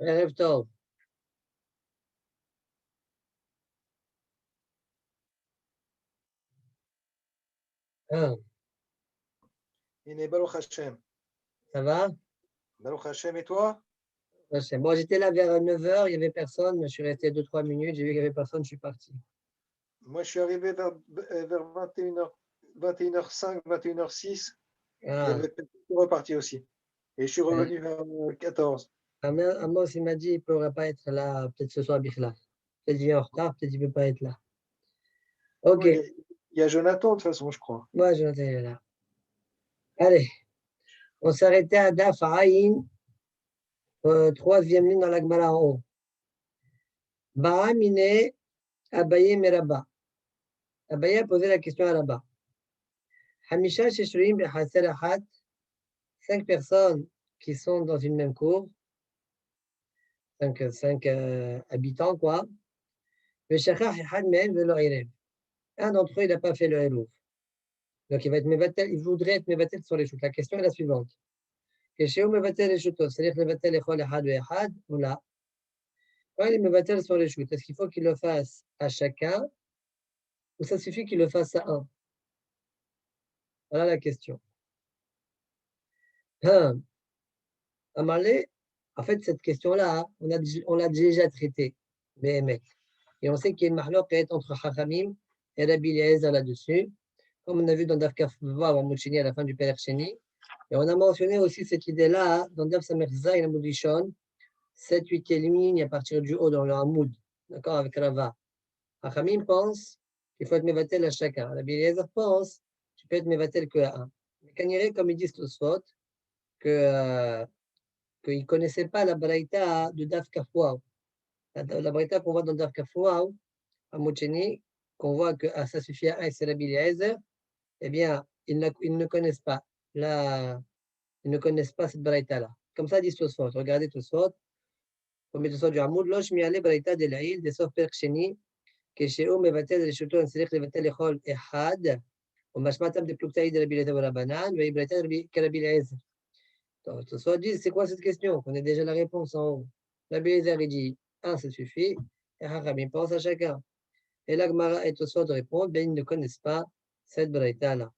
Erev Tov. Il est Baruch Hashem. Ça va? Baruch Hashem et toi? Bon, j'étais là vers 9h, il n'y avait personne. Je suis resté 2-3 minutes, j'ai vu qu'il n'y avait personne, je suis parti. Moi, je suis arrivé vers 21h, 21h05, 21h06. Il y avait personne qui est reparti aussi. Et je suis revenu vers 14. Amos, il m'a dit qu'il ne pourrait pas être là, peut-être ce soir, Bichla. Peut-être qu'il vient en retard, peut-être qu'il ne peut pas être là. Ok. Oui, il y a Jonathan, de toute façon, je crois. Moi, Jonathan est là. Allez, on s'arrêtait à Daf Aïn, troisième ligne dans la Gemara en haut. Ba'amine Abaye Meraba. Abaye a posé la question à Rabba. Hamisha Sheshurim Bechaser Achat, 5 personnes qui sont dans une même cour, 5 habitants, quoi. Un d'entre eux, il n'a pas fait le Elouf. Donc, il va être Mevatel, il voudrait être Mevatel sur les chutes. La question est la suivante. C'est-à-dire Mevatel Echol Echad ou Echad, ou là. Quand il est Mevatel sur les chutes, est-ce qu'il faut qu'il le fasse à chacun ou ça suffit qu'il le fasse à un? Voilà la question. Amalé, en fait, cette question-là, on l'a déjà traitée, BMX. Et on sait qu'il y a une mahloquette entre Chachamim et Rabbi Eliezer là-dessus, comme on a vu dans Daf Kaf Vav Mouchini à la fin du Père Sheni. Et on a mentionné aussi cette idée-là dans Daf Samer Zayin Hamoud Rishon, 7-8e ligne à partir du haut dans le Hamoud, d'accord, avec Rava. Chachamim pense qu'il faut être Mevatel à chacun. Rabbi Eliezer pense que tu peux être Mevatel que à un. Mais Kaniré, comme ils disent Tosfot, que qu'ils ne connaissaient pas la braïta de Daf Kafouaou. La braïta qu'on voit dans Daf Kafouaou, à Moucheni, qu'on voit que ça suffit à un, c'est Rabbi Eliezer, eh bien, ils ne connaissent pas ils ne connaissent pas cette braïta-là. Comme ça dit Tosfot. Regardez Tosfot. Premier Tosfot du Hamoud, Losh miale braïta de l'Aïl, des Sof Perk Sheni, כשהוא מבטל רשותו, צריך לבטל לכל אחד, ומשמעתם דפלוגתאי דרבי אליעזר ורבנן, והיא ברייתא כרבי אליעזר. Soit dit, c'est quoi cette question? On a déjà la réponse en haut. Rabbi Eliezer dit, un, ça suffit. Et Hachamim pense à chacun. Et là, Gemara et Tosfot répondent, ben ils ne connaissent pas cette braïta-là.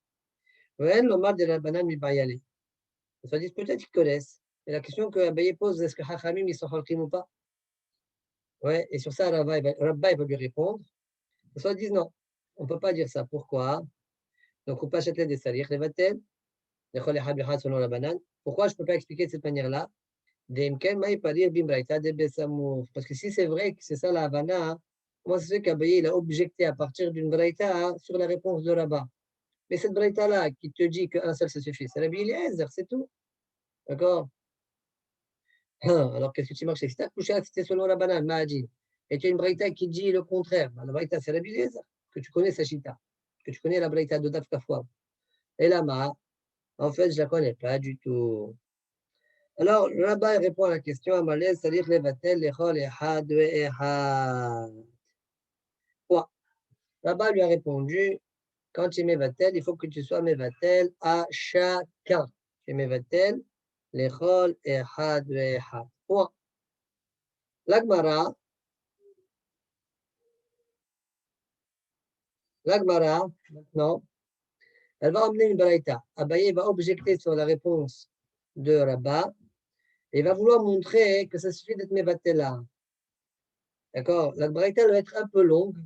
Ven l'omar de Rabbanan mi bayale. Soit dit, peut-être qu'ils connaissent. Et la question que Abaye pose, est-ce que Hachamim ils sont halkim ou pas? Ouais, et sur ça, Rabba il va lui répondre. Soit disent non, on ne peut pas dire ça. Pourquoi? Donc, on peut acheter des salir, les vatel, les chol echad bechad selon la banane. Pourquoi je ne peux pas expliquer de cette manière-là? Parce que si c'est vrai que c'est ça la Havana, comment ça se fait qu'Abaye il a objecté à partir d'une braïta sur la réponse de Rabat? Mais cette braïta-là qui te dit qu'un seul ça suffit, c'est Rabbi Eliezer, c'est tout. D'accord? Alors qu'est-ce que tu marches? Si tu as couché, c'était selon la banane, Mahadji. Et tu as une braïta qui dit le contraire. La braïta, c'est Rabbi Eliezer, que tu connais sa chita, que tu connais la braïta de Daf Kafouab. Et la Ma, en fait, je ne la connais pas du tout. Alors, le rabbin répond à la question, Amalé, c'est-à-dire levatel, lechol, echad, echad. Quoi? Le rabbin lui a répondu, quand tu es mevatel, il faut que tu sois mevatel à chacun. Tu es mevatel, lechol, echad, echad. Point. L'Agmara, maintenant, elle va emmener une baraïta. Abaye va objecter sur la réponse de Rabbah et va vouloir montrer que ça suffit d'être mevatel là. D'accord? La baraïta va être un peu longue.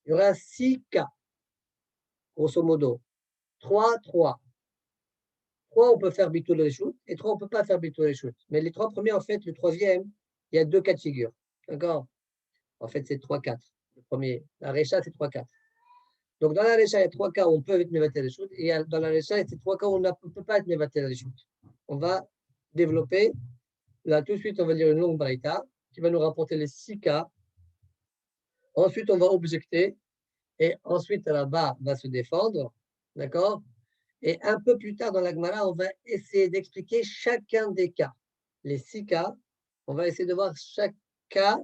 Il y aura 6 cas, grosso modo. 3, 3. 3, on peut faire bitul reshoot, et 3, on ne peut pas faire bitul reshoot. Mais les 3 premiers, en fait, le troisième, il y a 2 cas de figure. D'accord? En fait, c'est 3, 4. Le premier, la recha, c'est 3, 4. Donc, dans la recha, il y a 3 cas où on peut être mevatel reshoot, et dans la recha, c'est 3 cas où on ne peut pas être mevatel reshoot. On va développer, là, tout de suite, on va dire une longue braïta, qui va nous rapporter les 6 cas. Ensuite, on va objecter, et ensuite, là-bas, va se défendre. D'accord? Et un peu plus tard dans la Gemara, on va essayer d'expliquer chacun des cas. Les 6 cas, on va essayer de voir chaque cas,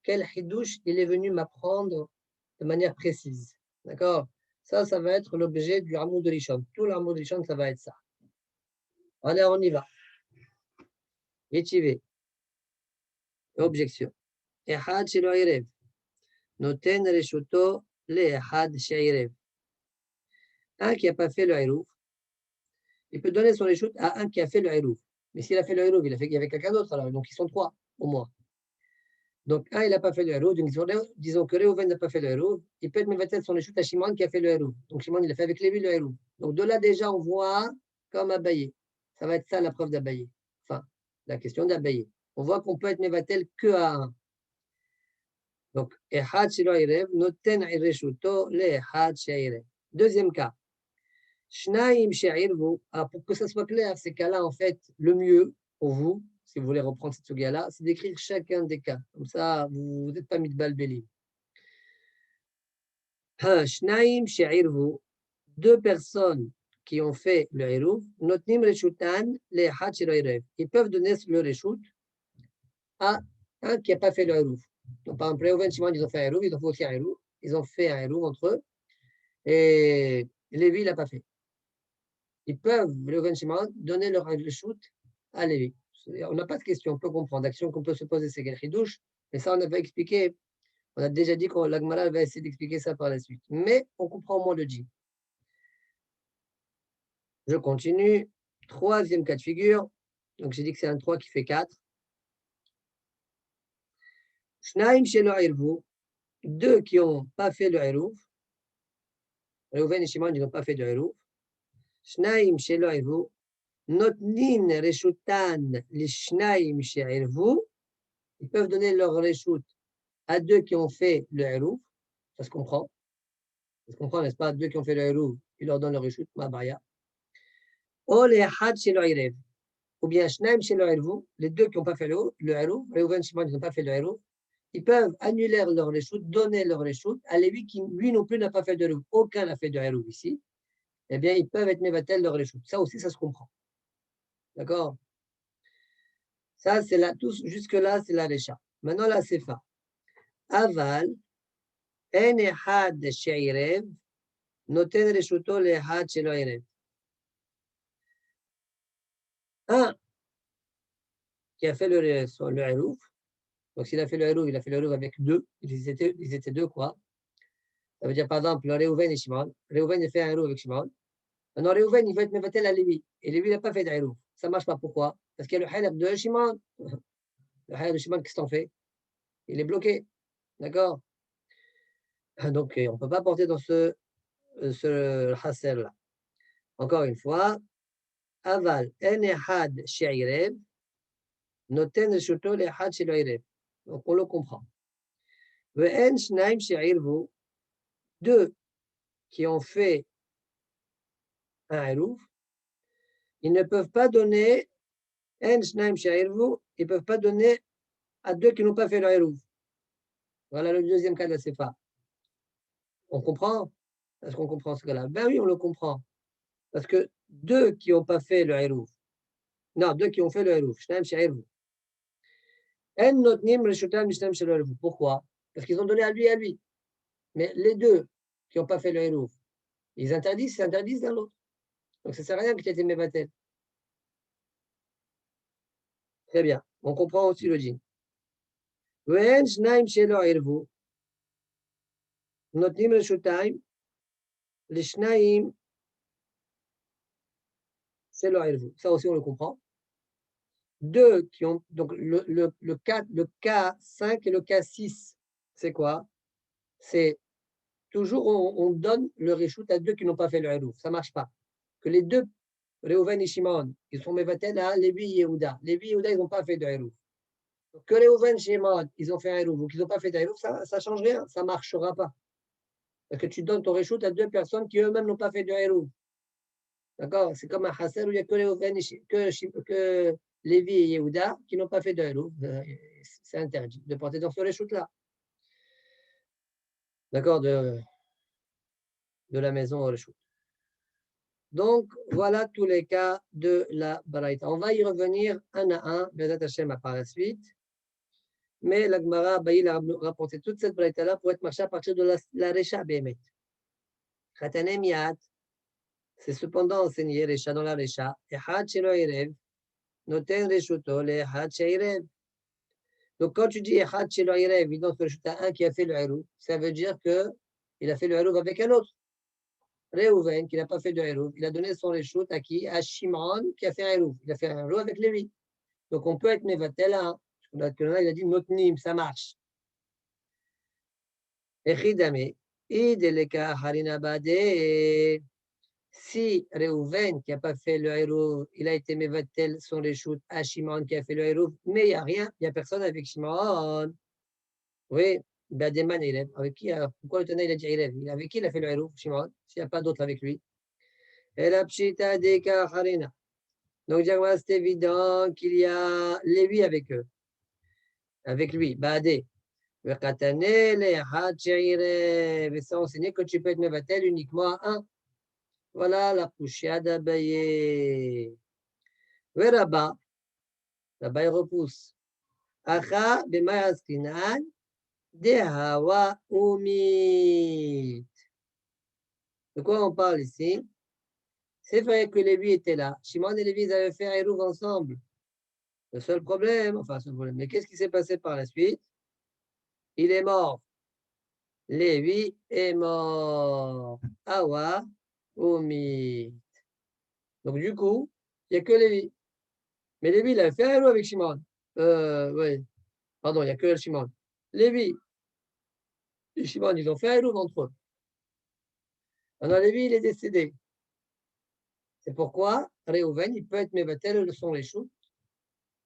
quel hidouche il est venu m'apprendre de manière précise. D'accord? Ça va être l'objet du Hamoud de Rishon. Tout le Hamoud de Rishon, ça va être ça. Allez, on y va. Étivé. Objection. Ehad shelo irev. Noten reshuto le ehad sheirev. Un qui n'a pas fait le irouf, il peut donner son reshout à un qui a fait le irouf. Mais s'il a fait le irouf, il a fait qu'il y avait quelqu'un d'autre, alors donc ils sont trois au moins. Donc un, il n'a pas fait le irouf, donc disons que Reuven n'a pas fait le irouf, il peut mettre son reshout à Shimon qui a fait le irouf. Donc Shimon, il a fait avec Lévi le irouf. Donc de là déjà, on voit comme Abaye. Ça va être ça la preuve d'Abaye. Enfin, la question d'Abaye. On voit qu'on peut être Mevatel que à un. Donc, Ehad shelo irev, noten reshuto le Ehad sheirev. Deuxième cas. Shnaim she'irvu. Alors, pour que ça soit clair, ces cas-là, en fait, le mieux pour vous, si vous voulez reprendre cette sugia-là, c'est d'écrire chacun des cas. Comme ça, vous n'êtes pas mis de balbeli. Shnaim she'irvu. Deux personnes qui ont fait le iruv, notnim reshutan le Ehad shelo irev. Ils peuvent donner le reshut à un qui n'a pas fait le iruv. Donc, par exemple, Reuven, Shimon, ils ont fait un iruv, ils ont fait aussi un iruv. Ils ont fait un iruv entre eux. Et Lévi, il n'a pas fait. Ils peuvent, Reuven, Shimon, donner leur shoot à Lévi. On n'a pas de question, on peut comprendre. L'action qu'on peut se poser, c'est quel chidouche. Mais ça, on avait expliqué. On a déjà dit que l'Agmara va essayer d'expliquer ça par la suite. Mais on comprend au moins le djinn. Je continue. Troisième cas de figure. Donc, j'ai dit que c'est un 3 qui fait 4. Shnaim shelo irvu. Deux qui n'ont pas fait le irouf. Reuven et Shimon, ils n'ont pas fait de irouf. Shnaim shelo irvu. Notnin reshutan les shnaim she'irvu. Ils peuvent donner leur reshut à deux qui ont fait le irouf. Ça se comprend. Ça se comprend, n'est-ce pas? Deux qui ont fait le irouf, ils leur donnent leur reshut, ma baya. O les had shelo irev. Ou bien shnaim shelo irvu. Les deux qui n'ont pas fait le irouf, Reuven et Shimon, ils n'ont pas fait le irouf. Ils peuvent annuler leur reshut, donner leur reshut à Lévi qui, lui non plus, n'a pas fait de irouf. Aucun n'a fait de irouf ici. Eh bien, ils peuvent être mevatel leur reshut. Ça aussi, ça se comprend. D'accord? Ça, c'est là, tout jusque-là, c'est la Recha. Maintenant, la Sefa. Aval, en ehad she'irev, noten reshuto l'ehad shelo irev. Un qui a fait le irouf. Donc, s'il a fait le irouf, il a fait le irouf avec deux. Ils étaient deux, quoi. Ça veut dire, par exemple, Reuven et Shimon. Reuven a fait un irouf avec Shimon. Maintenant, Reuven, il veut être mevatel à Lévi. Et Lévi, il n'a pas fait d'irouf. Ça ne marche pas. Pourquoi? Parce qu'il y a le halab de Shimon. Le halab de Shimon, qu'est-ce que t'en fais? Il est bloqué. D'accord? Donc, on ne peut pas porter dans ce hasser-là. Encore une fois, aval en ehad she'irev, noten reshuto l'ehad shelo irev. Donc, on le comprend. Ve'en shnaim she'irvu, deux qui ont fait un irouf, ils ne peuvent pas donner, en shnaim she'irvu, ils ne peuvent pas donner à deux qui n'ont pas fait le irouf. Voilà le deuxième cas de la Sefa. On comprend? Est-ce qu'on comprend ce cas-là? Ben oui, on le comprend. Parce que deux qui n'ont pas fait le irouf, non, deux qui ont fait le irouf, shnaim she'irvu. Pourquoi? Parce qu'ils ont donné à lui et à lui. Mais les deux qui n'ont pas fait le hérouf, ils interdisent dans l'autre. Donc ça ne sert à rien que tu aies été mévatel. Très bien. On comprend aussi le djinn. Ça aussi, on le comprend. Deux qui ont. Donc le cas 5 et le cas 6, c'est quoi? C'est toujours, on donne le reshoot à deux qui n'ont pas fait le hérouf. Ça ne marche pas. Que les deux, Reuven et Shimon, ils sont mévatel à Lévi et Yehuda. Lévi et Yehuda, ils n'ont pas fait de hérouf. Que Reuven et Shimon, ils ont fait un hérouf ou qu'ils n'ont pas fait de hérouf, ça ne change rien. Ça ne marchera pas. Parce que tu donnes ton reshoot à deux personnes qui eux-mêmes n'ont pas fait de hérouf. D'accord? C'est comme un hasser où il n'y a que Reuven que Lévi et Yehuda qui n'ont pas fait de hérouf. C'est interdit de porter dans ce reshoot-là. D'accord? De la maison au reshoot. Donc, voilà tous les cas de la Baraïta. On va y revenir un à un, Bezat Hashem, par la suite. Mais la Gemara, il a rapporté toute cette Baraïta-là pour être marché à partir de la Recha Bémet. Khatanem Yat, c'est cependant enseigné Recha dans la Recha. Ehad Shelo Irev, Noten Reshuto, le Ehad Sheirev. Donc, quand tu dis Echad chez le Irev, il donne sur le chute à un qui a fait le Hérouv, ça veut dire qu'il a fait le Hérouv avec un autre. Réhouven, qui n'a pas fait de Hérouv, il a donné son réchoute à qui? À Shimon, qui a fait un Hérouv. Il a fait un Hérouv avec Lévi. Donc, on peut être Mevatel à un. Il a dit Notnim, ça marche. Echidame, Ideleka Harina Bade. Si Réhouven, qui n'a pas fait le Hérouv, il a été Mevatel son réchoute à Shimon, qui a fait le Hérouv, mais il n'y a rien, il n'y a personne avec Shimon. Oui, Bademan, avec qui? Pourquoi le Tana, il a dit Irev? Avec qui il a fait le Hérouv, Shimon, s'il n'y a pas d'autre avec lui? Et la Pshita Deka Harina. Donc, c'est évident qu'il y a Lévi avec eux, avec lui, Badé. Et ça enseigné que tu peux être Mevatel uniquement à un. Voilà la Pouchia d'Abaye. Là-bas, il repousse. Acha b'mayaskinan dehawa umit. De quoi on parle ici? C'est vrai que Lévi était là. Shimon et Lévi avaient fait un Hérouv ensemble. Le seul problème, mais qu'est-ce qui s'est passé par la suite? Il est mort. Lévi est mort. Awa, Omi. Donc, du coup, il n'y a que Lévi. Mais Lévi, il a fait un Hérouv avec Shimon. Oui, pardon, il n'y a que Shimon. Lévi et Shimon, ils ont fait un Hérouv entre eux. Alors, Lévi, il est décédé. C'est pourquoi Réhouven, il peut être Mevatel, son Réchou,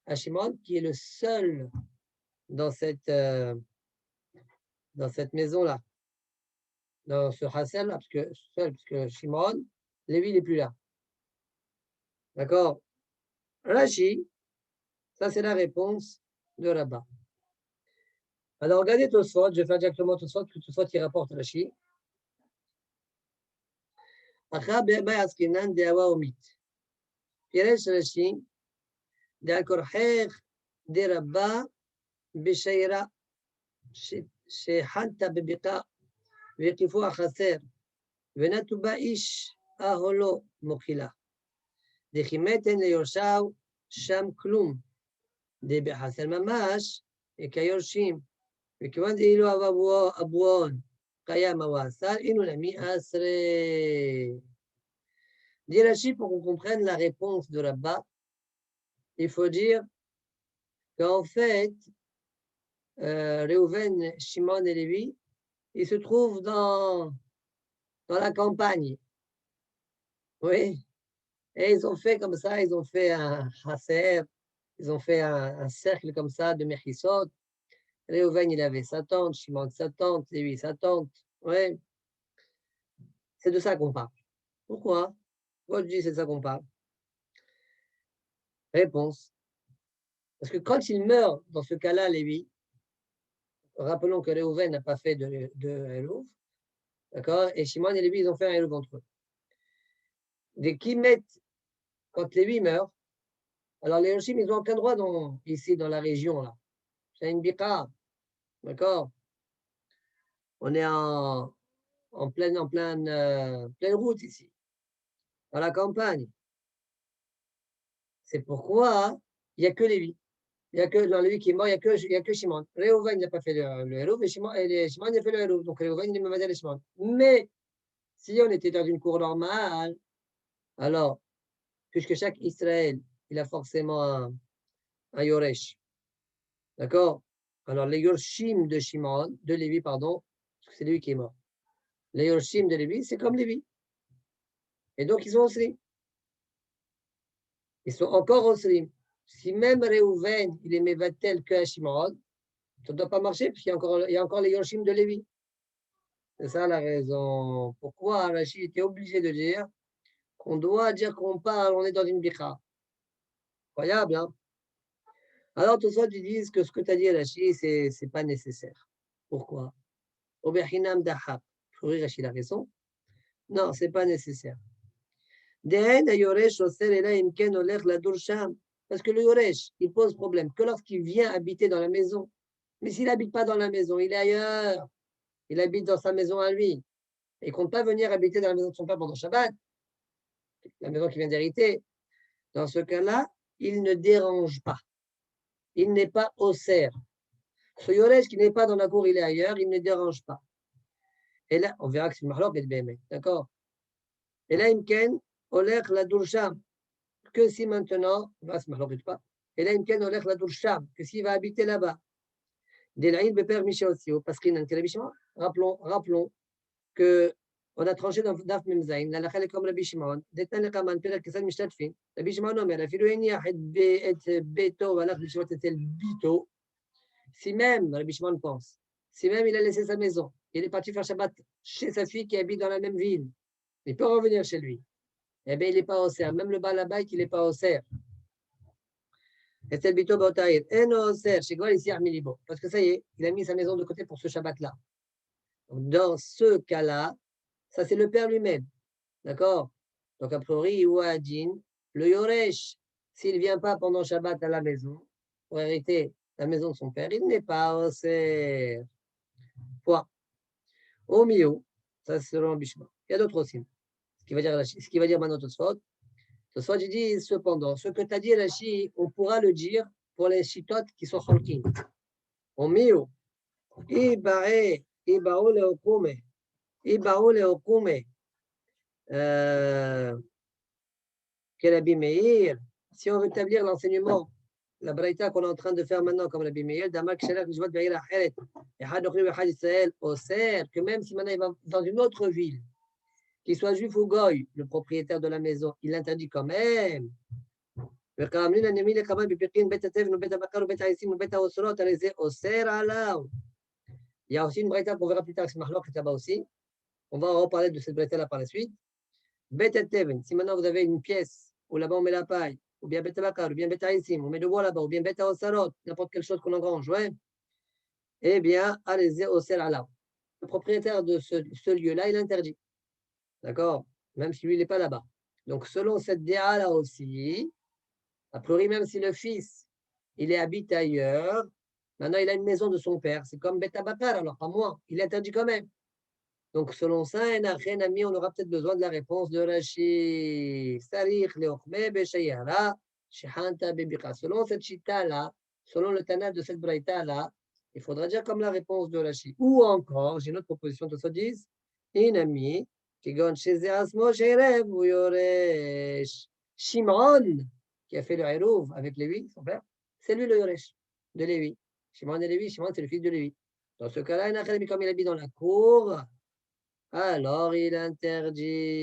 à Shimon, qui est le seul dans cette maison-là, dans ce Hassel-là, parce que Shimon, Lévi, il n'est plus là. D'accord? Rashi, ça c'est la réponse de Rabbah. Alors regardez Tosfot, je vais faire directement Tosfot, parce que Tosfot qui rapporte Rashi. Acha be'ba askinan de'awa omit. Piresh Rashi, de'akorcher de Rabbah b'sheira, שחנתה בבקעה והקיפו החסר ונטו בה איש אהלו מוכילה. דכימתן ליורשיו שם כלום, דבחסר ממש כיורשים, וכיוון דאילו אבואון קיים הוואסר, אינו למי אסרה. Dit Rashi, pour qu'on comprenne la réponse de Rabbah, il faut dire qu'en fait, Réhouven, Shimon et Lévi, ils se trouvent dans la campagne. Oui. Et ils ont fait comme ça, ils ont fait un hasser, ils ont fait un cercle comme ça de Mechisot. Réhouven, il avait sa tante, Shimon sa tante, Lévi sa tante. Oui. C'est de ça qu'on parle. Pourquoi? Pourquoi je dis c'est de ça qu'on parle? Réponse. Parce que quand il meurt, dans ce cas-là, Lévi, rappelons que Réhouven n'a pas fait de Hérouv, d'accord? Et Shimon et Lévi, ils ont fait un Hérouv entre eux. Dès qu'ils mettent, quand Lévi meurt, alors les Yoshim, ils n'ont aucun droit ici dans la région, là. C'est une biqa, d'accord? On est en pleine route ici, dans la campagne. C'est pourquoi il n'y a que Lévi. Il n'y a que dans Lévi qui est mort, il n'y a que Shimon. Réhouven n'a pas fait le Hérouv et Shimon a fait le Hérouv. Donc Réhouven, il est Mevatel et Shimon. Mais si on était dans une cour normale, alors, puisque chaque Israël, il a forcément un Yoresh. D'accord? Alors, les Yorshim de Shimon, de Lévi, pardon, parce que c'est lui qui est mort. Les Yorshim de Lévi, c'est comme Lévi. Et donc, ils sont osrim. Ils sont encore osrim. Si même Réhouven, il est Mevatel que à Shimon, ça ne doit pas marcher, puisqu'il y a encore les Yorshim de Lévi. C'est ça la raison. Pourquoi Rashi était obligé de dire qu'on doit dire qu'on parle, on est dans une bicha. Incroyable, hein? Alors, tout ça, ils disent que ce que tu as dit, Rashi, ce n'est pas nécessaire. Pourquoi? Obechinam dahab. Rashi a raison. Non, ce n'est pas nécessaire. Parce que le Yoresh, il pose problème que lorsqu'il vient habiter dans la maison. Mais s'il n'habite pas dans la maison, il est ailleurs. Il habite dans sa maison à lui. Et il ne compte pas venir habiter dans la maison de son père pendant Shabbat, la maison qu'il vient d'hériter. Dans ce cas-là, il ne dérange pas. Il n'est pas osser. Ce Yoresh qui n'est pas dans la cour, il est ailleurs, il ne dérange pas. Et là, on verra que c'est une mahlok et le d'accord? Et là, Imken, Olech la Dursham, que si maintenant, là, c'est mahlok pas. Et là, Imken, Olech la Dursham, que s'il va habiter là-bas. Delaïd Beper Misha aussi, parce qu'il n'a que rappelons que on a tranché dans Daf Memzain, la lacha comme Rabbi Shimon, détenu le Kaman, Père Kessan Mishtatfin. Rabbi Shimon, non, mais la fille et Beto, voilà, Rabbi Shimon était le Bito. Si même, Rabbi Shimon pense, si même il a laissé sa maison, il est parti faire Shabbat chez sa fille qui habite dans la même ville, il peut revenir chez lui. Eh bien, il n'est pas au cerf. Même le Balabait, il n'est pas au cerf. Et c'est le Bito Baotaïr. Et non au cerf, chez Goal, ici, Armilibo. Parce que ça y est, il a mis sa maison de côté pour ce Shabbat-là. Dans ce cas-là, ça c'est le père lui-même. D'accord? Donc, a priori, Ouadjin, le Yoresh, s'il ne vient pas pendant Shabbat à la maison, pour hériter la maison de son père, il n'est pas au cerf. Point. Au milieu, ça c'est selon Bishma. Il y a d'autres aussi. Ce qui va dire maintenant Tosfot. Tosfot, il dit cependant, ce que tu as dit, Rashi, on pourra le dire pour les chitotes qui sont cholkin. Au milieu, Ibae, Ibao le Okume, Ibao le Okume, Rabbi Meir, si on veut établir l'enseignement, la braïta qu'on est en train de faire maintenant comme Rabbi Meir, Damak Shalach Nishvat Be'ir Acheret, et Had Ochri Bechad Israël, au Ser, que même si maintenant il va dans une autre ville, qu'il soit juif ou goy, le propriétaire de la maison, il l'interdit quand même. Il y a aussi une braïta qu'on verra plus tard, c'est Mahlok qui est là-bas aussi. On va en reparler de cette braïta-là par la suite. Si maintenant vous avez une pièce où là-bas on met la paille, ou bien beta bakar, ou bien beta isim, on met le bois là-bas, ou bien beta osarot, n'importe quelle chose qu'on engrange, ouais, eh bien, allez-y au sel à le propriétaire de ce lieu-là, il interdit. D'accord? Même si lui, il n'est pas là-bas. Donc, selon cette déa-là aussi, a priori, même si le fils, il est habité ailleurs, maintenant il a une maison de son père, c'est comme beta bakar, alors pas moi, il interdit quand même. Donc, selon ça, on aura peut-être besoin de la réponse de Rashi. Selon cette chita-là, selon le Tana de cette braïta-là, il faudra dire comme la réponse de Rashi. Ou encore, j'ai une autre proposition de Sodis, Inami, qui gagne chez Asmo, Sherev, ou Yoresh. Shimon, qui a fait le Hérouv avec Lévi, son père, c'est lui le Yoresh de Lévi. Shimon et Lévi, Shimon, c'est le fils de Lévi. Dans ce cas-là, comme il habite dans la cour, alors il interdit.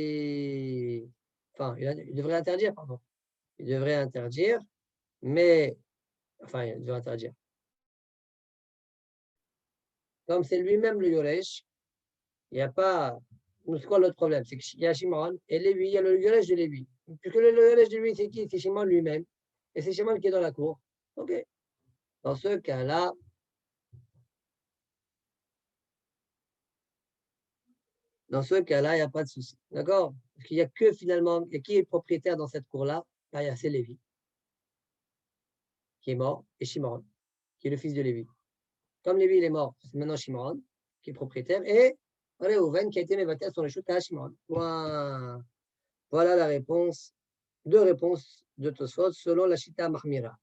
Enfin, il devrait interdire, pardon. Il devrait interdire, mais. Enfin, il devrait interdire. Comme c'est lui-même le Yoresh, il n'y a pas. C'est quoi l'autre problème? C'est qu'il y a Shimon et Lévi, il y a le Yoresh de Lévi. Puisque le Yoresh de lui, c'est qui? C'est Shimon lui-même. Et c'est Shimon qui est dans la cour. OK. Dans ce cas-là, il n'y a pas de souci. D'accord? Parce qu'il n'y a que finalement, il y a qui est propriétaire dans cette cour-là? Là, c'est Lévi, qui est mort, et Shimon, qui est le fils de Lévi. Comme Lévi il est mort, c'est maintenant Shimon qui est propriétaire, et Reuven qui a été mévatel sur les chutes à Shimon. Voilà la réponse, deux réponses de Tosfot selon la Shita Mahmira.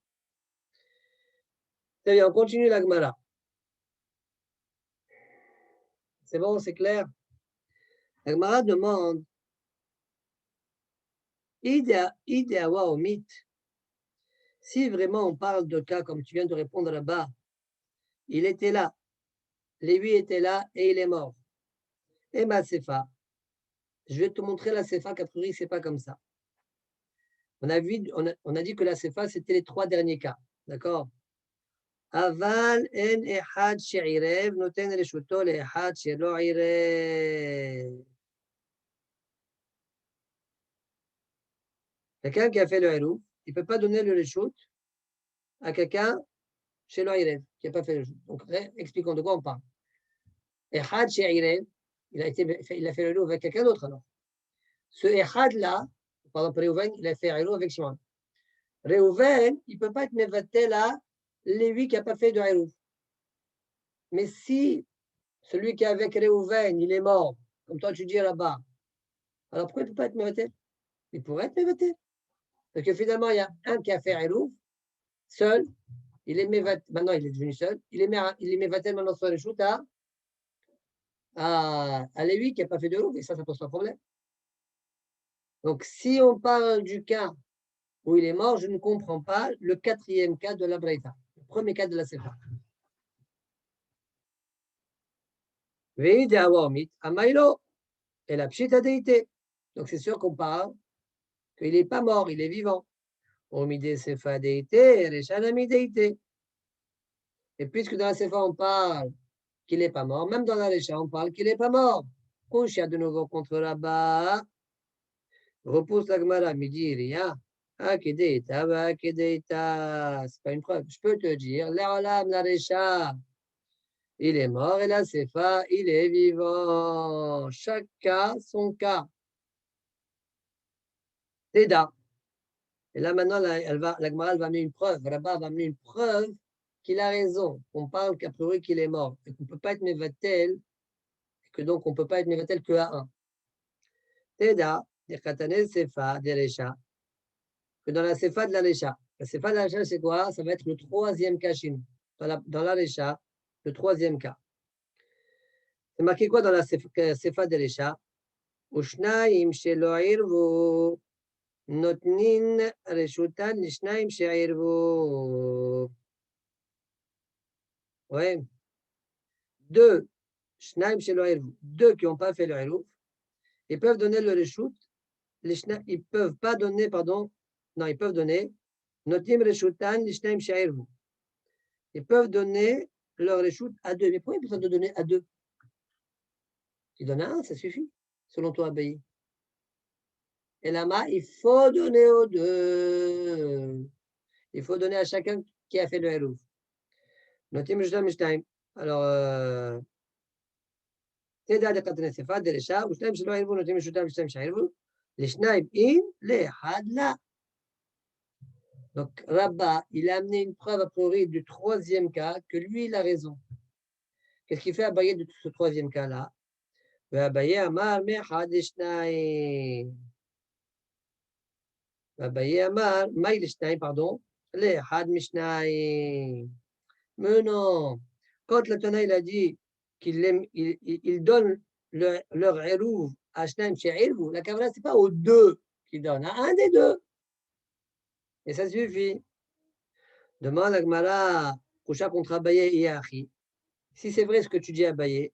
Très bien, on continue la Gemara. C'est bon, c'est clair? La Gemara demande Ideawa au mythe. Si vraiment on parle de cas comme tu viens de répondre là-bas, il était là, Lévi était là et il est mort. Et ma Sefa, je vais te montrer la Sefa qu'a priori, c'est pas comme ça. On a dit que la Sefa, c'était les trois derniers cas. D'accord? Aval en ehad she'irev noten reshuto le'ehad she'lo irev. Quelqu'un qui a fait le héros, il ne peut pas donner le reshut à quelqu'un chez le irev, qui n'a pas fait le reshut. Donc, expliquons de quoi on parle. Ehad she'irev, il a fait le héros avec quelqu'un d'autre alors. Ce ehad-là, par exemple, Reuven, il a fait le héros avec Shimon. Reuven, il ne peut pas être mévatel à Lévi qui n'a pas fait de héros. Mais si celui qui est avec Reuven, il est mort, comme toi tu dis là-bas, alors pourquoi il ne peut pas être mévatel? Il pourrait être mévatel. Parce que finalement, il y a un qui a fait Hérouf, seul, il est maintenant il est devenu seul, il est Mevatel maintenant sur les shoots à Lévi qui n'a pas fait de loup, et ça pose pas de problème. Donc, si on parle du cas où il est mort, je ne comprends pas le quatrième cas de la Braïta, le premier cas de la Sefa. Veïde Awamit, Amaïlo, et la Pshita déité. Donc, c'est sûr qu'on parle qu'il n'est pas mort, il est vivant. Omide Sefa déité, Rechanami déité. Et puisque dans la Sefa, on parle qu'il n'est pas mort, même dans la Recha, on parle qu'il n'est pas mort. Kouchia de nouveau contre Rabat. Repousse la Gemara, midi, rien. Akedeita, Akedeita. C'est pas une preuve. Je peux te dire, l'Alam, la Recha, il est mort et la Sefa, il est vivant. Chaque cas, son cas. Teda. Et là, maintenant, la Gemara va amener une preuve. Rabat va amener une preuve qu'il a raison. On parle qu'a priori qu'il est mort. Et qu'on ne peut pas être Mevatel. Que donc, on ne peut pas être Mevatel que à un. Teda, des Katanes Sefa, des Recha. Que dans la Sefa de la Recha. La Sefa de la Recha, c'est quoi? Ça va être le troisième cas chez nous. Dans la Recha, le troisième cas. C'est marqué quoi dans la Sefa de Recha? Ushnaim shelo irvu. Notnin reshutan lishnaim she'irvu. Ouais. Deux. Shnaim shelo irvu. Deux qui n'ont pas fait le irvu. Ils peuvent donner le reshut. Ils peuvent pas donner, pardon. Non, ils peuvent donner. Notim reshutan lishnaim she'irvu. Ils peuvent donner leur reshut à deux. Mais pourquoi ils peuvent de donner à deux? Tu donnes à un, ça suffit. Selon toi, Abaye. Et là-bas, il faut donner aux deux. Il faut donner à chacun qui a fait le Eruv. Notim Rishlam Mishtaim. Alors, Teda de Katane Sefa, de Resha, Ushtaim Shelo Eruv, Notim Rishlam Mishtaim Shairuv, Lishnaim In, Le Hadla. Donc, Rabba, il a amené une preuve a priori du troisième cas, que lui, il a raison. Qu'est-ce qu'il fait Abaye de ce troisième cas-là? Abaye Amar Mehad Lishnaim. Abaye Amar, Maï Lishnaim, pardon, Le Had Mishnaim. Mais non, quand le Tana il a dit qu'il donne leur Eruv à Shnaim She'irvu, la Kavra, ce n'est pas aux deux qu'il donne, à un des deux. Et ça suffit. Demande à Gmara, Koucha contre Abaye et Achi. Si c'est vrai ce que tu dis à Abaye,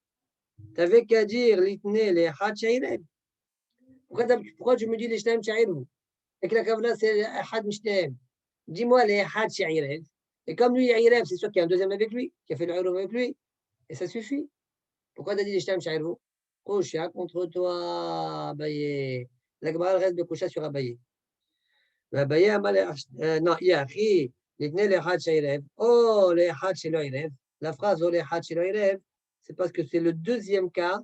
tu n'avais qu'à dire l'itne les Had She'irev. Pourquoi tu me dis les Shnaim She'irvu? Et que la Kavra, c'est Had Mishnaim. Dis-moi les Had She'irev. Et comme lui, Irev, c'est sûr qu'il y a un deuxième avec lui, qui a fait le Eruv avec lui. Et ça suffit. Pourquoi tu as dit les Shtaim Sha'irvu? Kosha contre toi, Abaye. La Gemara reste de Kosha sur Abaye. Abaye, non, Yachi, l'itne le Had Sha'irev. Oh, le Had Shelo Irev. La phrase oh, le Had Shelo Irev, c'est parce que c'est le deuxième cas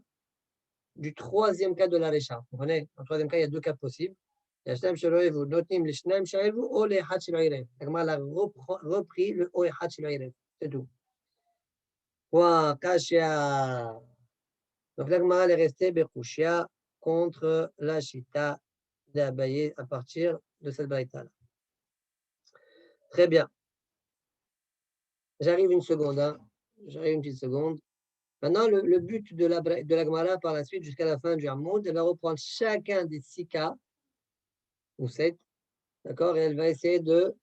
du troisième cas de la Recha. Vous comprenez? Dans le troisième cas, il y a deux cas possibles. Il y a Shtaim Shelo Irev, Notnim le Shtaim Sha'irvu, oh, le Had Shelo Irev. La Gemara a repris le oh, le Had Shelo Irev. C'est tout. Wa Kasha. Donc la Gemara est restée Bekushia contre la Chita d'Abaye à partir de cette braïta-là. Très bien. J'arrive une seconde. Hein. J'arrive une petite seconde. Maintenant, le but de la Gemara par la suite jusqu'à la fin du Hamoud, elle va reprendre chacun des 6 cas, ou 7, d'accord, et elle va essayer de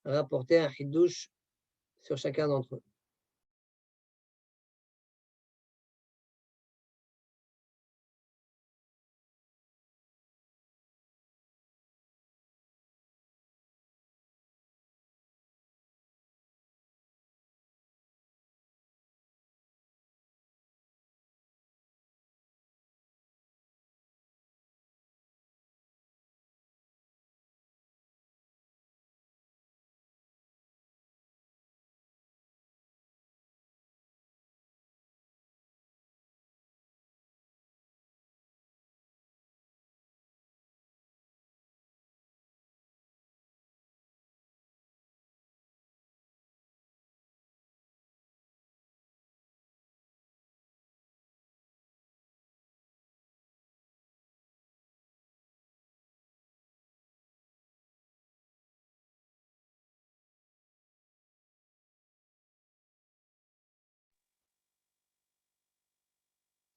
rapporter un chidouche sur chacun d'entre eux.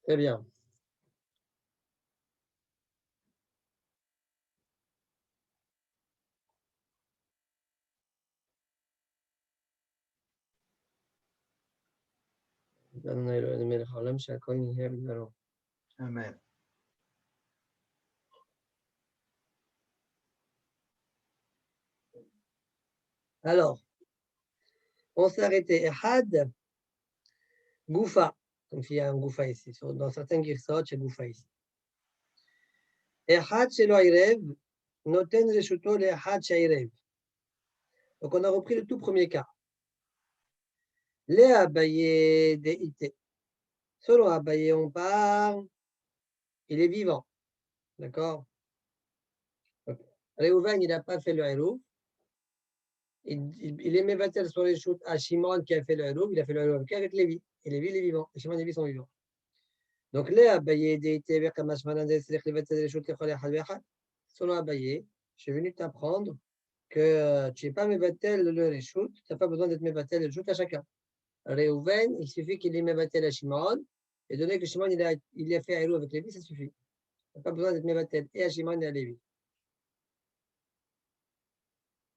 Très bien. Amen. Alors, on s'est arrêté. Ehad, Goufa. Comme s'il y a un Goufa ici. Dans certains Girsot, il y a Goufa ici. Ehad shelo irev, noten reshuto le Ehad shairev. Donc, on a repris le tout premier cas. Le Abaye de Ité. Selon Abaye, on parle, il est vivant. D'accord? Réhouven, il n'a pas fait le héros. Il est mévatel sur les shoots à Shimon qui a fait le héros. Il a fait le héros avec Lévi. Et Lévi, il est vivant. Et Shimon et Lévi sont vivants. Donc, les Abaye de Ité, selon Abaye, je suis venu t'apprendre que tu n'es pas mévatel le reshoot. Tu n'as pas besoin d'être mévatel le shoot à chacun. Réhouven, il suffit qu'il est mévatel à Shimon. Et donné que Shimon il a fait héros avec Lévi, ça suffit. Tu n'as pas besoin d'être mévatel et à Shimon et à Lévi.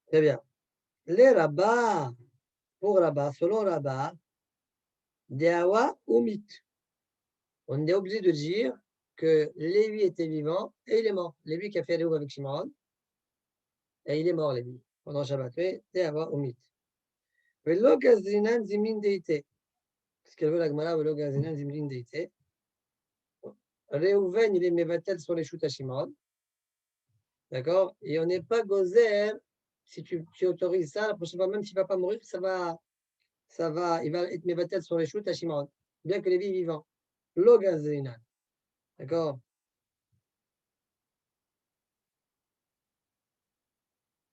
Très bien. Les rabbins, pour rabbin, selon rabbin, Dehawa ou mythe. On est obligé de dire que Lévi était vivant et il est mort. Lévi qui a fait Réhouv avec Shimon, et il est mort, Lévi, pendant Shabbat. Mais Dehawa ou mythe. Velo gazinan zimin deité. Ce qu'elle veut la Gemara, velo gazinan zimin deité. Réhouven, il est mévatel sur les shoots à Shimon. D'accord? Et on n'est pas gozer. Si tu autorises ça, la prochaine fois, même s'il ne va pas mourir, il va être mévatel sur les shoots à Shimon. Bien que Lévi est vivant. Logazinan. D'accord?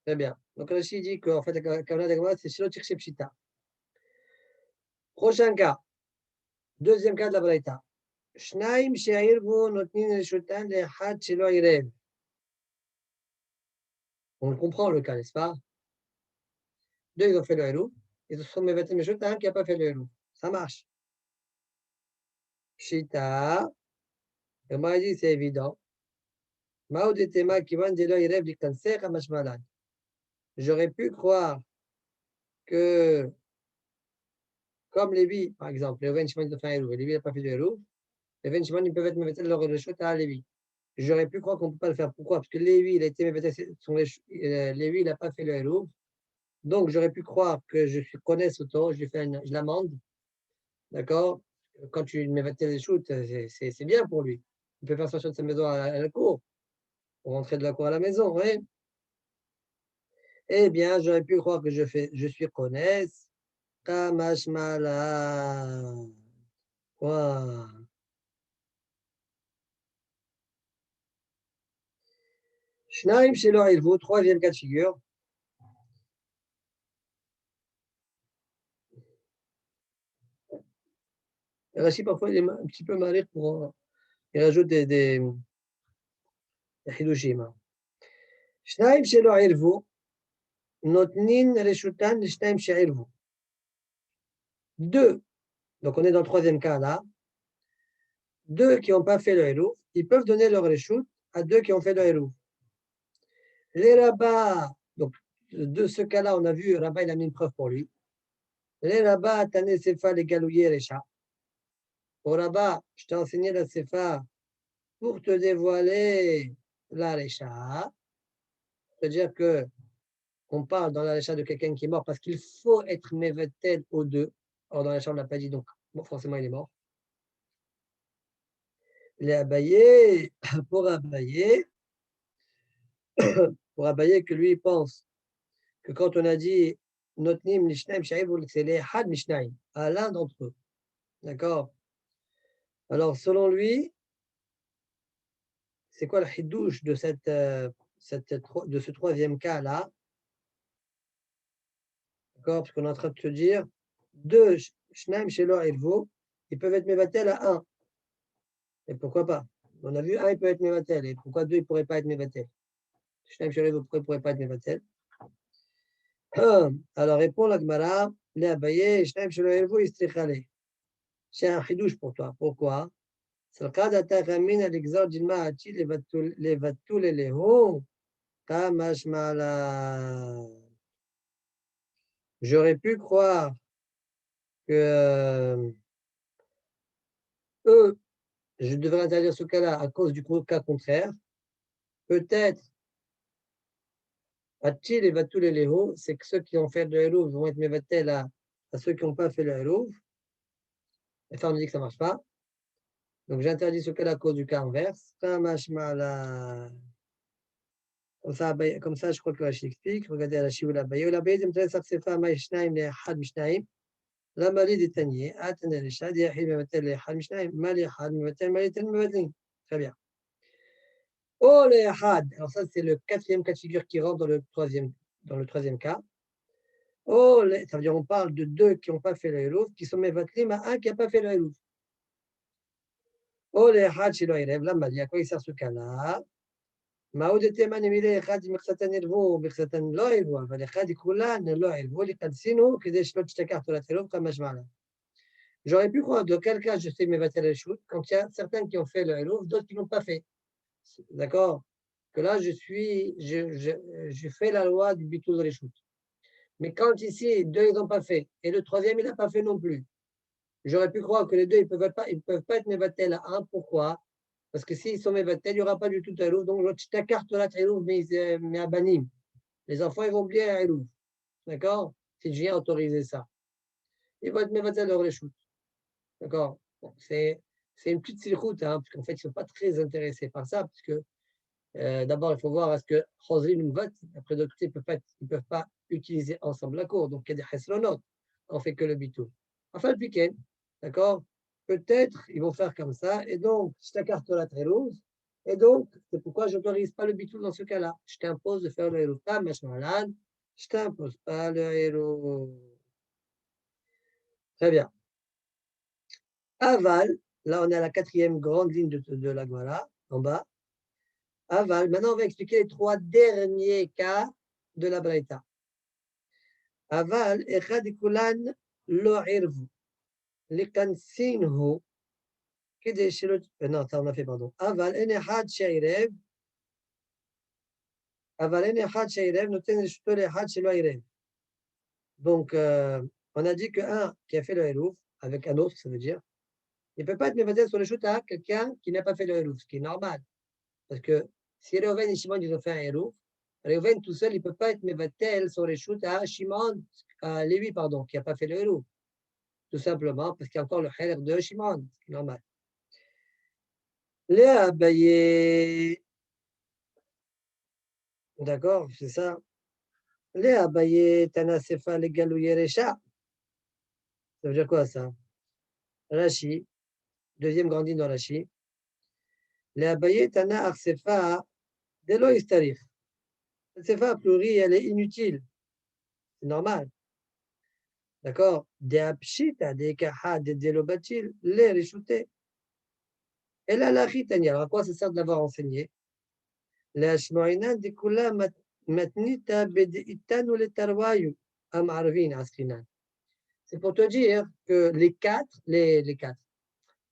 Très bien. Donc, Rachid dit qu'en fait, la Kavanah d'Agma, c'est Shelo Tirche Pshita. Prochain cas. Deuxième cas de la Braïta. Shnaim she'irvu notnin reshutan le'echad shelo irev. On le comprend le cas, n'est-ce pas? Deux, ils ont fait le héros. Ils se sont mévatés, mais juste un qui n'a pas fait le héros. Ça marche. Pshita. Et moi, dit, c'est évident. Maoudetema kivan delo irev likanser hamashmalan. J'aurais pu croire que, comme Lévi, par exemple, Lévi, Shimon, ils ont fait un héros, et Lévi n'a pas fait de héros, Lévi, Shimon, ils peuvent être mévatés leur reshut à Lévi. J'aurais pu croire qu'on ne peut pas le faire. Pourquoi? Parce que Lévi, il a été mévaté, Lévi, il n'a pas fait le héros. Donc, j'aurais pu croire que je connaisse autant, je l'amende. D'accord? Quand tu mévates les shoots, c'est bien pour lui. Il peut faire sortir de sa maison à la cour, pour rentrer de la cour à la maison, oui. Eh bien, j'aurais pu croire que je suis connaisse. Kamashmala. Quoi? Shnaim shelo ilvu, troisième cas de figure. Rachid, parfois, il est un petit peu malin pour. Il rajoute des hidushim. Shnaim shelo ilvu, notnin reshutan shnaim she'ilvu. Deux. Donc, on est dans le troisième cas là. Deux qui n'ont pas fait le héros, ils peuvent donner leur reshoot à deux qui ont fait le héros. Les rabbins, donc de ce cas-là, on a vu, Rabbah, il a mis une preuve pour lui. Les rabbins, Tané Sefa, les galouilles, les chats. Au Rabbah, je t'ai enseigné la Sefa pour te dévoiler la Recha. C'est-à-dire que on parle dans la Recha de quelqu'un qui est mort parce qu'il faut être Mevetel aux deux. Or, dans la Recha, on ne l'a pas dit, donc bon, forcément, il est mort. Les Abayé, pour Abayé, que lui, il pense que quand on a dit Notnim Lishnaim Shaïb, c'est les Had Mishnaim, à l'un d'entre eux. D'accord? Alors, selon lui, c'est quoi le hidouche de de ce troisième cas-là? D'accord? Parce qu'on est en train de se dire, deux Shnaim Shelo Elvo, ils peuvent être Mevatel à un. Et pourquoi pas? On a vu un, il peut être Mevatel. Et pourquoi deux, ils ne pourraient pas être Mevatel? Shnaim Shelo Elvo, pourquoi ils ne pourraient pas être Mevatel? Alors, répond la Gemara, les Abaye, Shnaim Shelo Elvo, Istrichale. C'est un hidouche pour toi. Pourquoi? J'aurais pu croire que eux, je devrais interdire ce cas-là à cause du cas contraire. Peut-être, Atil et Vatul et Lého, c'est que ceux qui ont fait le Hérouv vont être Mevatel à ceux qui n'ont pas fait le Hérouv. Et ça, on me dit que ça ne marche pas. Donc, j'interdis ce cas-là à cause du cas inverse. Comme ça, je crois que Rashi explique. Regardez Rashi ou l'Abaye. Ou l'Abaye, il me dit que c'est pas Maïshnaim, les Had Mishnaim. La Mali d'Etanier, Atene Rishad, Yahid Mevatel, les Had Mishnaim, Mali Had Mevatel, Mali Tel Mevatel. Très bien. Oh les Had. Alors, ça, c'est le quatrième cas de figure qui rentre dans le troisième cas. Oh, ça veut dire on parle de deux qui n'ont pas fait le Hérouf, qui sont Mevatlim à un qui n'a pas fait le Hérouf. Oh les Had chez le Hérev, la Mali, à quoi il sert ce cas-là? ما تيمان يميلي خادي مقصتان يرفو مقصتان لا يرفو فالخادي كلها لا يرفو اللي قد سينو كذا شلون تشتكرت ولا تيرو كما جمعنا. J'aurais pu croire de quel cas je sais mes vatel shoot quand il y a certains qui ont fait le Hérouf, d'autres qui n'ont pas fait. D'accord? Que là, je fais la loi du bitou de shoot. Mais quand ici, deux, ils n'ont pas fait, et le troisième, il n'a pas fait non plus. J'aurais pu croire que les deux, ils ne peuvent pas être mévatel à un. Pourquoi? Parce que s'ils sont mévatel, il n'y aura pas du tout Hérouf. Donc, je carte la Hérouf, mais à Banim. Les enfants, ils vont bien à Hérouf. D'accord? Si je viens autoriser ça. Ils vont être mévatel leur shoot. D'accord? Bon, c'est une petite silchoute, hein, parce qu'en fait, ils ne sont pas très intéressés par ça, parce que d'abord, il faut voir est-ce que Khosrim une vote, après d'autres côtés, ils ne peuvent pas utiliser ensemble la cour. Donc, il y a des cheslonotes. On ne fait que le bitou. Enfin, le piquet, d'accord? Peut-être ils vont faire comme ça, et donc, je t'accarte la trélouse, et donc, c'est pourquoi je n'autorise pas le bitou dans ce cas-là. Je t'impose de faire le héros. Pas malade, je t'impose pas le héros. Très bien. Aval, là, on est à la quatrième grande ligne de la Gemara, en bas. Aval, maintenant, on va expliquer les trois derniers cas de la Braïta. Aval, echad kulan lo irvu. Likansinhu. Non, ça on a fait, pardon. Aval, en echad sheirev. Aval, en echad sheirev, noten rishto le echad shelo irev. Donc, on a dit qu'un qui a fait le hérouf, avec un autre, ça veut dire, il ne peut pas être mévatel sur le shoot à quelqu'un qui n'a pas fait le hérouf, ce qui est normal. Parce que si Reuven et Shimon, ils ont fait un hérouf, Reuven tout seul, il ne peut pas être mévatel sur les shoots à Shimon, à Lévi, pardon, qui n'a pas fait le hérouf. Tout simplement parce qu'il y a encore le hérouf de Shimon, ce qui est normal. Les Abaye, d'accord, c'est ça. Les Abaye, Tanasefa, les Galouye Recha. Ça veut dire quoi ça? Rashi, deuxième grande ligne dans Rashi. Les Abaye, Tana Arsefa, Delo Istarif. Cette sefa pluri, elle est inutile. C'est normal. D'accord? Des apshita, des kaha, des delobatil, les réchoutés. Et là, la chitania, alors à quoi ça sert de l'avoir enseigné? La shmoïna, des kula matnita, beditan ou les tarwayu, amarvin, askinan. C'est pour te dire que les quatre,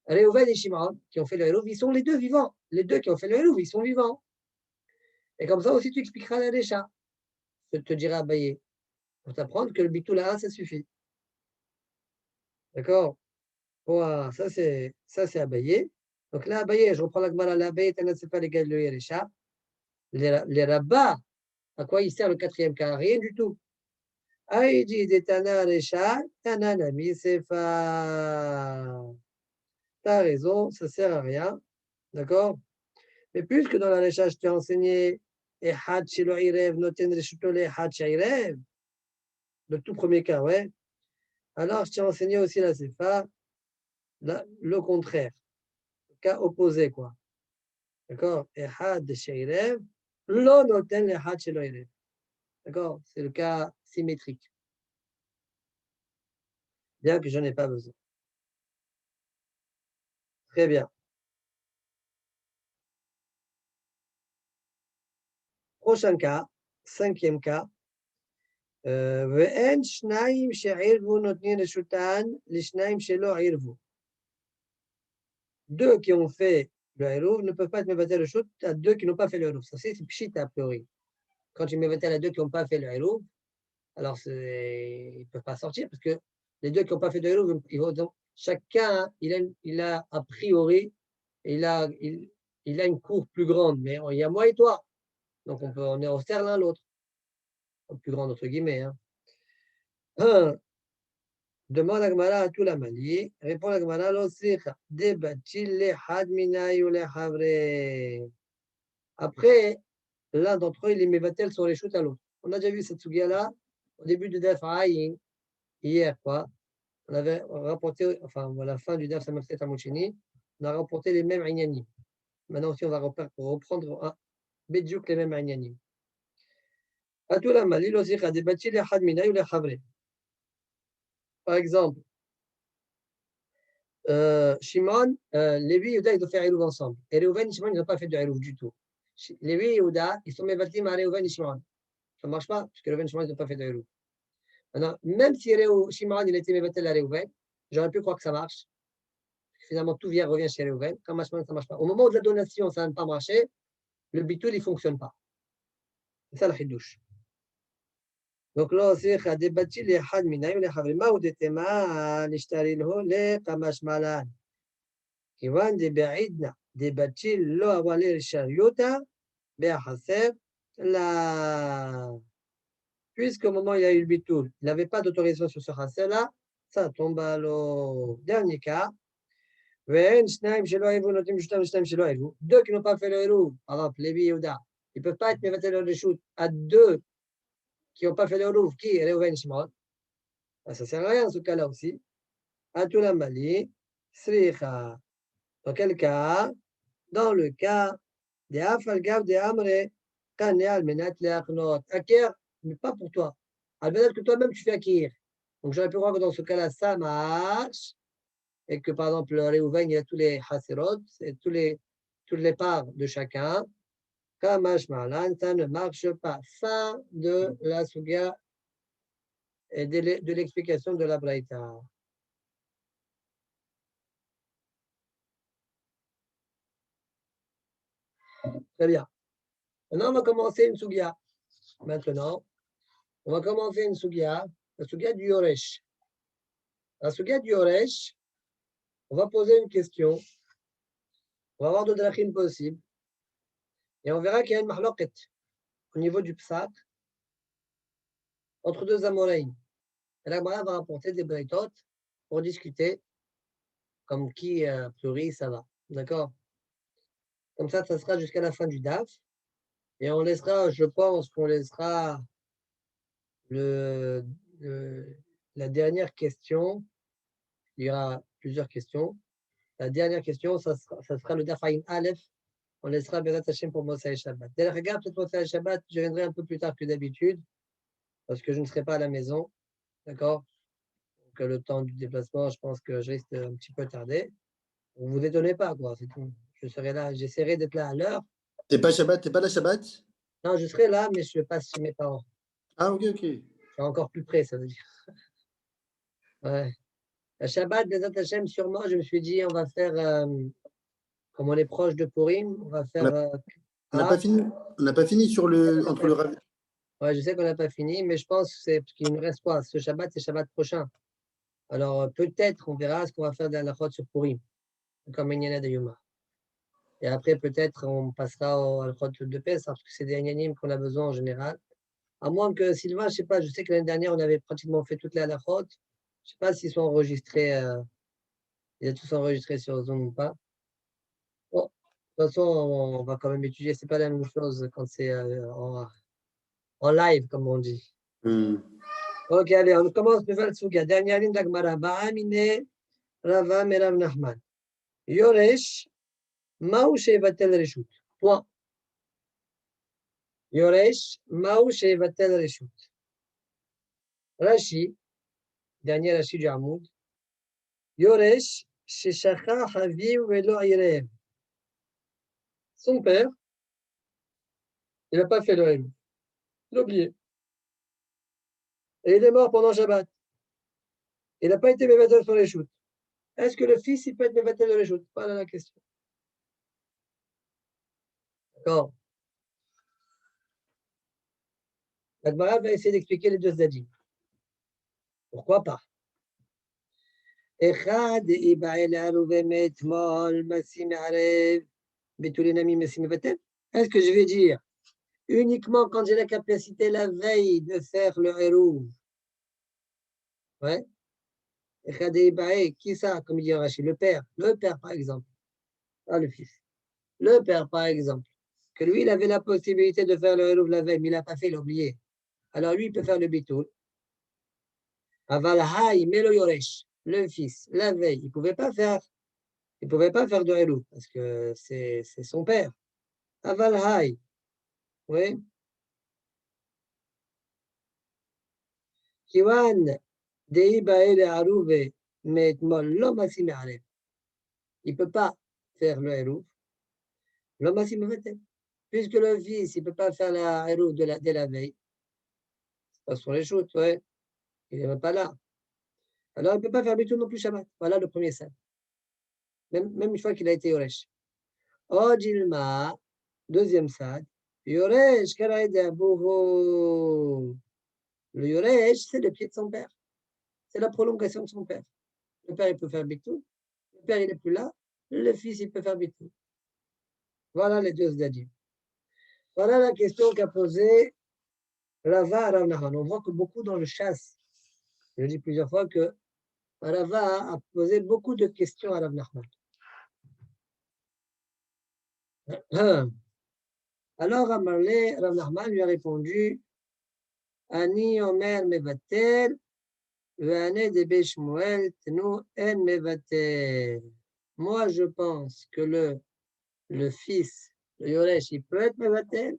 Reuven et Shimon, qui ont fait le héros, ils sont les deux vivants. Les deux qui ont fait le héros, ils sont vivants. Et comme ça aussi, tu expliqueras la récha. Je te dirai Abaye. Pour t'apprendre que le bitoula, ça suffit. D'accord? Wow, ça c'est Abaye. Donc là, Abaye, je reprends la Gemara, l'Abaye, c'est pas les gars de l'Eresha. Les rabbins, à quoi il sert le quatrième cas? Rien du tout. Aïdi de Tana Resha, Tana Nami, c'est pas. T'as raison, ça sert à rien. D'accord? Mais puisque dans la Resha, je t'ai enseigné, et Had Shilo Irev, Noten Reshutole Had Shairev, le tout premier cas, ouais. Alors, je t'ai enseigné aussi la Sefa, le contraire. Cas opposé, quoi. D'accord? Ehad sheirev, lo noten l'ehad shelo irev. D'accord? C'est le cas symétrique. Bien que je n'ai pas besoin. Très bien. Prochain cas, cinquième cas. ואין שניים שעירבו נותנים רשותן לשניים שלא עירבו. deux qui ont fait le Hérouv ne peuvent pas être mévatel le shoot à deux qui n'ont pas fait le Hérouv. Ça, c'est pchit a priori. Quand tu mévatel à deux qui n'ont pas fait le Hérouv, alors ils ne peuvent pas sortir parce que les deux qui n'ont pas fait de Hérouv, chacun, il a a priori, il a une cour plus grande, mais il y a moi et toi. Donc on est austère l'un l'autre. Plus grande entre guillemets. Hein. Demande à Gmara à tout la Mali. Répond à Gmara, l'osricha. Débatil le had minaï ou le havre. Après, l'un d'entre eux, il est mévatel sur les chutes à l'autre. On a déjà vu cette sugia-là au début du Daf Ayin, hier, quoi. On avait rapporté, enfin, à la fin du Daf Samafset Amouchini, on a rapporté les mêmes Inyanim. Maintenant aussi, on va reprendre Bedjouk les mêmes Inyanim. À tout la Mali, l'osricha. Débatil le had minaï ou le havre. Par exemple, Shimon, Lévi et Yehuda, ils doivent faire Elouv ensemble. Et Réhouven et Shimon, ils n'ont pas fait de Elouv du tout. Lévi et Yehuda, ils sont mévatim à Réhouven et Shimon. Ça ne marche pas, parce que Réhouven et Shimon, ils n'ont pas fait de Elouv. Maintenant, même si Shimon, il était mévatel à Réhouven, j'aurais pu croire que ça marche. Finalement, tout revient chez Réhouven. Quand Shimon, ça ne marche pas. Au moment de la donation, ça n'a pas marché. Le bitoul, il ne fonctionne pas. C'est ça la chidouche. Donc là aussi, il a débattu les had minaï ou les havrima ou des thémas, l'ishtarilho, les kamash malad. כיוון דבעידנא דבתשיל לא אבלי לשריותא בהחסר la. Puisqu'au moment où il y a eu le bitoul, il n'avait pas d'autorisation sur ce chassé-là, ça tombe à l'eau. Dernier cas, deux qui n'ont pas fait le héros, par exemple, Lévi et Yehuda, ils ne peuvent pas être mévatel le shoot à deux qui n'ont pas fait le héros, qui est Reuven Shimon. Ça ne sert à rien dans ce cas-là aussi. À tout la Mali, Sricha. Dans quel cas? Dans le cas des Afalgav des Amre, Kane Almenat les Achnot. Acquérir, mais pas pour toi. Almenat que toi-même tu fais acquérir. Donc j'aurais pu voir que dans ce cas-là, ça marche. Et que par exemple, le Réhouven, il y a tous les Hasserot, c'est toutes les parts de chacun. Kamash Malan, ça ne marche pas. Fin de la Suga et de l'explication de la Braïta. Très bien. Maintenant, on va commencer une Sugia. Maintenant, on va commencer une Sugia, la Sugia du Yoresh. La Sugia du Yoresh, on va poser une question. On va avoir deux drachim possibles. Et on verra qu'il y a une mahloket au niveau du psak entre deux amoreim. Et la Gemara va rapporter des braïtot pour discuter comme qui, a priori, ça va. D'accord? Comme ça sera jusqu'à la fin du DAF. Et on laissera, je pense qu'on laissera la dernière question. Il y aura plusieurs questions. La dernière question, ça sera le DAF Aïn Aleph. On laissera Bezat Hashem pour Moshe et Shabbat. D'ailleurs, regarde, peut-être Moshe et Shabbat, je viendrai un peu plus tard que d'habitude, parce que je ne serai pas à la maison. D'accord? Donc, le temps du déplacement, je pense que je risque un petit peu tarder. Ne vous étonnez pas, quoi. C'est tout. Je serai là, j'essaierai d'être là à l'heure. T'es pas là Shabbat? Non, je serai là, mais je ne vais pas chez mes parents. Ah, ok. C'est encore plus près, ça veut dire. Ouais. La Shabbat, Bezat Hashem, sûrement, je me suis dit, on va faire, comme on est proche de Purim, on va faire. On n'a pas fini sur le entre le Rav. Ouais, je sais qu'on n'a pas fini, mais je pense que c'est parce qu'il nous reste quoi? Ce Shabbat, c'est Shabbat prochain. Alors, peut-être, on verra ce qu'on va faire dans la sur Purim, comme Inyana de Yuma. Et après, peut-être, on passera à la de Pessah, parce que c'est des Inyanim qu'on a besoin en général. À moins que Sylvain, je ne sais pas, je sais que l'année dernière, on avait pratiquement fait toutes les halachot. Je ne sais pas s'ils sont enregistrés, ils sont tous enregistrés sur Zoom ou pas. Bon, de toute façon, on va quand même étudier. Ce n'est pas la même chose quand c'est en live, comme on dit. Ok, allez, on commence nouvelle Suga. Dernière ligne d'Agmara. Ba'amine Rava Merav Nachman. Yoresh, Ma'u Shevatel Reshut. Point. Yoresh, Ma'u Shevatel Reshut. Rashi, dernier Rashi du Hamoud. Yoresh, Sheshacha Haviv Velo Irev. Son père, il n'a pas fait le rêve. Il l'a oublié. Et il est mort pendant Shabbat. Il n'a pas été mévatel sur les shoots. Est-ce que le fils, il peut être Mevatel de Réchout? Voilà la question. D'accord. La Gemara va essayer d'expliquer les deux zadim. Pourquoi pas? Echad iba'el arouve metmol masim arev betulinami masim mevatel. Est-ce que je vais dire uniquement quand j'ai la capacité la veille de faire le héros? Ouais. Echad iba'el, qui ça, comme il dit Rachid? Le père par exemple. Ah, le fils. Le père, par exemple, que lui, il avait la possibilité de faire le héros la veille, mais il n'a pas fait, il a oublié. Alors lui, il peut faire le bitoul. Aval hay melo yoresh, le fils, la veille, il ne pouvait pas faire de héros parce que c'est son père. Aval hay, oui. Kiwan dei baele arouve metmol lo masim alef. Il ne peut pas faire le héros. Lo masim mevatel. Puisque le fils, il ne peut pas faire la héros dès la veille. Ce sont les choses, ouais. Il n'est même pas là. Alors, il ne peut pas faire du tout non plus Shabbat. Voilà le premier sad. Même une fois qu'il a été Yoresh. Odilma, deuxième sad. Yoresh, Karaïda, Boho. Le Yoresh, c'est le pied de son père. C'est la prolongation de son père. Le père, il peut faire Bitou. Le père, il n'est plus là. Le fils, il peut faire Bitou. Voilà les deux zadim. Voilà la question qu'a posée Rava à Rav Nachman. On voit que beaucoup dans le chasse, je dis plusieurs fois que Rava a posé beaucoup de questions à Rav Nachman. Alors, Amarle, Rav Nachman lui a répondu Ani Omer Mevatel, Veane de Beshmuel, Tenu En Mevatel. Moi, je pense que le fils, le Yoresh, il peut être Mevatel.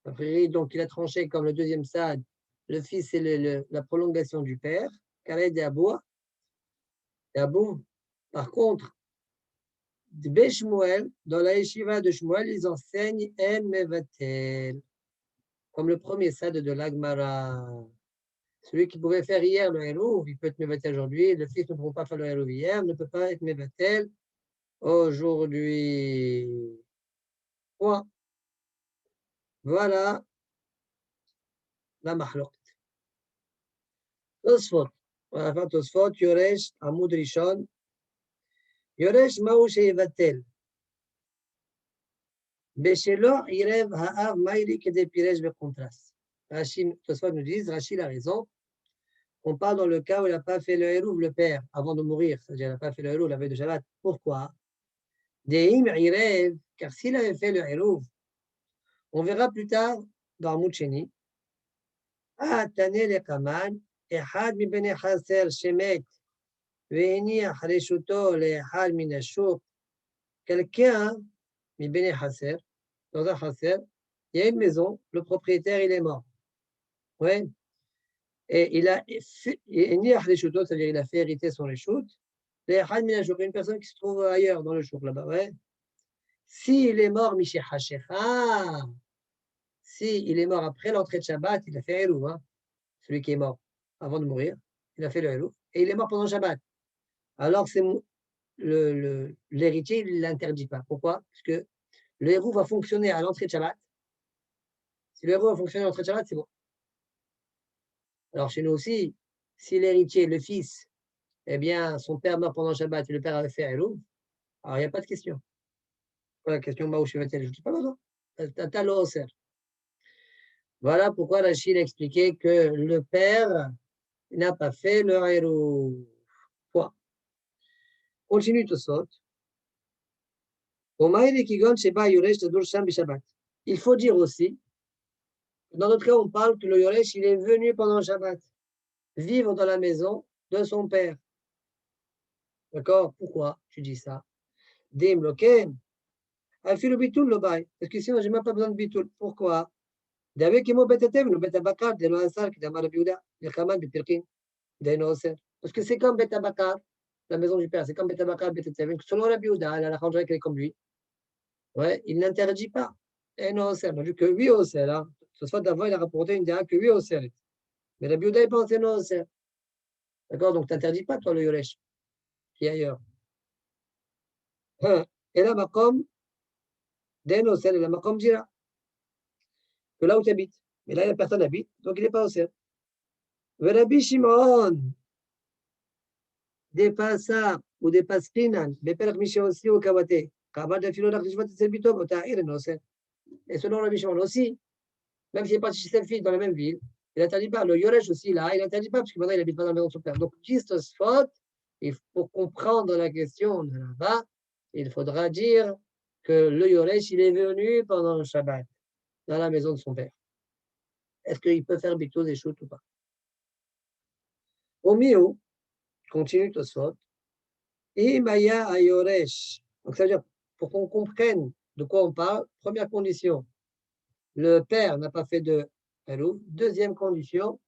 Après, donc, il a tranché comme le deuxième sad. Le fils, c'est la prolongation du père. Khaled et Aboua. Et Abou. Par contre, de Beshmuel, dans la yeshiva de Shmuel, ils enseignent En Mevatel. Comme le premier sad de l'Agmara. Celui qui pouvait faire hier le Hélouv, il peut être Mevatel aujourd'hui. Le fils ne pourra pas faire le Hélouv hier, ne peut pas être Mevatel aujourd'hui. Point. Voilà la mahlok. Tosfot. Voilà, enfin, Tosfot, Yoresh, Amoud Rishon. Yoresh Maou Shevatel. Beshelo, Irev, Ha'av, Maïli, Kede Piresh, Bekontras. Rachid, Tosfot nous dit, Rachid a raison. On parle dans le cas où il n'a pas fait le Hélouv, le père, avant de mourir. C'est-à-dire, il n'a pas fait le Hélouv la veille de Shabbat. Pourquoi? Deim Irev, car s'il avait fait le Hélouv, on verra plus tard dans Moucheni. Ah, Tane le Kaman, Ehad mi bene Chaser Shemet, Veini Achreshuto le Ehad Minashuk. Quelqu'un, mi bene Chaser, dans un Chaser, il y a une maison, le propriétaire, il est mort. Ouais. Et il a, Veini Achreshuto, c'est-à-dire il a fait hériter son Reshut, le Ehad Minashuk, une personne qui se trouve ailleurs dans le Chouk, là-bas, ouais. S'il est mort, Miché Hachecha, si il est mort après l'entrée de Shabbat, il a fait Hélouv, hein, celui qui est mort avant de mourir, il a fait le Hélouv, et il est mort pendant Shabbat. Alors, c'est l'héritier, il ne l'interdit pas. Pourquoi? Parce que le Hélouv va fonctionner à l'entrée de Shabbat. Si le Hélouv va fonctionner à l'entrée de Shabbat, c'est bon. Alors, chez nous aussi, si l'héritier, le fils, eh bien, son père meurt pendant Shabbat et le père avait fait Hélouv, alors il n'y a pas de question. Pas la question, Maou Shevatel, je ne dis pas besoin. T'as le Oser. Voilà pourquoi Rachid a expliqué que le père n'a pas fait le héros. Point. Continue tout ça. Il faut dire aussi, dans notre cas, on parle que le Yoresh, il est venu pendant Shabbat, vivre dans la maison de son père. D'accord? Pourquoi tu dis ça? Dim loken. Elle fait le bitoul le bail. Parce que sinon, je n'ai même pas besoin de bitoul. Pourquoi? Parce que c'est comme Bet Abakar, la maison du père, c'est comme Bet Abakar, Bet Teven. Selon Rabbi Yehuda, elle a l'arrangé qu'elle est comme lui. Ouais, il n'interdit pas. Et non, c'est vu que oui, au sel. Hein. Ce soit d'avant, il a rapporté une diade que oui, au sel. Mais Rabbi Yehuda, il pense non, au sel. D'accord? Donc, tu n'interdis pas, toi, le Yoresh. qui est ailleurs. Et là, Makom, Den Osel, et la Makom Jira, que là où tu habites. Mais là, la personne habite, donc il n'est pas Osel. Rabbi Shimon, des Passa ou des Paskinan, des Perach Misha aussi au Kawate, Kabad de Philolach, je vois tes serviteurs, au Tahir et Osel. Et selon Rabbi Shimon aussi, même s'il n'est pas chez ses filles dans la même ville, il n'interdit pas. Le Yoresh aussi, là, il n'interdit pas, parce que maintenant, il n'habite pas dans la maison de son père. Donc, juste spot, et pour comprendre la question de là-bas, il faudra dire que le Yoresh, il est venu pendant le Shabbat, dans la maison de son père. Est-ce qu'il peut faire Bito des choses ou pas? Au milieu, continue Tosfot, Imaya Ayoresh. Donc, ça veut dire, pour qu'on comprenne de quoi on parle, première condition, le père n'a pas fait de Eruv. Deuxième condition,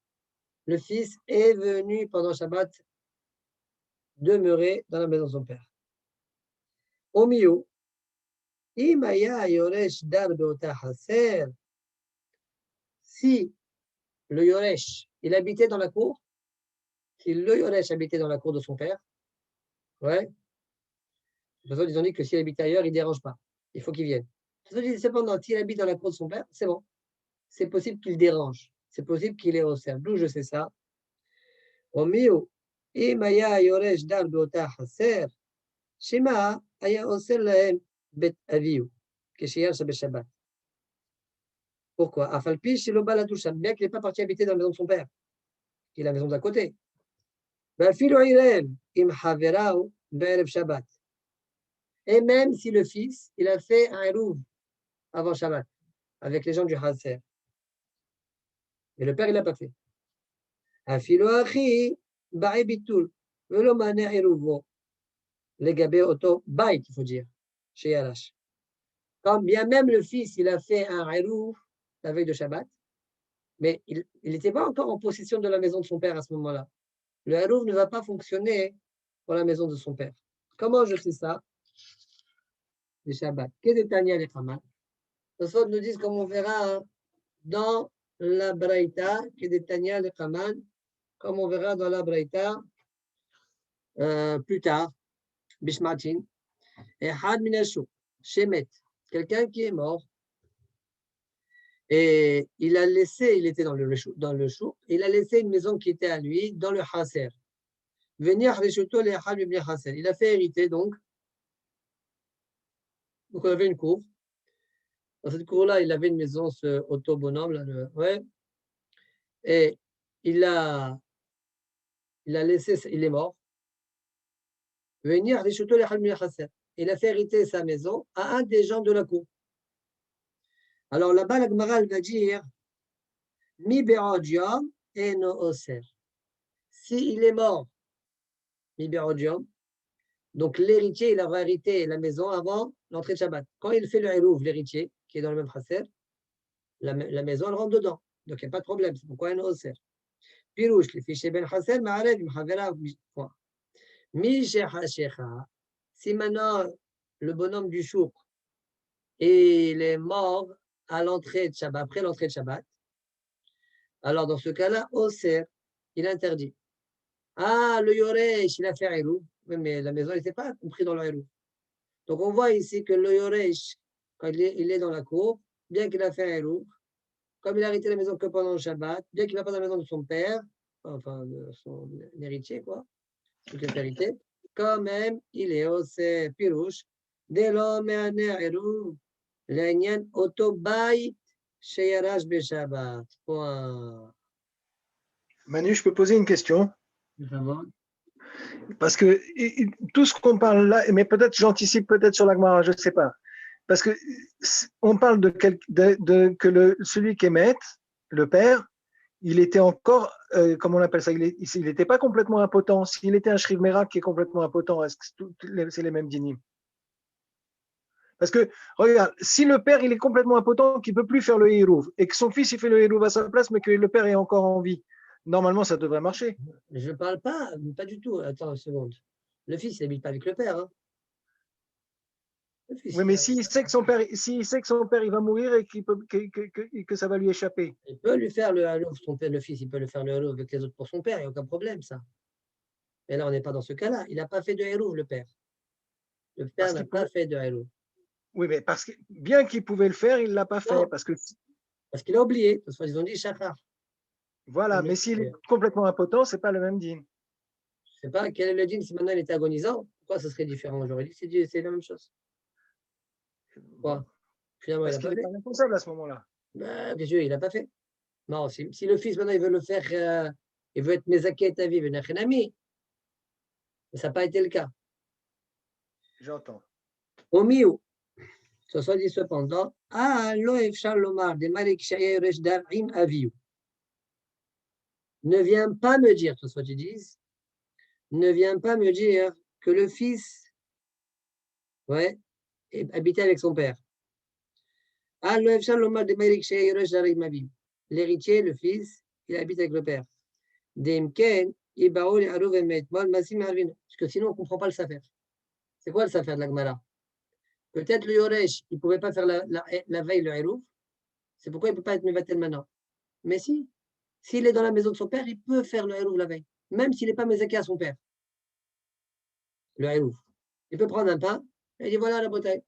le fils est venu pendant Shabbat demeurer dans la maison de son père. Au milieu, Imaya Yoresh Dar Beota Haser. Si le Yoresh, il habitait dans la cour, si le Yoresh habitait dans la cour de son père, ouais, les autres, ils ont dit que s'il habitait ailleurs, il ne dérange pas. Il faut qu'il vienne. Cependant, s'il habite dans la cour de son père, c'est bon. C'est possible qu'il dérange. C'est possible qu'il est au cerf. D'où je sais ça. Au milieu, Imaya Yoresh Dar Beota Haser. Shema aya osel lahem bet aviou, keshiyar shabbat. Pourquoi? Afalpi shelo baladoucham, bien qu'il n'est pas parti habiter dans la maison de son père, qui est la maison d'à côté. Bafilo irev im haverao be'erev Shabbat. Et même si le fils, il a fait un eruv avant Shabbat, avec les gens du Haser. Mais le père, il l'a pas fait. Afilo achi ba'i bitul, velo mane eruvo. Les gabé auto bait, il faut dire, chez Yalash. Quand bien même le fils, il a fait un eruv la veille de Shabbat, mais il n'était pas encore en possession de la maison de son père à ce moment-là. Le eruv ne va pas fonctionner pour la maison de son père. Comment je sais ça? Les Shabbat. Qu'est-ce que Tania les Chaman? Les autres nous disent, comme on verra dans la Braïta, que des Tania les Chaman, comme on verra dans la Braïta plus tard, Bishmatin, et Had Minashu, Shemet, quelqu'un qui est mort, et il a laissé, il était dans le chou, il a laissé une maison qui était à lui dans le Haser. Venir les Had ibn Haser. Il a fait hériter donc on avait une cour. Dans cette cour-là, il avait une maison, ce auto-bonhomme, là, ouais. Et il a laissé, il est mort. Venir les Had ibn Haser. Il a fait hériter sa maison à un des gens de la cour. Alors là-bas, la Gemara va dire Mi be'odium et no oser. S'il est mort, mi be'odium, donc l'héritier, il aura hérité la maison avant l'entrée de Shabbat. Quand il fait le eruv, l'héritier, qui est dans le même chaser, la maison, elle rentre dedans. Donc il n'y a pas de problème. C'est pourquoi un oser. Pirouche, les fichiers ben chaser, ma'arev, m'havera, mi shecha. Si maintenant le bonhomme du chouk, il est mort à l'entrée de Shabbat, après l'entrée de Shabbat, alors dans ce cas-là, oser, il interdit. Ah, le Yoresh, il a fait eruv. Oui, mais la maison n'était pas compris dans le eruv. Donc on voit ici que le Yoresh, quand il est dans la cour, bien qu'il a fait un eruv, comme il a arrêté la maison que pendant le Shabbat, bien qu'il n'a pas dans la maison de son père, enfin de son héritier, quoi, toute hérité, quand même, il est aussi pirouche, dès l'homme et un eruv, l'Anyan autobait chez Yarash Beshabbat. Point. Manu, je peux poser une question? Vraiment. Parce que tout ce qu'on parle là, mais peut-être j'anticipe peut-être sur la Gemara, je ne sais pas. Parce que on parle de que celui qui est maître, le père, il était encore, comment on appelle ça, il n'était pas complètement impotent. S'il était un Shriv Merak qui est complètement impotent, est-ce que c'est les mêmes dynimes? Parce que, regarde, si le père il est complètement impotent, qu'il ne peut plus faire le Hérouv, et que son fils il fait le Hérouv à sa place, mais que le père est encore en vie, normalement ça devrait marcher. Je ne parle pas du tout. Attends une seconde. Le fils n'habite pas avec le père. Hein. Oui, mais s'il sait que son père, il va mourir et que ça va lui échapper. Il peut lui faire le halouf, son père, le fils, il peut le faire le halouf avec les autres pour son père, il n'y a aucun problème, ça. Et là, on n'est pas dans ce cas-là. Il n'a pas fait de hérouv, le père. Le père Parce n'a qu'il pas pouvait, fait de hérouv. oui, mais parce que bien qu'il pouvait le faire, il ne l'a pas fait. Non, Parce que, parce qu'il a oublié. Parce qu'ils ont dit shachar. voilà, mais s'il est complètement impotent, ce n'est pas le même dîme. Je ne sais pas quel est le din si maintenant il est agonisant. Pourquoi ce serait différent? J'aurais dit que c'est la même chose. Quoi? Finalement, il Parce n'a qu'il pas n'est fait. pas responsable à ce moment-là. Ben, bien sûr, il n'a pas fait. Non, si le fils maintenant il veut le faire, il veut être Mezaké ta vie, ami, mais ça n'a pas été le cas. J'entends. Au milieu, ce soit dit cependant, ah, loef shalomar de Malik Shayer Reshdar im aviou. Ne viens pas me dire, ce soit tu dises, ne viens pas me dire que le fils, ouais, habitait avec son père. Ah, loef shalomar de Malik Shayer Reshdar im aviou. L'héritier, le fils, il habite avec le père. Demken, Ibaou, Arouv et Metmol, Massim Arvin. Parce que sinon, on ne comprend pas le safer. C'est quoi le safer de la Gemara? Peut-être le Yoresh, il ne pouvait pas faire la veille le Hérouf. C'est pourquoi il ne peut pas être Mevatel maintenant. Mais si, s'il est dans la maison de son père, il peut faire le Hérouf la veille. Même s'il n'est pas Mezaké à son père. Le Hérouf. Il peut prendre un pain et il dit voilà la bouteille.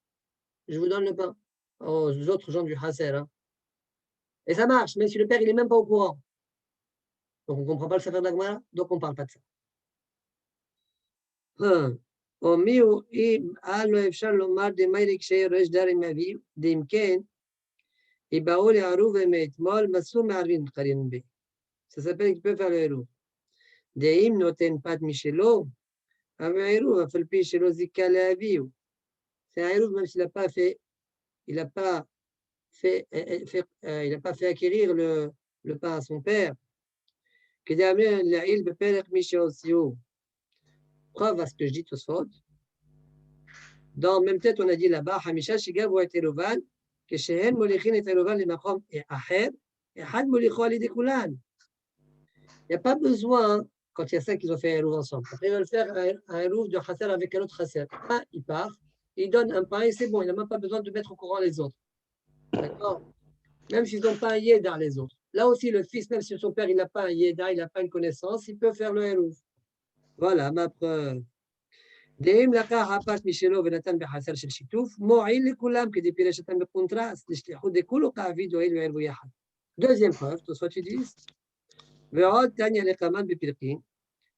Je vous donne le pain. Aux autres gens du Hasser. Hein. Et ça marche, même si le père il n'est même pas au courant. Donc on ne comprend pas le safer de la Gemara, donc on ne parle pas de ça. ומי הוא אם לו אפשר לומר דמיירי כשיהיה רש דר עם אביו, דאם כן, יבאו לערוב מאתמול, מסו מערבין קרין בי. Ça s'appelle qu'il peut faire le héros. דאם נותן פת משלו, אבל העירוב, אף על פי שלא זיכה לאביו. C'est un héros, même s'il n'a pas fait, il n'a pas fait acquérir le pain à son père. כדאמר לעיל בפרק מי שהוציאו. Preuve à ce que je dis, Tosfot. Dans même tête, on a dit là-bas, Hamisha Shigav ou Eterovan, que Shehen Molichin et Eterovan les Machom et Aher, et Had Molicho Ali Kulan. Il n'y a pas besoin, quand il y a ça qu'ils ont fait un héros ensemble. Après, ils veulent faire un héros de Chasser avec un autre Chasser. Il part, il donne un pain et c'est bon, il n'a même pas besoin de mettre au courant les autres. D'accord? Même s'ils n'ont pas un Yéda les autres. Là aussi, le fils, même si son père il n'a pas un Yéda, il n'a pas une connaissance, il peut faire le héros. Voilà ma preuve. דאם לקח הפת משלו ונתן בחסר של שיתוף, מועיל לכולם כדי פירשתם בקונטרסט, לשליחות דכולו כעביד הואיל וערבו יחד. Deuxième preuve, תוספות שדיס, ועוד תניא לקמן בפרקין,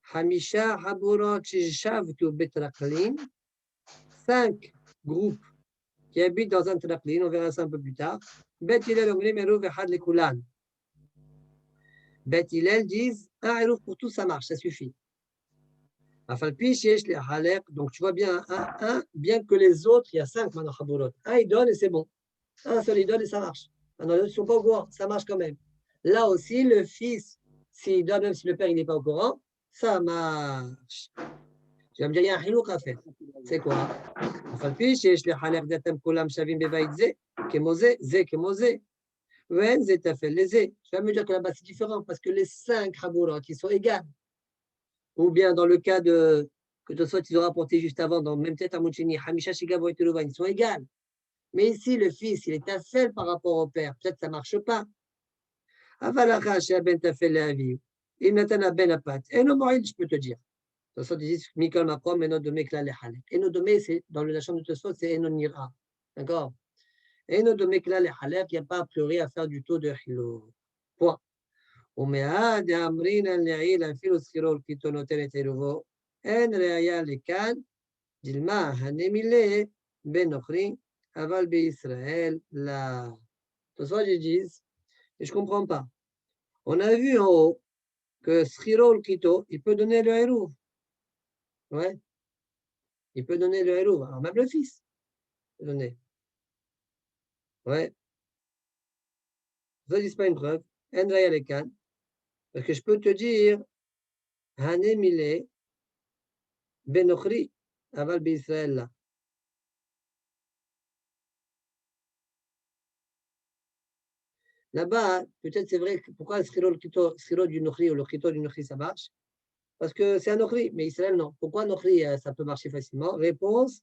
5 חבורות ששבתו בטרקלין, 5 groupes qui habitent dans un traqlin, on verra ça un peu plus tard, בית הלל אומרים עירוב אחד לכולן. בית הלל disent, un עירוב pour tout ça marche, ça suffit. Donc tu vois bien, bien que les autres, il y a 5 maintenant Khaburot. Un il donne et c'est bon. Un seul il donne et ça marche. Maintenant les autres ne sont pas au courant, ça marche quand même. Là aussi, le fils, s'il donne, même si le père il n'est pas au courant, ça marche. Tu vas me dire, il y a un hilouk à faire. C'est quoi? Ça va me dire que là-bas c'est différent parce que les 5 Khaburot, ils sont égales. Ou bien dans le cas de que de soit ils ont rapporté juste avant, dans même tête à Mouchini, Hamisha Shigavo et Telouvan, ils sont égales. Mais ici, le fils, il est tafel par rapport au père. Peut-être que ça ne marche pas. Avalacha Shea ben tafel le'aviv. Il natana ben apat. Et non, je peux te dire. De toute façon, ils disent Mikol Makom, Eno Dome Kla Lechalek. Eno Dome, c'est dans le Lachon de Tosfot, c'est Eno Nira. D'accord? Eno Dome Kla Lechalek, il n'y a pas a priori à faire du taux de Hilo. Point. ומעד דאמרינן לעיל אפילו שכירו ולקיתו נותן את עירובו, אין ראיה לכאן, דילמה הנמילה בנוכרי, אבל בישראל là. Soit ils disent, et je ne comprends pas. On a vu en haut que Schiro le Kito, il peut donner le héros. Ouais. Il peut donner le héros. Alors même le fils peut donner. Ouais. Ça, c'est pas une preuve. En raya lekan. Parce que je peux te dire, Hanemile Benochri, aval Israël là. Là-bas, peut-être c'est vrai, pourquoi le schiro du Nochri ou le chito du Nochri ça marche? Parce que c'est un Nochri, mais Israël non. Pourquoi Nochri ça peut marcher facilement? Réponse,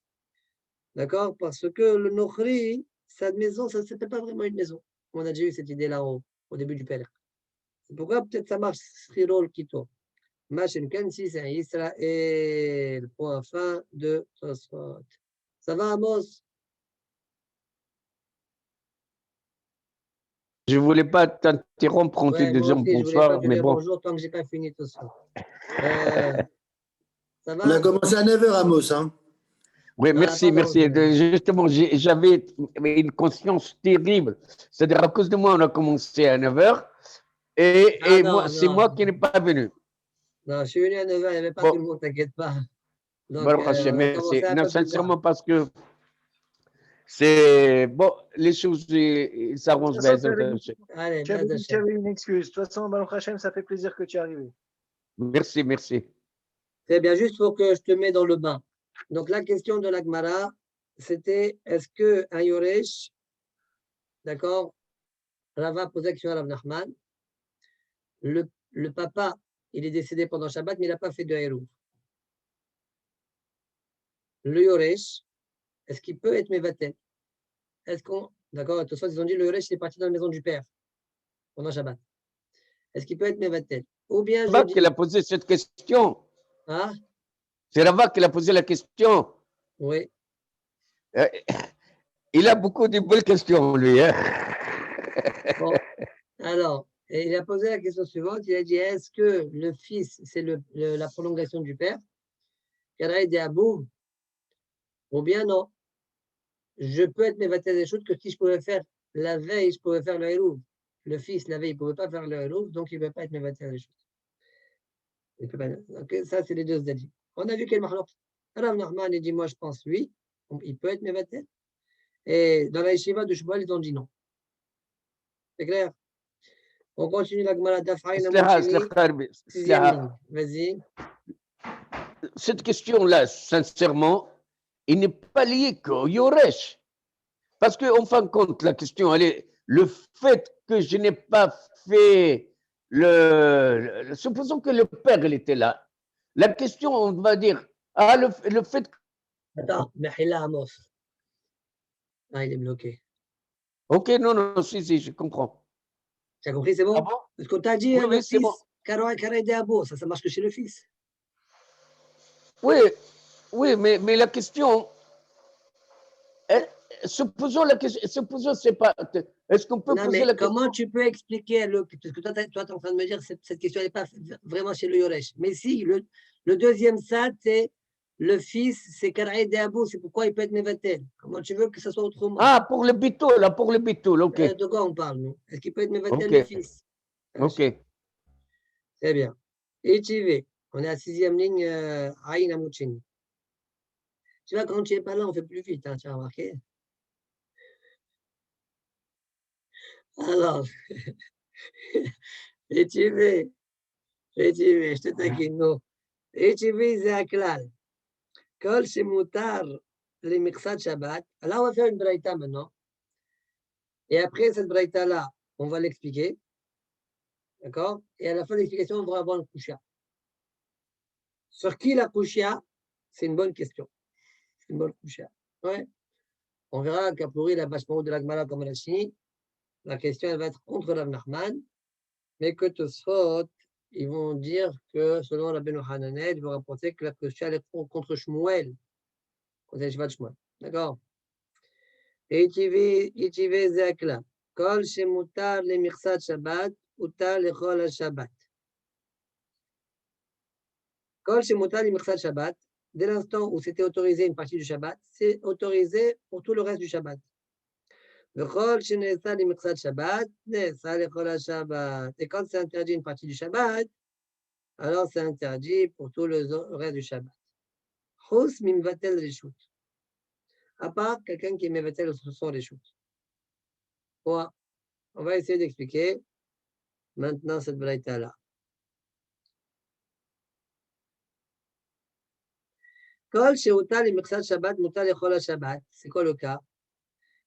d'accord? Parce que le Nochri, sa maison, ça ne s'appelle pas vraiment une maison. On a déjà eu cette idée-là au début du Père. C'est pourquoi peut-être ça marche schiro le chito. Machin si c'est un Israël. Point fin de Tosfot. Ça va, Amos? Je ne voulais pas t'interrompre quand tu Ouais, moi disais aussi, je ne voulais pas bonsoir, te mais dire bon. bonjour tant que je n'ai pas fini Tosfot. Ça On a va? commencé à 9h, Amos. Hein. Oui, merci, pardon, merci. Justement, j'avais une conscience terrible. C'est-à-dire, à cause de moi, on a commencé à 9h et moi, c'est moi qui n'ai pas venu. Non, je suis venu à 9h, il n'y avait pas Bon. tout le monde, t'inquiète pas. Donc, Baruch Hashem, on a commencé merci. un Non, peu plus tard. sincèrement, parce que c'est bon, les choses ils s'arrangent bien. Allez, Tu avais Bez dit que tu Hashem. avais une excuse. De toute façon, Baruch Hashem, ça fait plaisir que tu es arrivé. Merci, merci. C'est bien, juste pour que je te mette dans le bain. Donc, la question de l'Agmara, c'était est-ce qu'un Yoresh, d'accord, Rava posait la question à Rav Nachman, le papa, il est décédé pendant Shabbat, mais il n'a pas fait de Hérouv. Le Yoresh, est-ce qu'il peut être Mevatel? Est-ce qu'on. D'accord, de toute façon, ils ont dit le Yoresh, il est parti dans la maison du père pendant Shabbat. Est-ce qu'il peut être Mevatel? Ou bien je Rabat dis. qui a posé cette question. Ah, C'est Rabat qui a posé la question. oui. Il a beaucoup de belles questions, lui. Hein? Bon, alors, et il a posé la question suivante. Il a dit est-ce que le fils, c'est la prolongation du père? Karaïd et Abou, ou bien non? Je peux être Mevatel des choses que si je pouvais faire la veille, je pouvais faire le Hérouv. Le fils, la veille, il ne pouvait pas faire le Hérouv, donc il ne peut pas être Mevatel des choses. Il peut pas. Donc, ça, c'est les deux zadis. On a vu quel mahlouk. Rav Nachman, il dit moi, je pense oui, il peut être Mevatel. Et dans la yeshiva de Shmuel, ils ont dit non. C'est clair? On continue la Gemara d'Afraïn Amoucheni. Sixième ligne. Vas-y. Cette question-là, sincèrement, il n'est pas lié qu'au Yoresh. Parce qu'en fin de compte, la question, elle est le fait que je n'ai pas fait supposons que le père, il était là. La question, on va dire, le fait. Attends, Mehila Amos. Ah, il est bloqué. Ok, non, si, je comprends. Tu as compris, c'est bon? Ah bon? Parce qu'on t'a dit, Oui, le c'est fils, bon. Carré d'Abo, ça marche que chez le fils. Oui, mais la question, supposons la question, c'est pas, est-ce qu'on peut Non, poser mais la question? comment tu peux expliquer, parce que toi, tu es en train de me dire que cette question n'est pas vraiment chez le Yoresh. Mais si, le deuxième sad, c'est le fils, c'est Carré d'Abo, c'est pourquoi il peut être Mevatel. Comment tu veux que ce soit autrement? Ah, pour le bitoul, ok. De quoi on parle, nous? Est-ce qu'il peut être Mevatel, Ok. le fils? Ok. Très bien. Et tu veux, on est à la sixième ligne, Aïn Amoucheni. Tu vois, quand tu n'es pas là, on fait plus vite, hein, tu as remarqué? Alors, et tu veux, je te taquine, non. Et tu veux, c'est un klal. Kol shemutar les miksat Shabbat. Là, on va faire une braïta maintenant. Et après cette braïta-là, on va l'expliquer. D'accord? Et à la fin de l'explication, on va avoir le kushia. Sur qui la kushia? C'est une bonne question. C'est une bonne kushia. Ouais. On verra qu'à pourri la bâche de la Gemara comme la Chini. La question, elle va être contre Rav Nachman. Mais que Tosfot, ils vont dire que selon Rabbeinu Hananet, ils vont rapporter que la kushia est contre Shmuel. Contre Shivat Shmuel. D'accord? יתיבי זה הכלל. כל שמותר למכסת שבת, הותר לכל השבת. כל שמותר למכסת שבת, dès l'instant où c'était autorisé une partie du Shabbat, c'est autorisé pour tout le reste du Shabbat. וכל שנעשה למכסת שבת, נעשה לכל השבת. Et quand c'est interdit une partie du Shabbat, alors c'est interdit pour tout le reste du Shabbat. חוץ ממבטל רשות. À part quelqu'un qui est מבטל son reshut. Bon, on va essayer d'expliquer maintenant cette braïta-là. Kol shehuta li miksat Shabbat, mutar lechol Shabbat. C'est quoi le cas?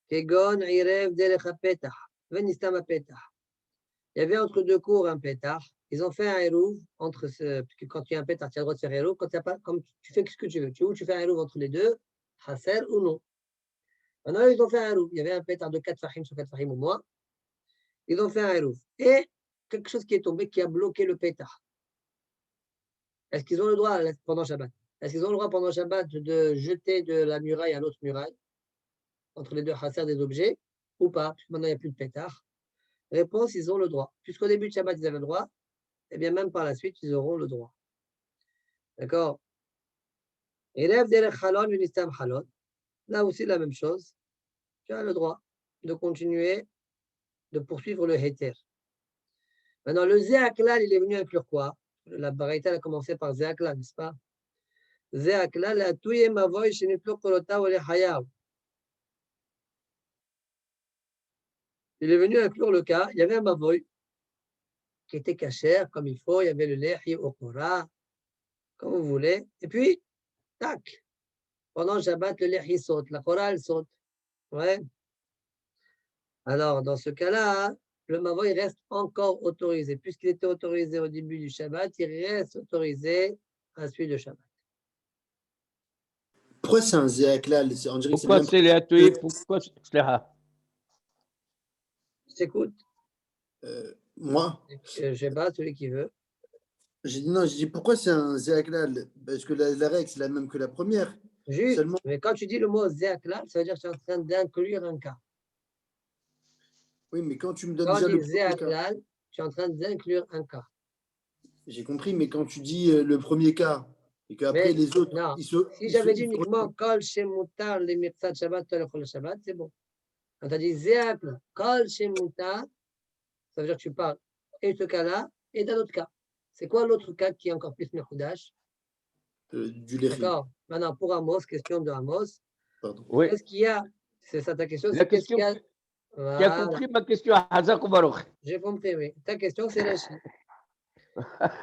Kegon irev derech ha-petach, venistam ha-petach. Il y avait entre deux cours un petach. Ils ont fait un hérouv entre ce. Parce que quand tu as un petach, tu as le droit de faire un hérouv. Quand tu n'as pas, comme tu fais ce que tu veux. Tu fais un hérouv entre les deux, chasser ou non. Maintenant, ils ont fait un hérouv. Il y avait un petach de 4 fahim sur 4 fahim au moins. Ils ont fait un hérouv. Et quelque chose qui est tombé qui a bloqué le petach. Est-ce qu'ils ont le droit pendant Shabbat? Est-ce qu'ils ont le droit pendant Shabbat de jeter de la muraille à l'autre muraille, entre les deux chasser des objets, ou pas? Puisque maintenant, il n'y a plus de pétard. Réponse, ils ont le droit. Puisqu'au début de Shabbat, ils avaient le droit, eh bien, même par la suite, ils auront le droit. D'accord? Et rêve derech halon, unistam halon. Là aussi, la même chose. Tu as le droit de continuer, de poursuivre le héter. Maintenant, le zéaklal, il est venu inclure quoi? La baraita a commencé par zéaklal, n'est-ce pas? Zéaklal, la touye mavoy, shenitlo kolota ou le hayav. Il est venu inclure le cas, il y avait un mavoy qui était cachère comme il faut, il y avait le lehi au kora, comme vous voulez, et puis, tac, pendant Shabbat, le lehi saute, la kora, elle saute. Ouais. Alors, dans ce cas-là, le mavoy reste encore autorisé. Puisqu'il était autorisé au début du Shabbat, il reste autorisé à la suite de Shabbat. Pourquoi c'est un zéaklal? On dirait que c'est Pourquoi même c'est les ateliers? Pourquoi c'est là? Je t'écoute. moi. Je sais pas, celui qui veut. J'ai dit non, j'ai dit pourquoi c'est un zéaklal? Parce que la règle, c'est la même que la première. Juste, Seulement, mais quand tu dis le mot zéaklal, ça veut dire que tu es en train d'inclure un cas. oui, mais quand tu me donnes Quand on déjà dit le premier cas, zéaklal, tu es en train d'inclure un cas. j'ai compris, mais quand tu dis le premier cas, et qu'après Mais les autres, non, ils se. si j'avais dit uniquement kol shemutar le mirzat Shabbat, le Shabbat, c'est bon. Quand tu as dit zéaklal, kol shemutar, ça veut dire que tu parles et de ce cas-là et d'un autre cas. C'est quoi l'autre cas qui est encore plus Mekoudash? Du Léhi. D'accord. Maintenant, pour Amos, question de Amos. Pardon. Oui. Qu'est-ce qu'il y a? C'est ça ta question? La C'est qu'est-ce qu'il y question, a? tu as Voilà. compris ma question, Hazak ou Baruch? J'ai compris, oui. Ta question, c'est Rashi.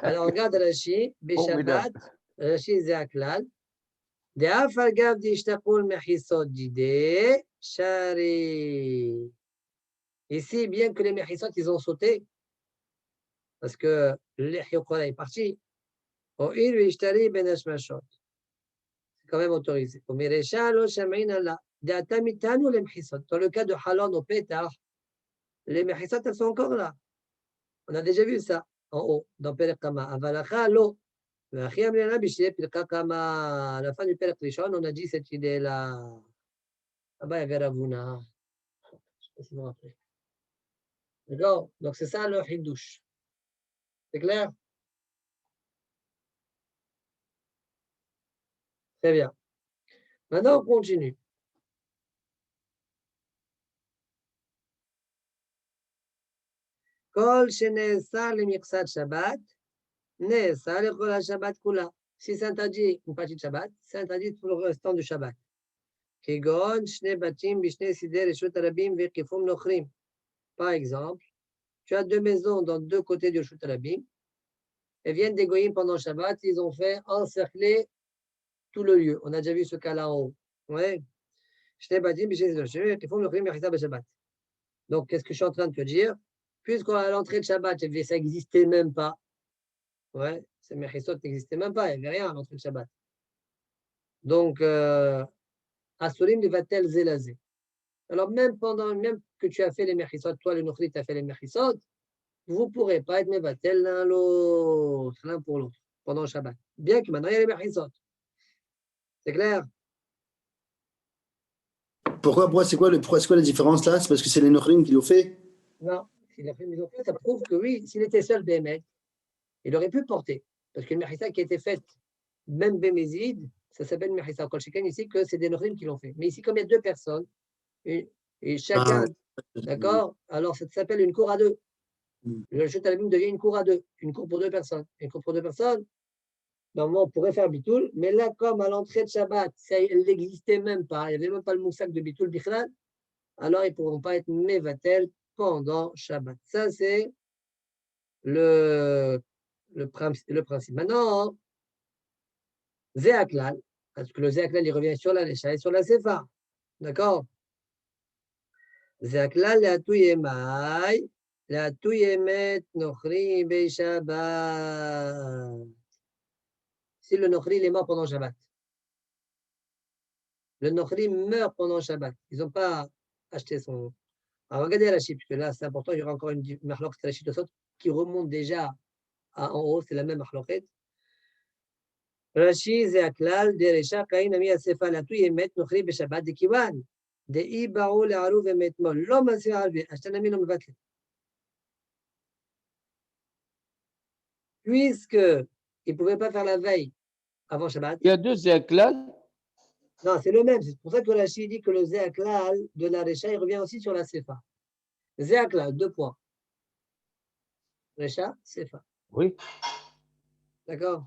Alors, regarde Rashi. Bishabbat, Rashi Zeaklal. De Afalgav d'Ishtaqul Mehisot Dide, Shari. Ici, bien que les Mehisot, ils ont sauté, parce que le Hiyokora est parti. Au il Ishtari Ben Ashmashot. C'est quand même autorisé. Dans le cas de Halon au Pétard, les Mehisot, elles sont encore là. On a déjà vu ça en haut, dans Perek Kama. Avalacha, l'eau. À la fin du Perek Rishon, on a dit cette idée-là. Là-bas, il y avait Ravuna. Je ne sais pas si vous vous rappelez. D'accord? Donc, c'est ça le Hiddush. C'est clair? Très bien. Maintenant, on continue. Kol shene'esar lemiqsat Shabbat, ne'esar lechol Shabbat kula. Si c'est interdit une partie de Shabbat, c'est interdit pour le restant du Shabbat. Kegon shne batim bishne sidei reshut harabim ve'kifum nochrim. Par exemple, tu as deux maisons dans deux côtés du reshut harabim. Elles viennent des goyim pendant Shabbat, ils ont fait encercler tout le lieu. On a déjà vu ce cas-là en haut. Ouais. Donc, qu'est-ce que je suis en train de te dire? Puisqu'à l'entrée de Shabbat, ça n'existait même pas. Ouais, ces mechisot n'existaient même pas, il n'y avait rien à l'entrée de Shabbat. Donc, Asurim de Vatel Zelazé. Alors, même que tu as fait les mechisot, toi, le Nochri, tu as fait les mechisot, vous ne pourrez pas être Mevatel l'un l'autre, l'un pour l'autre, pendant Shabbat. Bien que maintenant, il y a les mechisot. C'est clair? Pourquoi c'est quoi la différence là? C'est parce que c'est les Nochrim qui l'ont fait? Non, s'il a fait une fait, ça prouve que oui, s'il était seul Bémet, il aurait pu porter. Parce qu'une mechissa qui a été faite, même Bémézid, ça s'appelle une mechissa. Quand chacun ici, que c'est des Nochrim qui l'ont fait. Mais ici, comme il y a deux personnes, et chacun, d'accord, alors ça s'appelle une cour à deux. Le chute à la devient une cour à deux, une cour pour deux personnes. Une cour pour deux personnes, normalement, on pourrait faire bitoul, mais là, comme à l'entrée de Shabbat, elle n'existait même pas, il n'y avait même pas le moussak de bitoul bichlal, alors ils ne pourront pas être mevatel pendant Shabbat. Ça, c'est le principe. Maintenant, Zéaklal, parce que le Zéaklal, il revient sur la Lécha et sur la Sefa. D'accord? Zéaklal, la Touyemai, la Touyemet, Nochri, Beishabat. Si le Nochri est mort pendant Shabbat, le Nochri meurt pendant Shabbat. Ils n'ont pas acheté son. Alors, regardez Rachid, parce que là, c'est important, il y aura encore une Mahlok Rachid qui remonte déjà en haut, c'est la même Mahloket. Rashi, c'est Aklal, de Recha, Kain, Ami, Asefa, la Touye, Met, Nochri, Beshabbat, de Kiwan, de Ibaou, le Harouv, et Metmol, l'homme, Asir, Arbi, Ashtanami, l'homme, Vatle. Puisque il ne pouvait pas faire la veille avant Shabbat. Il y a deux Zéaklal. Non, c'est le même. C'est pour ça que Rashi dit que le Zéaklal de la Recha, il revient aussi sur la Sefa. Zéaklal, 2 points. Recha, Sefa. Oui. D'accord.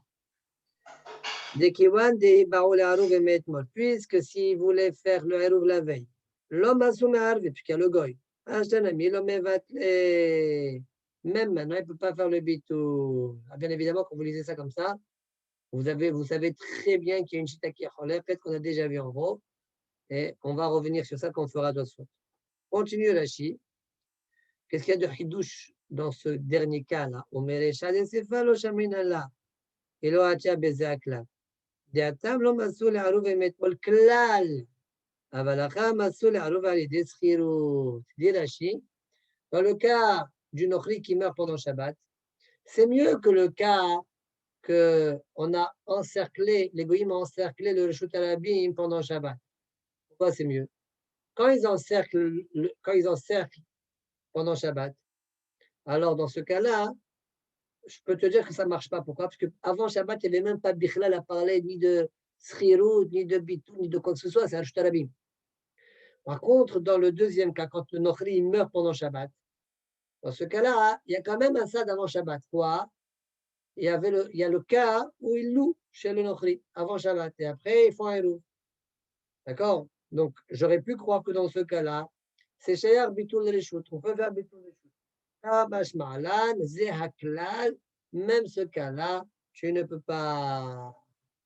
De Kiwan, de Ibaou, le Harouv, et Metmol. Puisque s'il voulait faire le Harouv la veille, l'homme a soumis à Harvey, puisqu'il y a le Goy. Ashtanami, l'homme est Vatle. Même maintenant, il ne peut pas faire le bitou. Ah, bien évidemment, quand vous lisez ça comme ça, vous savez très bien qu'il y a une chita qui est cholère, peut-être qu'on a déjà vu en gros, et on va revenir sur ça quand on fera d'autres fautes. Continue Rashi. Qu'est-ce qu'il y a de hidouche dans ce dernier cas-là? Omerecha de Sefalo Shaminala, Elo Acha Bezeakla. De Atam lo Masul Harouv et Metmol Klal. Avalacha Masul Harouv Alide Schirut. Dit Rashi, dans le cas du Nochri qui meurt pendant Shabbat, c'est mieux que le cas qu'on a encerclé, les goïms ont encerclé le Reshut Arabim pendant Shabbat. Pourquoi c'est mieux? Quand ils encerclent pendant Shabbat, alors dans ce cas-là, je peux te dire que ça ne marche pas. Pourquoi? Parce qu'avant Shabbat, il n'y avait même pas Bichlal à parler ni de Srirut, ni de Bitou, ni de quoi que ce soit, c'est un Reshut Arabim. Par contre, dans le deuxième cas, quand le Nochri meurt pendant Shabbat, dans ce cas-là, il y a quand même un sad avant Shabbat. Quoi? Il y a le cas où ils louent chez le Nochri avant Shabbat et après ils font un Hérouv. D'accord? Donc j'aurais pu croire que dans ce cas-là, c'est Shayar Bitul Reshut. On peut faire Bitul Reshut. Kabash Ma'alan, Zehaklal, même ce cas-là, tu ne peux pas.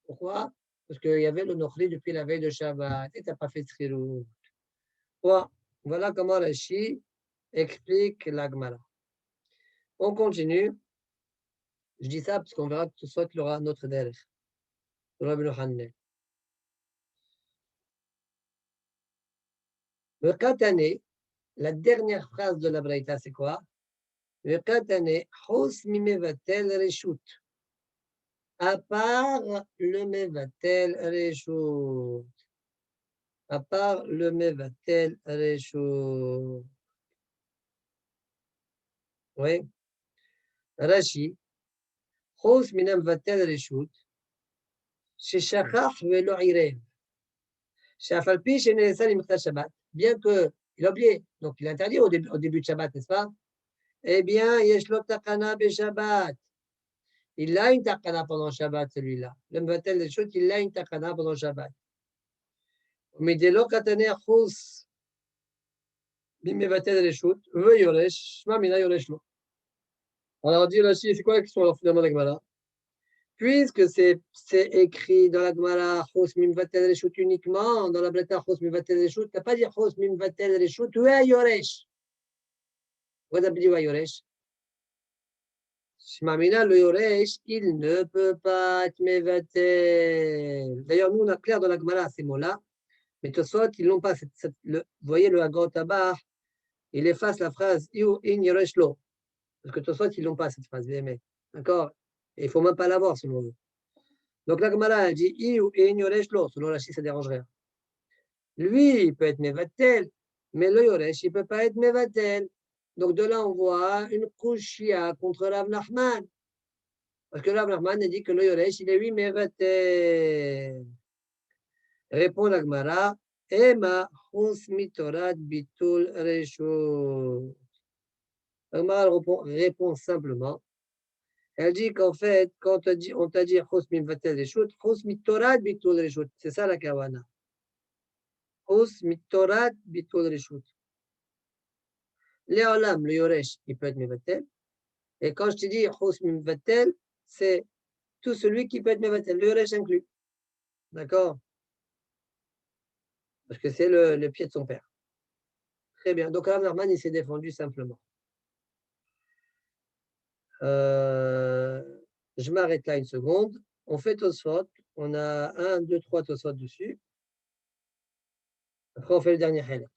Pourquoi? Parce qu'il y avait le Nochri depuis la veille de Shabbat et tu n'as pas fait Tzchirut. Voilà comment Rashi explique la Gemara. On continue. Je dis ça parce qu'on verra que tout soit il y aura notre derrière. Rabbi Yochanan. Le Katane, la dernière phrase de la Braïta, c'est quoi? Le Katane, Hos mimevatel reshut. À part le mevatel reshut. À part le mevatel reshut. Oui. Rashi, Hos mimevatel reshut. Sheshachach velo irev. Shafalpi shenesa limcha Shabbat. Bien qu'il a oublié, donc il est interdit au début de Shabbat, n'est-ce pas? Eh bien, Yeshlo Takana be Shabbat. Il a une Takana pendant Shabbat, celui-là. Le Mvatel des choses, il a une Takana pendant Shabbat. Mais dès lors, Katane Achous, Bimevatel des choses, veut Yoresh, Mamina Yoreshlo. Alors, dit Rashi, c'est quoi la question alors finalement de la Gemara? Puisque c'est écrit dans la Gemara, Chos Mimvatel Reshut uniquement, dans la Breta Chos Mimvatel Reshut, tu n'as pas dit Chos Mimvatel Reshut, tu es Yoresh. Pourquoi tu n'as pas dit Yoresh? Shmamina le Yoresh, il ne peut pas être Mevatel. D'ailleurs, nous, on a clair dans la Gemara ces mots-là, mais Tosfot, ils n'ont pas. Vous voyez, le Hagot Tabar, il efface la phrase Iu in Yoresh lo. Parce que Tosfot, ils n'ont pas cette phrase, d'accord? Et il ne faut même pas l'avoir, selon eux. Donc la Gemara, elle dit Iu in Yoresh lo. Selon Rashi, ça ne dérange rien. Lui, il peut être Mevatel, mais le Yoresh, il ne peut pas être Mevatel. Donc de là, on voit une kouchia contre Rav Nachman. Parce que Rav Nachman a dit que le Yoresh, il est lui Mevatel. Répond la Gemara, Ema chus mitorat bitul reshut. La Gemara répond simplement. Elle dit qu'en fait, quand on t'a dit chus mivatel reshut, chus mitorat bitul reshut. C'est ça la kawana. Chus mitorat bitul reshut. Léolam, le Yoresh, il peut être Mevatel. Et quand je te dis Chos Mevatel, c'est tout celui qui peut être Mevatel, le Yoresh inclus. D'accord? Parce que c'est le pied de son père. Très bien. Donc, Rav Nachman, il s'est défendu simplement. Je m'arrête là une seconde. On fait Tosfot. On a 1, 2, 3 Tosfot dessus. Après, on fait le dernier Helek.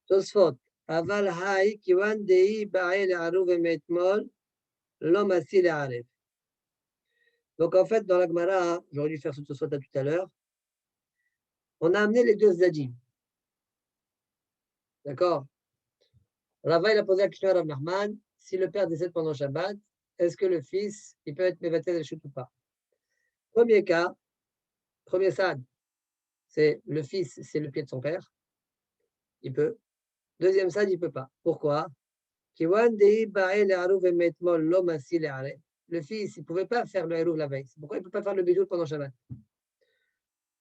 Tosfot. Aval Hai, Kiwan Dei, Ba'el, Aruv, Metmol, L'homme assis les arrêts. Donc, en fait, dans la Gemara, j'aurais dû faire ce Tosfot tout à l'heure, on a amené les deux Zadim. D'accord? Rava, il a posé la question à Rav Nachman, si le père décède pendant Shabbat, est-ce que le fils, il peut être Mevatel Reshut ou pas? Premier cas, premier sad, c'est le fils, c'est le pied de son père. Il peut. Deuxième sad, il ne peut pas. Pourquoi? Le fils, il ne pouvait pas faire le hérouv la veille. Pourquoi il ne peut pas faire le bidoul pendant Shabbat?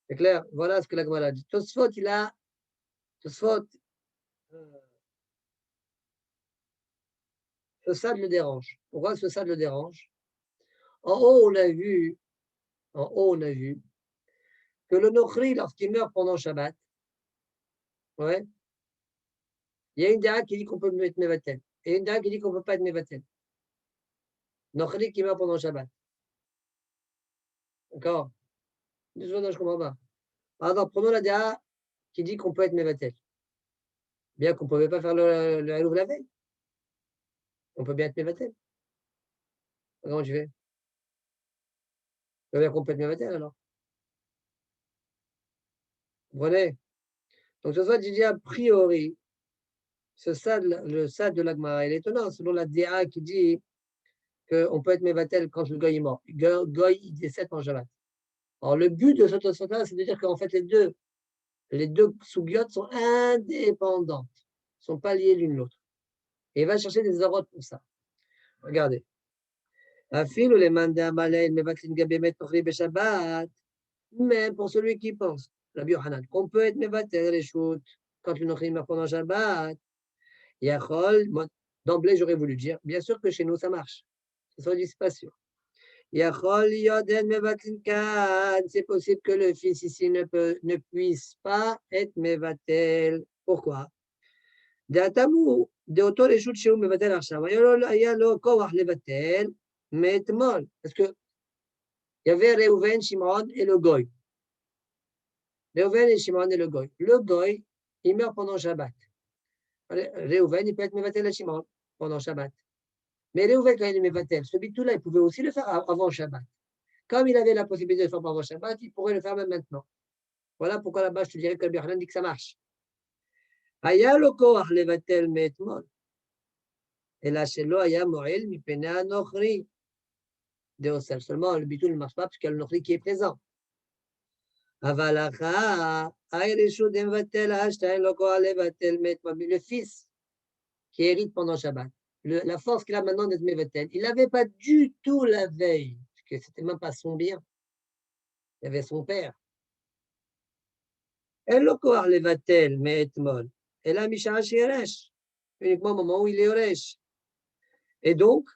C'est clair? Voilà ce que la Gemara dit. Tosfot, Tosfot, ce sad le dérange. Pourquoi ce sad le dérange? En haut, on a vu que le Nochri, lorsqu'il meurt pendant Shabbat, ouais, il y a une dara qui dit qu'on peut mettre Mevatel et une dara qui dit qu'on ne peut pas être Mevatel. Nochri qui meurt pendant Shabbat. D'accord? Je ne comprends pas. Par exemple, prenons la dara qui dit qu'on peut être Mevatel. Bien qu'on ne pouvait pas faire le Halouv la veille. On peut bien être Mevatel. Comment tu fais? Ça veut dire qu'on peut être Mevatel alors. Vous comprenez? Donc, ce soit, je dis a priori, le sad de l'Agmara, il est étonnant, selon la DA qui dit qu'on peut être Mevatel quand le goy est mort. Goy, il décède en Shabbat. Alors, le but de ce Tosfot-là, c'est de dire qu'en fait, les deux sougiotes sont indépendantes, ne sont pas liées l'une l'autre. Et il va chercher des orotes pour ça. Regardez. Afil ou les mandés à Malay, Mevatlin Gabemet Nochri Beshabbat, même pour celui qui pense, Rabbi Yohanan, qu'on peut être Mevatel Reshut quand le Nochri meurt pendant Shabbat. Yachol, d'emblée, j'aurais voulu dire, bien sûr que chez nous, ça marche. C'est pas sûr. Yachol, Yoden, Mevatlin Kan, c'est possible que le fils ici ne puisse pas être Mevatel. Pourquoi? D'Atamu, d'Oto Reshut Sheu Mevatel Arshav, Ayalo Kowach Levatel, Metmol. Parce que il y avait Reuven, Shimon et le Goy. Reuven et Shimon et le Goy. Le Goy, il meurt pendant Shabbat. Reuven, il peut être Mevatel à Shimon pendant Shabbat. Mais Reuven, quand il est Mevatel, ce bitou-là, il pouvait aussi le faire avant Shabbat. Comme il avait la possibilité de le faire avant Shabbat, il pourrait le faire même maintenant. Voilà pourquoi là-bas, je te dirais que le Birhanan dit que ça marche. Aya lo koach levatel me'etmol. Et là, chez lo aya mo'el mipene anochri. Seulement, le bitou ne marche pas parce qu'il y a le nochri qui est présent. Le fils qui hérite pendant Shabbat, la force qu'il a maintenant d'être Mevatel, il n'avait pas du tout la veille, parce que ce n'était même pas son bien. Il y avait son père. Elle le koar levatel me'etmol. Et là, Misha Yeresh, uniquement au moment où il est Yeresh. Et donc,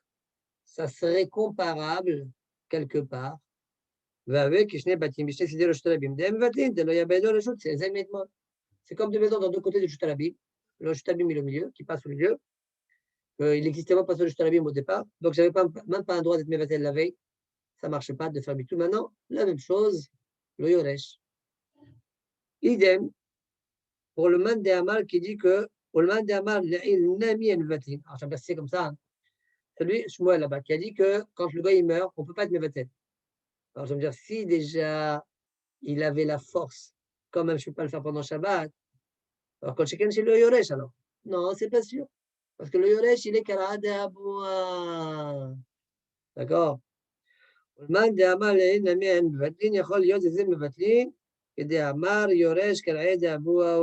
ça serait comparable, quelque part, c'est comme deux maisons dans deux côtés du Chutalabim. Le Chutalabim est au milieu, qui passe au milieu. Il n'existait pas sur le Chutalabim au départ. Donc, je n'avais même pas un droit d'être Mevatel la veille. Ça ne marchait pas de faire bitou. Maintenant, la même chose, le Yoresh. Idem, pour le man de Amal qui dit que, pour le man de Amal, il n'a mis un Mevatel. Alors, je c'est comme ça. Celui, Shmuel là-bas, qui a dit que quand le gars il meurt, on ne peut pas être Mevatel. Alors, je veux dire, si déjà il avait la force, quand même, je ne peux pas le faire pendant Shabbat, alors quand chacun c'est le Yoresh, alors. Non, c'est pas sûr. Parce que le Yoresh, il est Karad Aboua. D'accord? Le man de Amal et Nami en Mevatlin, Yachol Yod Zezim Mevatlin, et de Amar Yoresh Karad Aboua.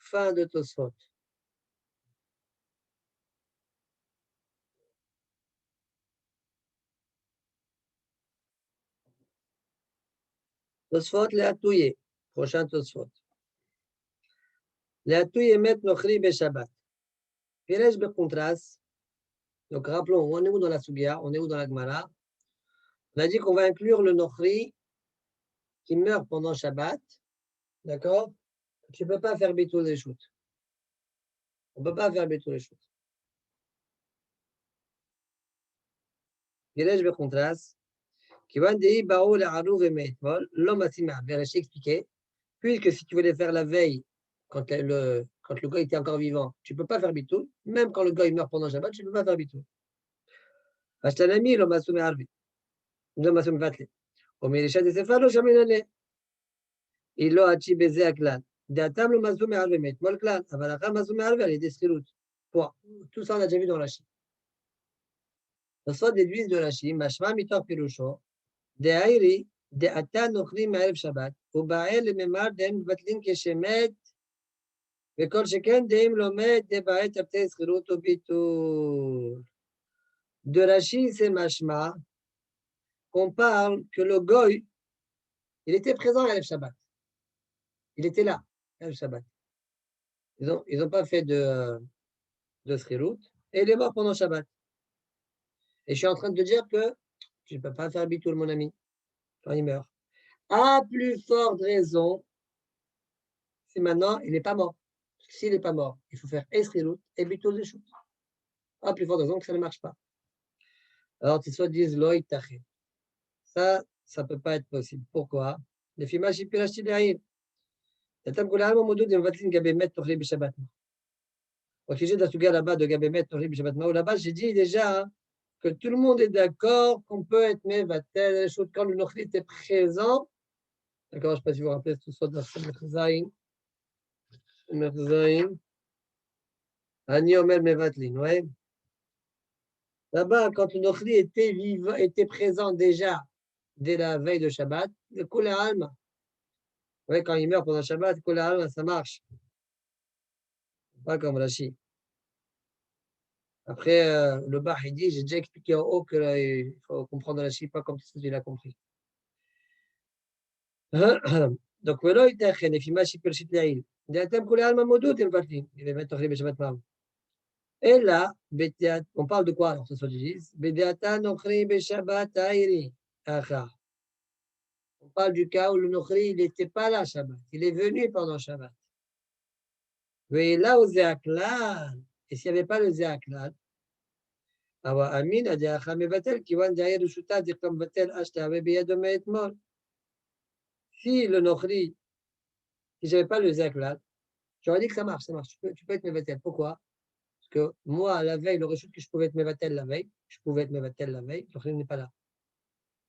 Fin de Tosfot. Tosfot le Atouye. Prochain Tosfot. Le Atouye met Nochri Beshabbat. Piresh Bekontras. Donc rappelons, on est où dans la Sugia? On est où dans la Gemara? On a dit qu'on va inclure le Nochri qui meurt pendant Shabbat. D'accord? Tu ne peux pas faire Bitul Reshut. On ne peut pas faire Bitul Reshut. Piresh Bekontras. Qui va dire Bao le Harouv et Meitmol. L'homme a simé. J'ai expliqué. Puisque si tu voulais faire la veille, quand le gars était encore vivant, tu ne peux pas faire Bitul. Même quand le gars il meurt pendant Shabbat, tu ne peux pas faire Bitul. Ashtanami, l'homme a soumé Arvi. de Masum Vatli. Au Mirisha de Sefa, lo Shaminale. Il lo Hachi Beze Aklan. D'atam le Masum Arvemet, Mol Klan, Avalaka Masum Arve, les Desrilut. Point. Tout ça, on a déjà vu dans Rashi. Le soit déduit de Rashi, Mashma Mitor Pirusho, de Airi, de Ata Nochri Ma'erev Shabbat, ou Ba'el Memar Dem Vatlin Keshemet, וכל שכן דעים לומד דבעי תפתי שכירות וביטול. De Rashi, c'est mashma qu'on parle que le goy, il était présent à Erev Shabbat. Il était là, à Erev Shabbat. Ils n'ont pas fait de schirout et il est mort pendant Shabbat. Et je suis en train de te dire que je ne peux pas faire bitoul, mon ami, quand il meurt. À plus forte raison, si maintenant il n'est pas mort. S'il n'est pas mort, il faut faire et schirout et bitoul des choses. À plus forte raison que ça ne marche pas. Alors, tu disent loï tachet. Ça ne peut pas être possible. Pourquoi? Les filmages, ils peuvent acheter derrière. T'as comme là, mon doute, on va dire Gabémet, Torri, Bishabat. Au sujet de la suga là-bas de Gabémet, Torri, Bishabat. Là-bas, j'ai dit déjà que tout le monde est d'accord qu'on peut être Mevatel, quand le Nochri était présent. D'accord, je ne sais pas si vous vous rappelez tout ça dans le Merzaïm. Ani Omer Mevatlin, ouais. Là-bas, quand le Nochri était vivant, était présent déjà dès la veille de Shabbat, le Kula Alma. Ouais, quand il meurt pendant Shabbat, Kula Alma, ça marche. Pas comme Rashi. Après, le Bach, il dit, j'ai déjà expliqué en haut qu'il faut comprendre Rashi, pas comme ça, il a compris. Donc, ולא ייתכן, לפי מה שפרשית לעיל, דעתם כולי עלמא מודות הם מבטלים, באמת אוכלים בשבת מעם. אלא, on parle de quoi alors ce soir, disent, בדעתן אוכלים בשבת העירי, אחר. On parle du cas où le Nochri, il n'était pas là Shabbat, il est venu pendant Shabbat. Mais là, au Zéaklal, et s'il n'y avait pas le Zéaklal, alors Amin a dit à Chamevatel qui va derrière le Shuta dire comme Vatel Ashtavé Biyadome Etmol. Si le Nochri, si je n'avais pas le Zéaklal, j'aurais dit que ça marche, tu peux être Mevatel. Pourquoi? Parce que moi, la veille, le rechute que je pouvais être Mevatel la veille, le Nochri n'est pas là.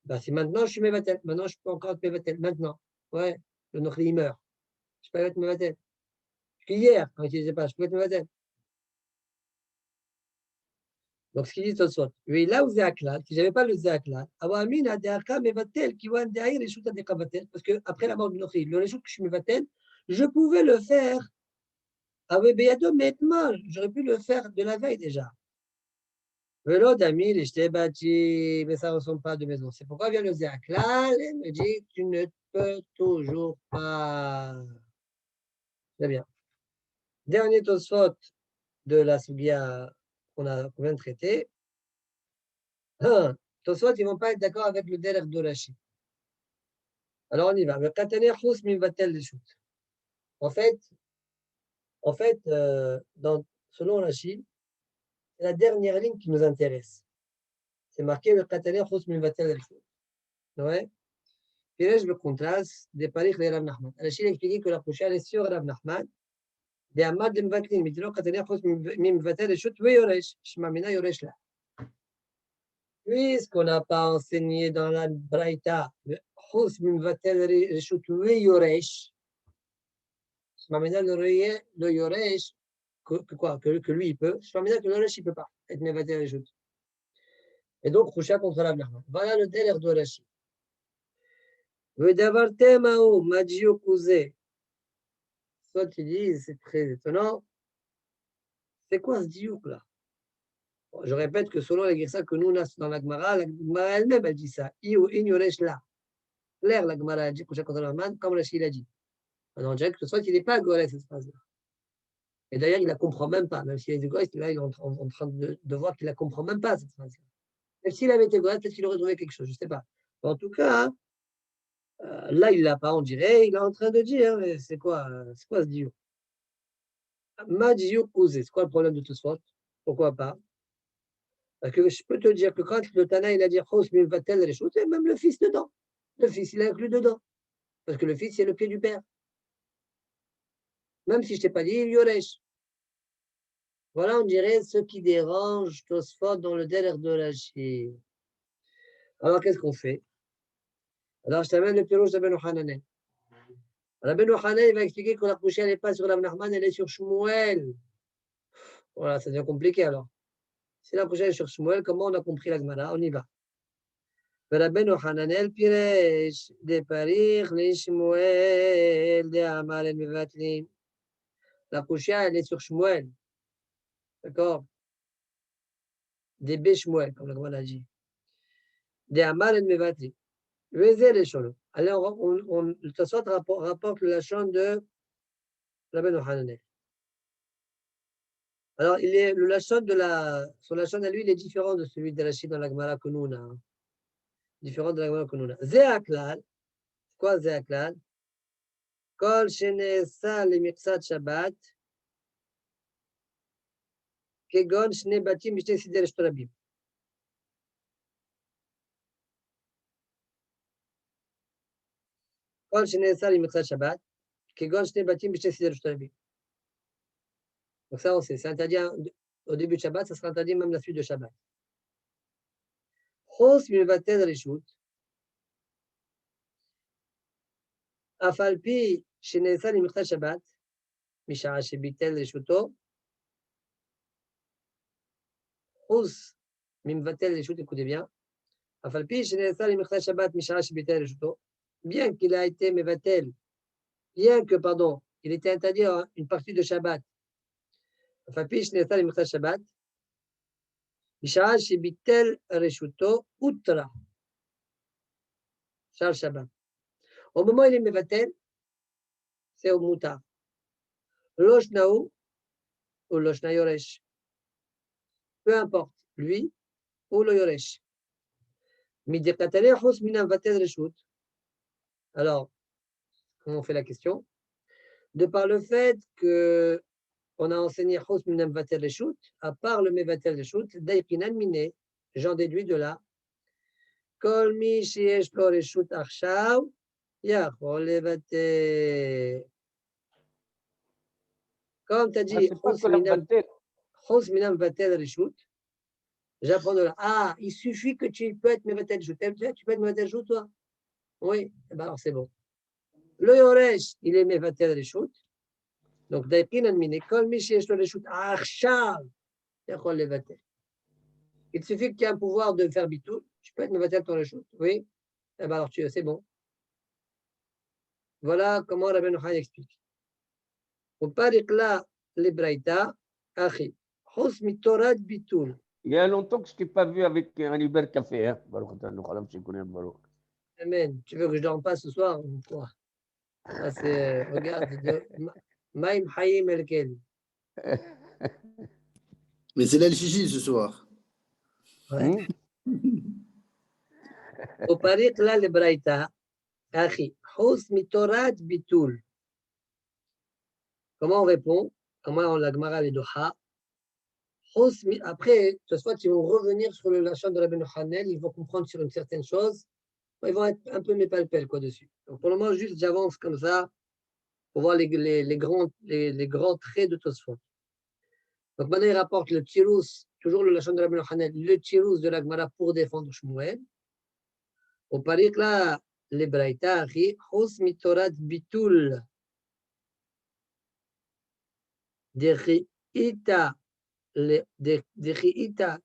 Ben, si maintenant je suis Mevatel, maintenant je peux encore être Mevatel. Maintenant, ouais, le Nochri il meurt. Je peux être Mevatel. Hier, quand il ne disait pas, je peux être Mevatel. Donc, ce qu'il dit Tosfot, oui, là où Zéaklal, si je n'avais pas le Zéaklal, Awamin a Deaka Mevatel, qui va derrière les Shuta de Kavatel, parce qu'après la mort du Nochri, le Reshut que je suis Mevatel, je pouvais le faire avec Beyado Metmal, j'aurais pu le faire de la veille déjà. Velo Damil, et je t'ai bâti, mais ça ne ressemble pas de maison. C'est pourquoi vient le Zéaklal et me dit tu ne peux toujours pas. Très bien. Dernier Tosfot de la Sugia qu'on vient de traiter. Tosfot, ils ne vont pas être d'accord avec le Derech de Rashi. Alors on y va. En fait, selon Rashi, c'est la dernière ligne qui nous intéresse. C'est marqué le Kataner Chus Milvatel Rishut. Ouais. Puis là, je le contraste des Parich de Rav Nachman. Rashi a expliqué que la prochaine est sur Rav Nachman. Des Amad de Mvatlin, mais dis-le Kataner Chus Milvatel Rishut, oui, Yoresh. Shmamina Yoresh là. Puisqu'on n'a pas enseigné dans la Braïta, Chus Milvatel Rishut, oui, Yoresh. Shmamina le Yoresh, que lui il peut. Shmamina que le Yoresh il ne peut pas être Milvatel Rishut. Et donc, Khusha contre Rav Nachman. Voilà le délire de Rashi. Vedavartemaou, Majio Kouzé. Soit tu dis, c'est très étonnant. C'est quoi ce diouk là? Bon, je répète que selon la Girsa que nous on a dans la Gemara elle-même elle dit ça. Iou ignoresh là. Claire, la Gemara a dit Khusha contre Rav Nachman, comme Rashi l'a dit. Alors on dirait que soit il n'est pas goré cette phrase-là. Et d'ailleurs, il ne la comprend même pas. Même s'il est goré, là, il est en train de voir qu'il ne la comprend même pas cette phrase-là. Même s'il avait été goré, peut-être qu'il aurait trouvé quelque chose, je ne sais pas. En tout cas, là, il ne l'a pas, on dirait, il est en train de dire, mais c'est quoi ce diou? Ma diou kouzé, c'est quoi le problème de tout ce Pourquoi pas? Parce que je peux te dire que quand le Tana, il a dit Chos milvatel reshut, c'est même le fils dedans. Le fils, il est inclus dedans. Parce que le fils, c'est le pied du père. Même si je ne t'ai pas dit, Yoresh. Voilà, on dirait ce qui dérange Tosfot dans le délire de Rashi. Alors, qu'est-ce qu'on fait? Alors, je t'amène le pirouge de Ben Hananel. Ben Hananel, il va expliquer que la couchée, elle n'est pas sur Rav Nachman, elle est sur Shmuel. Voilà, ça devient compliqué alors. Si la couchée est sur Shmuel, comment on a compris la Gemara? On y va. Ben Hananel, Piresh, de Paris, les Shmuel, de Amar el Mevatlin. La couchée, elle est sur Shmuel. D'accord? Des Béshmuel, comme la Gemara a dit. De Amar el Mevatlin. Alors, le Tosfot rapporte le lachon de Rabbeinu Hananel. Alors, le lachon son lachon à lui, il est différent de celui de Rachid dans la Gemara que nous on a. Différent de la Gemara que nous on a. Zéaklal, quoi Zéaklal? Kol shenesa le miksat Shabbat, kegon shne batim b'shte sider shtorabim. Kol shenesa le miksat Shabbat, kegon shne batim b'shte sider shtorabim. Donc ça, on sait. C'est interdit au début de Shabbat, ça sera interdit même la suite de Shabbat. Chos mivatel reshut. Afalpi shenesa le miksat Shabbat, mishara shebitel reshuto. Chos mivatel reshut, écoutez bien. Afalpi shenesa le miksat Shabbat, mishara shebitel reshuto. Bien qu'il a été mevatel, bien que, pardon, il était interdit une partie de Shabbat. Afalpi shenesa le miksat Shabbat, mishara shebitel reshuto utra. Shal Shabbat. Au moment où il est mevatel, c'est au moutar. Losh naou ou losh na yoresh. Peu importe, lui ou le yoresh. Midekatane chos minam vatel reshut. Alors, comment on fait la question? De par le fait que on a enseigné chos minam vatel reshut, à part le mevatel reshut, daikinan mine, j'en déduis de là. Kol mi sheyesh lo reshut achshav, yachol levatel. Comme tu as dit, C'est pas que la vatel. chos minam vatel reshut, j'apprends de là. Ah, il suffit que tu peux être mevatel reshut. Tu peux être mevatel reshut, toi? Oui, eh ben alors c'est bon. Le yoresh, il est mevatel reshut. Donc, daikinan mine, kol mi sheyesh lo reshut achshav, yachol levatel. Il suffit que tu aies un pouvoir de faire bitou, tu peux être mevatel ton reshut. Oui, eh ben alors c'est bon. Voilà comment Rabbeinu Hananel explique. Uparik la lebraïta, achi, chos mitorat bitul. Il y a longtemps que je ne t'ai pas vu avec un Liber Café. Hein? Amen. Tu veux que je ne dorme pas ce soir ou quoi? Ça, c'est, regarde, Maïm Hayim Elkel. Mais c'est l'El-Chichi ce soir. Ouais. Uparik la lebraïta, achi, chos mitorat bitul. Comment on répond? Comment la Gemara les doha? Après, ce soit ils vont revenir sur le lachon de Rabbeinu Hananel, ils vont comprendre sur une certaine chose, ils vont être un peu mépalpel quoi dessus. Donc pour le moment, juste j'avance comme ça pour voir les grands traits de Tosfot. Donc maintenant, il rapporte le tirous, toujours le lachon de Rabbeinu Hananel, le tirous de la Gemara pour défendre Shmuel. Au parik là, les braïta, chos mitorat bitul, dechiita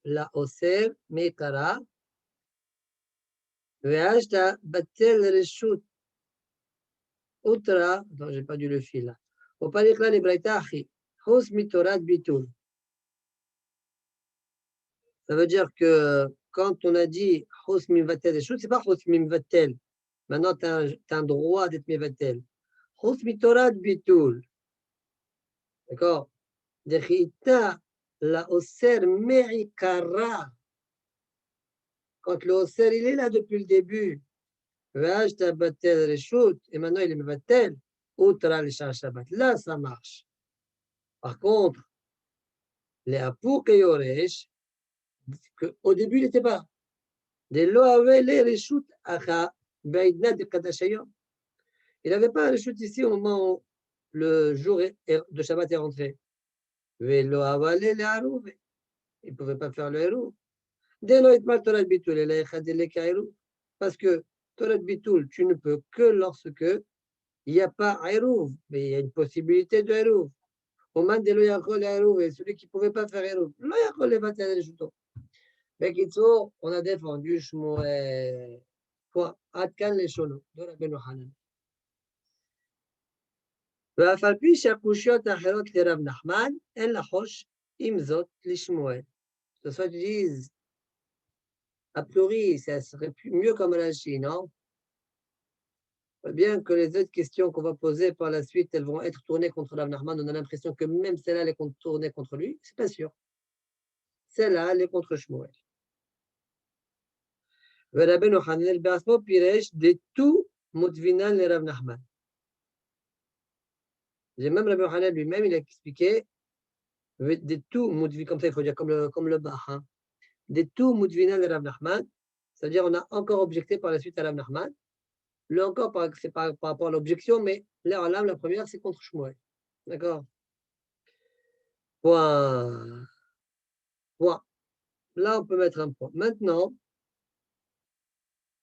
la oser mekara, ve'ashta batel reshut utra. Non, j'ai pas dû le fil là. Au parik là, les braïta, chos mitorat bitul. Ça veut dire que quand on a dit chos mivatel reshut, c'est pas chos mivatel. Maintenant, tu as un droit d'être mivatel. Chos mitorat bitul. D'accord? Dechiita la oser meikara. Quand le oser, il est là depuis le début. Ve'ashta batel reshut. Et maintenant, il est mivatel. Outra le Shabbat. Là, ça marche. Par contre, les apouk et yoresh, au début, il n'était pas. Des loavé les reshut acha beidna de kadashayom. Il n'avait pas un reshut ici au moment où le jour de Shabbat est rentré. Il ne pouvait pas faire le héros. Parce que Torah Bitoul, tu ne peux que lorsque il n'y a pas Aïrouv, mais il y a une possibilité de Aïrouv. Au moment de l'Oyakol Aïrouv, et celui qui ne pouvait pas faire Aïrouv, l'Oyakol est battu à l'échouton. Mais Kitso, on a défendu Shmuel. Quoi? Adkan les Shono, de Rabbeinu Hanan. ואף על פי שהקושיות האחרות לרב נחמן, אין לחוש עם זאת לשמואל. Que soit tu dises, a priori, ça serait mieux comme Rashi, non? Bien que les autres questions qu'on va poser par la suite, elles vont être tournées contre Rav Nachman, on a l'impression que même celle-là, elle est tournée contre lui. C'est pas sûr. Celle-là, elle est contre Shmuel. ורבנו חננאל בעצמו פירש דתו מותבינן לרב נחמן. Même Rabbi Hanan lui-même, il a expliqué des tout moudvi, comme ça il faut dire, comme le Bach. Hein. Des tout moudvina de Rav Nachman, c'est-à-dire on a encore objecté par la suite à Rav Nachman. Le encore, c'est par rapport à l'objection, mais la première, c'est contre Shmuel. D'accord? Point. Là, on peut mettre un point. Maintenant,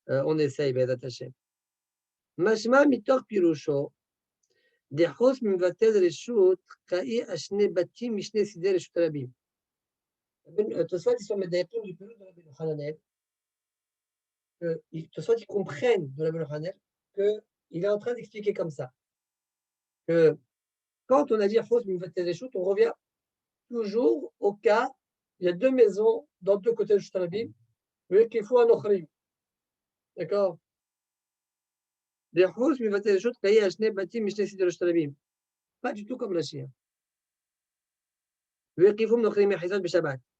on essaye, Bédat Hashem. Mashma mitor pirusho. דחוס מבטל רשות כאי השני בתים משני צידי רשות הרבים. תוספות ils sont מדייקים du פירוש de Rabbeinu Hananel, תוספות ils comprennent de Rabbeinu Hananel qu'il est en train d'expliquer comme ça, que quand on a dit Chos Mivatel Reshut, on revient toujours au cas, il y a deux maisons dans deux côtés de Reshut Harabim, mais qu'il faut un Ochrim. D'accord? Pas du tout comme la Chia.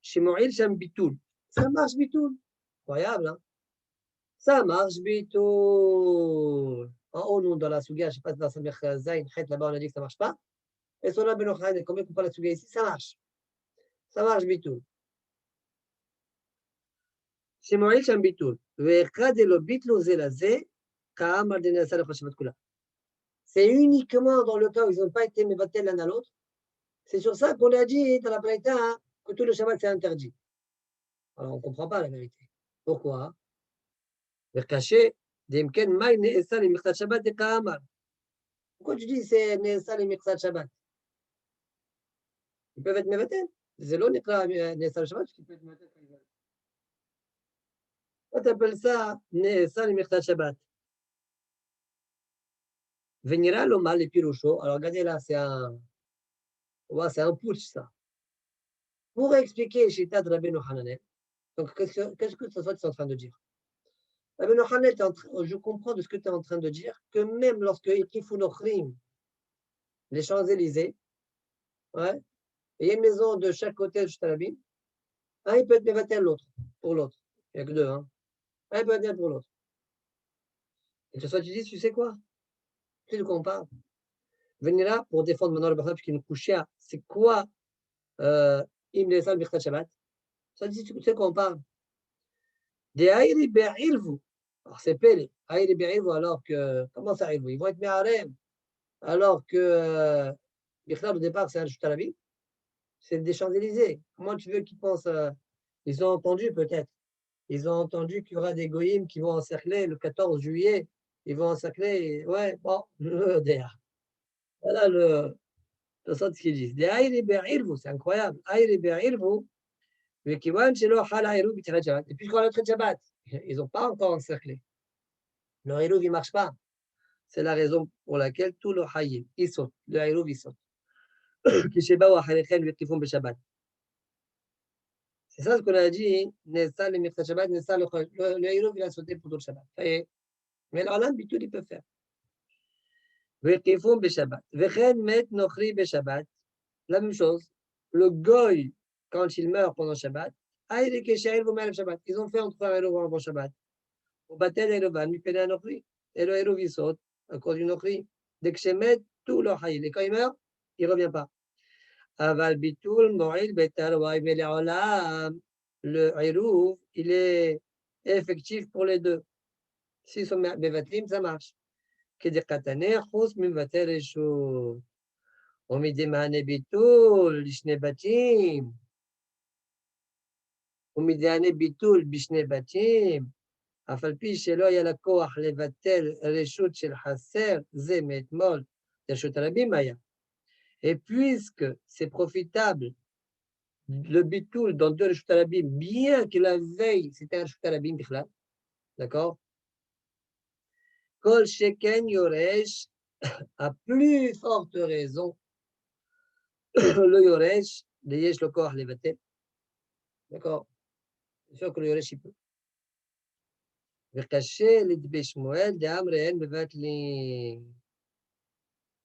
Ça marche bitoul. Incroyable, hein? Ça marche bitoul. En haut, nous, dans la Suga, je ne sais pas si dans Samir Zayn, là-bas, on a dit que ça ne marche pas. Et sur la Benochan, combien qu'on parle la Suga ici, ça marche. Ça marche bitoul. C'est uniquement dans le cas où ils n'ont pas été mévatés l'un à l'autre. C'est sur ça qu'on a dit dans la Braïta hein, que tout le Shabbat c'est interdit. Alors on ne comprend pas la vérité. Pourquoi? Pourquoi tu dis c'est Ne'esa le Miqsat Shabbat? Ils peuvent être mévatés. C'est l'eau Ne'esa le Shabbat qui peut être mévaté quand ils veulent. On appelle ça Ne'esa le Miqsat Shabbat. Venira l'Oma le Pirusho. Alors regardez là, c'est un putsch ça. Pour expliquer Shita de Rabbeinu Hananel, donc qu'est-ce que ce soit tu es en train de dire? Rabbeinu Hananel, je comprends de ce que tu es en train de dire, que même lorsque Ikifou Nochrim, les Champs-Élysées, ouais, et il y a une maison de chaque côté de Shtarabim, un il peut être mévatel l'autre, pour l'autre. Il n'y a que deux, hein. Un il peut être pour l'autre. Et que ce soit tu dis, tu sais quoi? Tu sais de quoi on parle? Venez là pour défendre maintenant le Bachar, puisqu'il nous couchait à c'est quoi Im Nesal Birkat Shabbat? Ça dit, tu sais de quoi on parle? Des Aïri Be'ilvu. Alors c'est Pélé. Aïri Be'ilvu, alors que. Comment ça arrive? Ils vont être Me'arem. Alors que Bichlal, au départ, c'est un Chutalabim. C'est des Champs-Élysées. Comment tu veux qu'ils pensent ils ont entendu peut-être. Ils ont entendu qu'il y aura des Goïms qui vont encercler le 14 juillet. Ils vont encercler. Ouais, bon, voilà c'est ça ce qu'ils disent. Des Aïri Be'ilvu, c'est incroyable. Aïri Be'ilvu. Et puisqu'on a le trait de Shabbat, ils n'ont pas encore encerclé. Le Haïrouv, il ne marche pas. C'est la raison pour laquelle tout le Haïm, il saute. Le Haïrouv, il saute. C'est ça ce qu'on a dit. Le Haïrouv, il a sauté pour tout le Shabbat. Mais l'Alam, tout il peut faire. La même chose. Le Goy, quand il meurt pendant Shabbat, ils ont fait entre un Haïrouv avant Shabbat. Au bâtel et le van, il pédale un Ochri. Et le héros, il saute à cause d'une Ochri. Dès que c'est met, tout le haïl. Et quand il meurt, il ne revient pas. Aval bitul, mo'il, betar, wa le héros, il est effectif pour les deux. S'ils sont bevatlim, ça marche. Kedekatane, chos, mivater, et chou. On met des manes bitul, l'ishne batim. ומדעני ביטול בשני בתים, אף על פי שלא היה לקוח לבטל רשות של חסר, זה מאתמול, רשות הרבים היה. Et puisque c'est profitable, le bitoul dans deux reshut harabim, bien que la veille, c'était un reshut harabim, d'accord? Kol sheken yoresh, à plus forte raison, le yoresh, le yesh le koach levatel, d'accord? C'est sûr que le yoresh, il peut. וקשה לדבי שמואל דאמריהן מבטלים.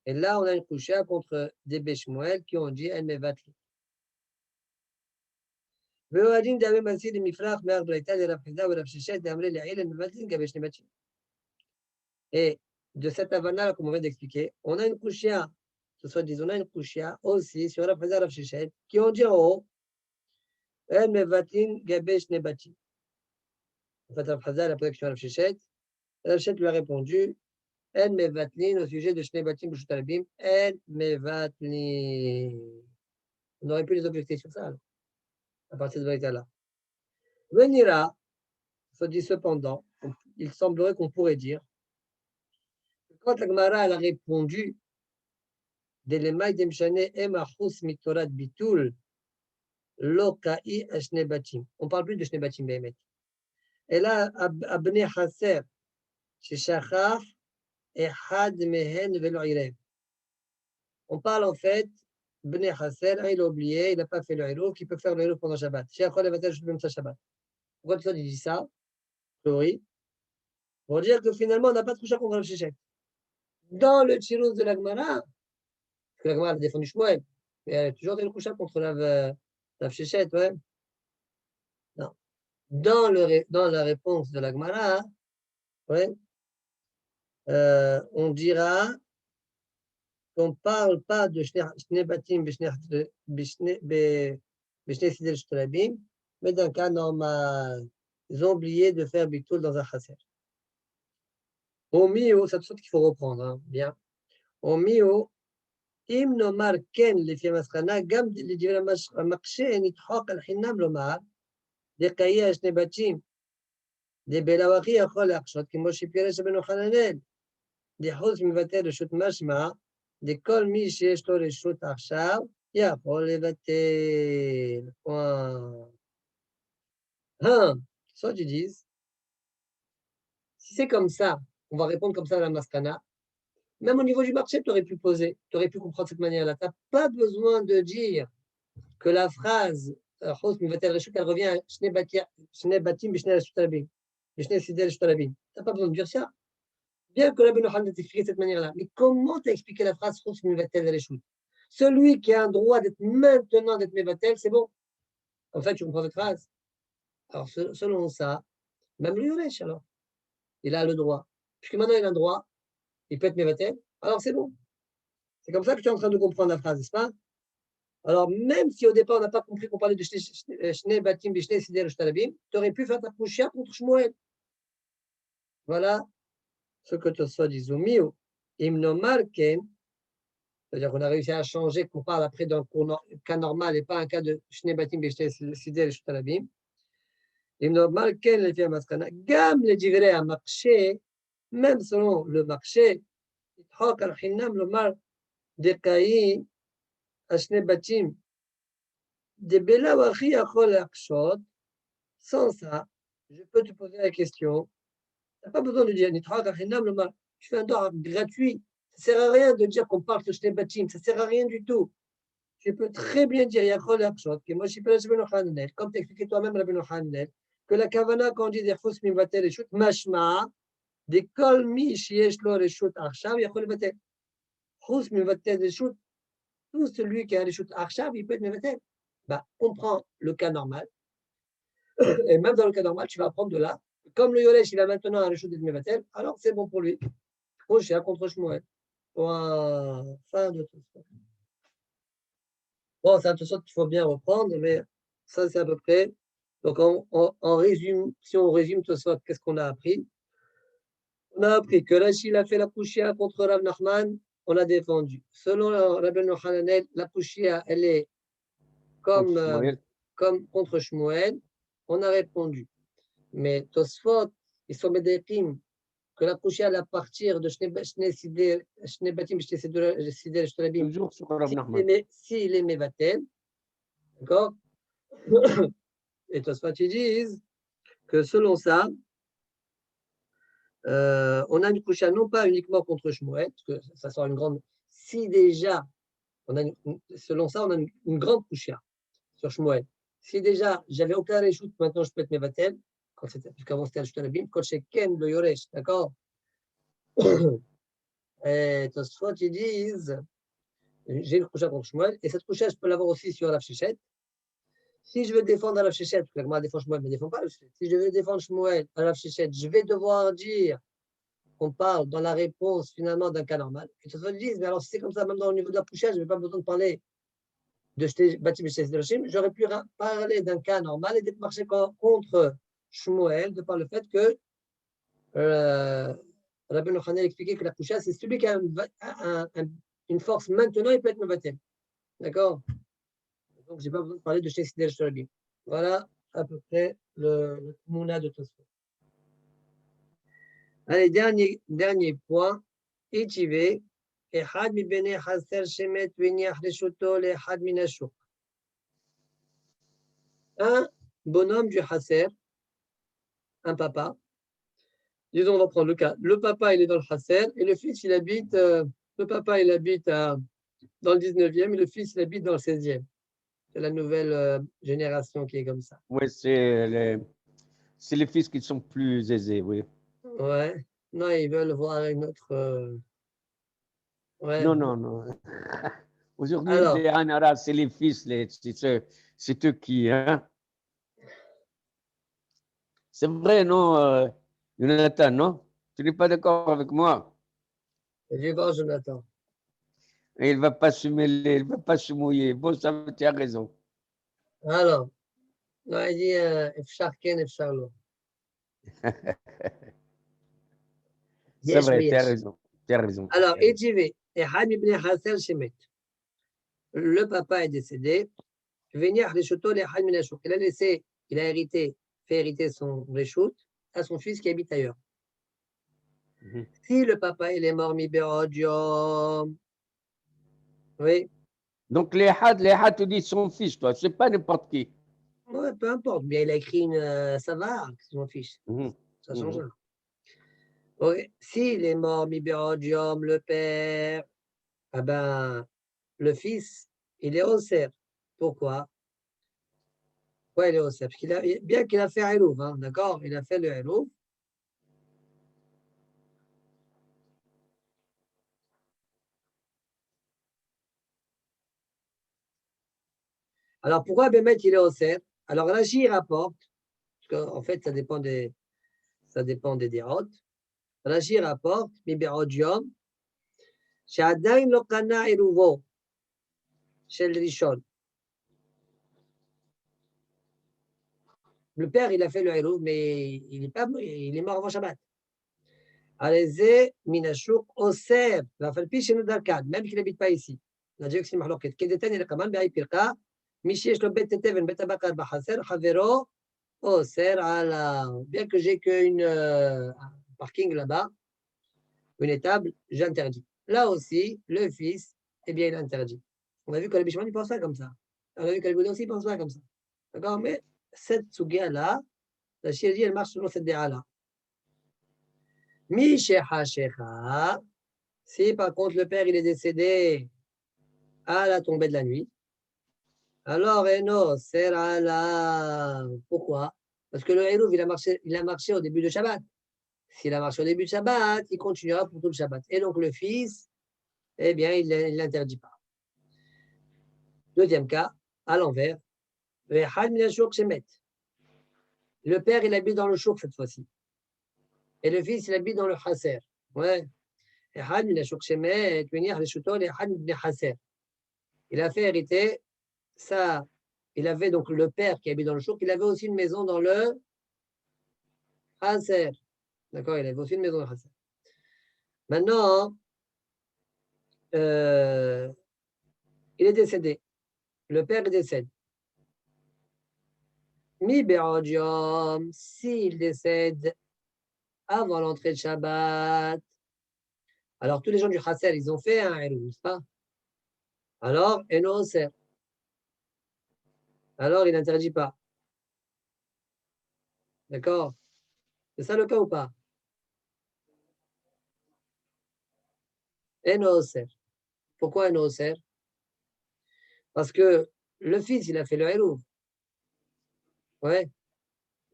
Et là, on a une coucha contre Débé Shmuel qui ont dit elle mevatli. ואוהדים דאמרי מנסים למפרח מאר ברייתא לרב חיסדא ורב ששת דאמרי לעיל הם מבטלים גבי שני בתים. Et de cette havana comme on vient d'expliquer, on a une coucha, ce soit disons, on a une coucha aussi sur Rav חיסדא Rav Sheshet qui ont dit en haut elle mevatlim gabi shne batim. En fait, Rav חיסדא a posé la question à Rav Sheshet. Rav Sheshet lui a répondu elle mevatlin au sujet de shne batim b'reshut harabim, elle mevatlin. On aurait pu les objecter sur ça alors, à partir de vérité-là. Venira, se dit cependant, il semblerait qu'on pourrait dire que quand la Gemara a répondu Delemay demshane em achus mitorat bitul lo ka'i ashne batim. On parle plus de shne batim behemet. Et là, abne chaser sheshachach echad mehen velo irev. On parle en fait Bnei Hasser, il a oublié, il n'a pas fait le héros, qui peut faire le héros pendant Shabbat. Pourquoi tu dis ça, Chloé? Pour dire que finalement, on n'a pas de coucha contre Rav Sheshet. Dans le Tchirous de la Gemara, parce que la Gemara a défendu Shmuel, mais elle a toujours des coucha contre Rav Sheshet, ouais. Non. Dans la réponse de la Gemara, ouais, on dira qu'on ne parle pas de Shne Batim Bishne Sidel Shtarabim, mais d'un cas normal. Ils ont oublié de faire Bitoul dans un Chasser. Au Mio, c'est tout qu'il faut reprendre, hein, bien. Au Mio, Im Nomar Ken, les filles Masrana, Gam, les divers Makché, Nithok al-Hinam Lomar, des Kaya Shne Batim, des Belawari, Achol Akshot, qui Moshe Piresh Ben Ochananel, des Hos Mivater, le Shut Mashma, des Kol Mi Shesh Lo le Shut Akshav, Yachol Levatel. Point. Soit tu dis, si c'est comme ça, on va répondre comme ça à la Maskana. Même au niveau du marché, tu aurais pu poser, tu aurais pu comprendre de cette manière-là. Tu n'as pas besoin de dire que la phrase elle revient à Shne Batim Bishne Shtarabim, Bishne Sidel Shtarabim. Tu n'as pas besoin de dire ça. Bien que Rabbi Nohan t'ait expliqué de cette manière-là. Mais comment tu as expliqué la phrase celui qui a un droit d'être maintenant d'être Mevatel, c'est bon. En fait, tu comprends cette phrase. Alors, selon ça, même le Yoresh, alors, il a le droit. Puisque maintenant il a le droit, il peut être Mevatel, alors c'est bon. C'est comme ça que tu es en train de comprendre la phrase, n'est-ce pas? Alors, même si au départ on n'a pas compris qu'on parlait de Shne Batim Bishne Sidel Shtarabim, tu aurais pu faire ta couchia contre Shmuel. Voilà ce que Tosfot dit Zoumio. Imnomar Ken, c'est-à-dire qu'on a réussi à changer, qu'on parle après d'un cas normal et pas un cas de Shne Batim Bishne Sidel Shtarabim. Imnomar Ken, les filles Maskana, Gam le divrei à marché, même selon le marché, Hok al-Hinam Lomar Dekaï Ashne Batim de Belawachi Achol Akshot, sans ça, je peux te poser la question. Tu n'as pas besoin de dire Nithrak al-Hinam Lomar, tu fais un don gratuit. Ça ne sert à rien de dire qu'on parle de Shne Batim, ça ne sert à rien du tout. Tu peux très bien dire Yachol Akshot, que moi je suis pas Rabbi Nohanel, comme tu expliqué toi-même Rabbi Nohanel, que la Kavana, quand on dit Derfus Mivatel et Shut, Mashma, de Kol Mi Shiesh Lo Reshut Arshav, Yachol Vatel. Chus Mivatel Reshut, tout celui qui a Reshut Arshav, il peut être Mivatel. Bah, on prend le cas normal, et même dans le cas normal, tu vas apprendre de là, comme le Yoresh, il a maintenant un Reshut de Mivatel, alors c'est bon pour lui. Prochain contre Shmuel. Fin de tout ça. Bon, c'est un tout ça qu'il faut bien reprendre, mais ça, c'est à peu près. Donc, en résumé, si on résume tout ça, qu'est-ce qu'on a appris? On a appris que Rachid a fait la Pouchia contre Rav Nachman, on l'a défendu. Selon Rabbi Nohananel, la Pouchia, elle est comme contre Shmuel. On a répondu. Mais Tosfot, ils sont médékim, que la couchée à partir de Shne Batim, Shne Toujours sur Rav Nachman. s'il est Mevatel, d'accord? Et Tosfot, ils disent que selon ça, on a une couchée non pas uniquement contre Shmuel, parce que ça sort une grande. Si déjà, selon ça, on a une grande couchée sur Shmuel. Si déjà, j'avais aucun réchoute, maintenant je peux être Mevatel, puisqu'avant c'était Al-Shtalabim, quand c'est Ken le Yoresh, d'accord? Et Tosfot, ils disent, j'ai une couchée contre Shmuel, et cette couchée, je peux l'avoir aussi sur la Shechet. Si je veux défendre la Shechet, parce que la défend Shmuel, ne défend pas la Shechet. Si je veux défendre Shmuel à la Shechet, je vais devoir dire qu'on parle dans la réponse finalement d'un cas normal. Et Tosfot disent, mais alors si c'est comme ça, même dans le niveau de la couchée, je n'ai pas besoin de parler de Batim et Shechet, j'aurais pu parler d'un cas normal et d'être marché contre Shmuel, de par le fait que Rabbi Yochanan expliquait que la coucha, c'est celui qui a une force maintenant, il peut être Mevatel. D'accord? Donc, je n'ai pas besoin de parler de Sheisidel Shorabim. Voilà à peu près le Mouna de Tosfot. Allez, dernier point. Itivé. אחד מבני חסר שמת והניח רשותו לאחד מן השוק. Un bonhomme du Hasser, un papa. Disons, on va prendre le cas. Le papa, il est dans le Hasser et le fils, il habite. Le papa, il habite dans le 19e et le fils, il habite dans le 16e. C'est la nouvelle génération qui est comme ça. Oui, c'est les fils qui sont plus aisés, oui. Ouais. Non, ils veulent voir une autre. Ouais. Non. Aujourd'hui, Alors, les Hanara, c'est les fils, c'est eux qui. Hein? C'est vrai, non, Jonathan, non? Tu n'es pas d'accord avec moi? je vais voir Jonathan. Et il ne va pas se mêler, il ne va pas se mouiller. Bon, ça, tu as raison. Alors, non, il dit Efshar Ken, Efshar Lo. C'est Yesh vrai, tu as Yesh. raison. Tu as raison. Alors, Ejivé, Ehad ibn Hasser Shemet. Le papa est décédé. Venir Reshoto Ehad min Ashuk. Il a hérité, fait hériter son Reshut à son fils qui habite ailleurs. Si le papa il est mort, mi Be'odium. Oui. Donc, les had, tu dis son fils, toi. Ce n'est pas n'importe qui. Ouais, peu importe. Bien, il a écrit ça va, je m'en fiche. Ça change rien. Oui. S'il est mort, mi Be'odium, le père, ah ben, le fils, il est au cerf. Pourquoi? Pourquoi il est au cerf? Parce bien qu'il a fait Elouf, hein, d'accord? Il a fait le Elouf. Alors, pourquoi Bémet, il est au cerf? Alors, Rashi rapporte, parce qu'en fait, ça dépend des déroutes. Rashi rapporte, mi Be'odium, שעדיין לא קנה עירובו של ראשון. Le père, il a fait le עירוב, mais il est mort avant Shabbat. הרי זה מן השוק אוסר, ואף על פי שאינו דרכן, même qu'il n'habite pas ici. On a dit que c'est une מחלוקת. כדתניא לקמן בהאי פרקה, מי שיש לו בית תבן, בית הבקר בחצר, חברו אוסר עליו. Bien que j'ai qu'une parking là-bas, une étable, j'interdis. Là aussi, le fils, eh bien, il interdit. On a vu que le Bishman, il pense pas comme ça. On a vu que le Bouddha aussi, il pense pas comme ça. D'accord? Mais cette sugia-là, la chérie, elle marche selon cette déa-là. Mi shecha shecha, si par contre le père, il est décédé à la tombée de la nuit, alors, Eno, serala. Pourquoi? Parce que le Hérouv, il a marché au début de Shabbat. S'il a marché au début de Shabbat, il continuera pour tout le Shabbat. Et donc, le fils, eh bien, il ne l'interdit pas. Deuxième cas, à l'envers. Le père, il habite dans le chouk cette fois-ci. Et le fils, il habite dans le chasser. Ouais. Il a fait hériter ça. Il avait donc le père qui habite dans le chouk, il avait aussi une maison dans le chasser. D'accord, il avait aussi une maison dans le chasser. Maintenant, il est décédé. Le père décède. Mi be'od yom, s'il décède avant l'entrée de Shabbat. Alors, tous les gens du Chasser, ils ont fait un Eruv, n'est-ce pas? Alors, Eno Oser. Alors, il n'interdit pas. D'accord? C'est ça le cas ou pas? Eno Oser. Pourquoi Eno Oser? Parce que le fils, il a fait le Eruv. Ouais.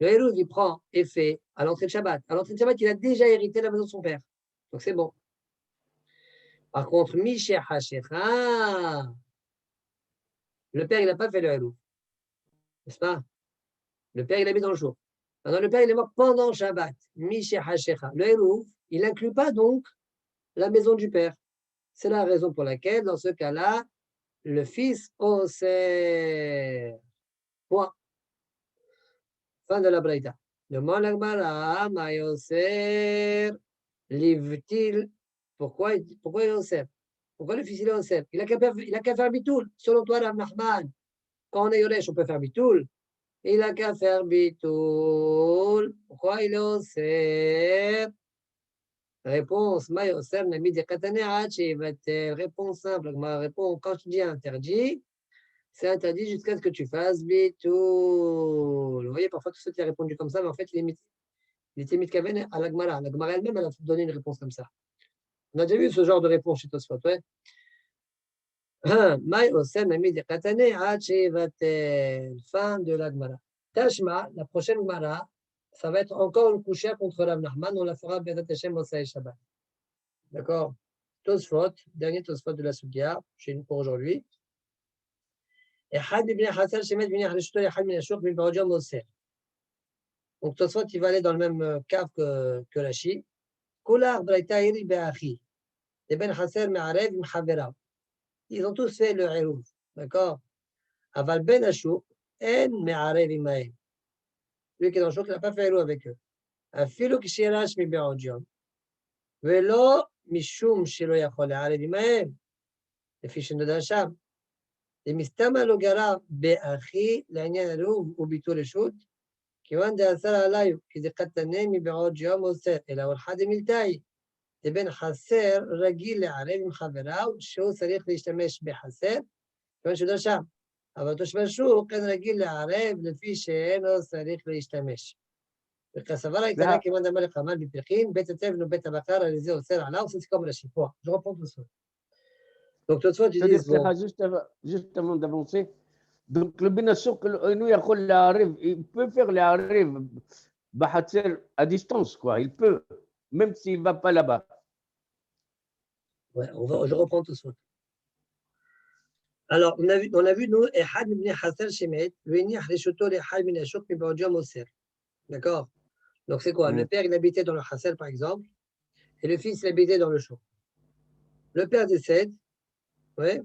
Le Eruv, il prend effet à l'entrée de Shabbat. À l'entrée de Shabbat, il a déjà hérité la maison de son père. Donc, c'est bon. Par contre, Mishe Hashecha, le père, il n'a pas fait le Eruv. N'est-ce pas? Le père, il habite dans le jour. Maintenant, le père, il est mort pendant Shabbat. Mishe Hashecha. Le Eruv, il n'inclut pas donc la maison du père. C'est la raison pour laquelle, dans ce cas-là, le fils Oser. Point. Fin de la Braïta. Demande la Gemara, Mayoser, Livtil. Pourquoi il est Oser? Pourquoi le fils il est Oser? Il n'a qu'à faire bitoul. Selon toi, Rav Nachman, quand on est Yoresh, on peut faire bitoul. Il n'a qu'à faire bitoul. Pourquoi il est Oser? Réponse, Mayoser, Nami de Kataneach, réponse simple. Ma réponse, quand je dis interdit, c'est interdit jusqu'à ce que tu fasses bitoul. Vous voyez, parfois, tout ce qui a répondu comme ça, mais en fait, il était mitkaven à la Gemara. La Gemara elle-même, elle a donné une réponse comme ça. On a déjà vu ce genre de réponse chez Tosfot, ouais. Maï osem ami de katane vatel. Fin de la Gemara. Tashma, la prochaine Gemara, ça va être encore une couchère contre Rav Nachman. On la fera Bezat Hashem Mosai Shabbat. D'accord? Tosfot, dernier Tosfot de la Sugia, chez nous pour aujourd'hui. Donc Tosfot, il va aller dans le même cave que Rashi. Kular Braïta Iri Be'achi. Et Ben Hasser Me'arev M'chavera. Ils ont tous fait le Eruv. D'accord? Aval Ben Ashuk, En Me'arev Imaem. Lui qui est dans le choc, il n'a pas fait Eruv avec eux. Afilo Kishirash Mi Be'od Yom. Velo Mishum Shelo Yachol Le'arev Imaem. לפי שנודע שם. למסתמה לא גרה באחי לעניין הלוב וביטול רשות, כיוון דאסר עליו, כי זה קטנה מבעוד יום עושה, אלא הוא אחד מלתאי. לבן חסר רגיל לערב עם חבריו, שהוא צריך להשתמש בחסר, כיוון שהוא שם. אבל תושבי השוק אין רגיל לערב לפי שאינו צריך להשתמש. וכסבר הייתה כיוון דמה לחמן בפרחין, בית הצבן ובית הבקר, על זה אוסר עליו, c'est comme le chiffon. Je reprends tout ça. Donc, toutefois, tu dis, bon. Juste avant d'avancer, donc le Benassouk, il peut faire l'arrive à distance, quoi. Il peut, même s'il ne va pas là-bas. Ouais, je reprends tout ça. Alors, on a vu, nous, Ehad ibn Hasser Shemet, venir Rishoto le Ehad ibn Ashok, mais Baudjam Oser. D'accord? Donc, c'est quoi? Le père, il habitait dans le Hasser, par exemple, et le fils, il habitait dans le Shok. Le père décède, ouais.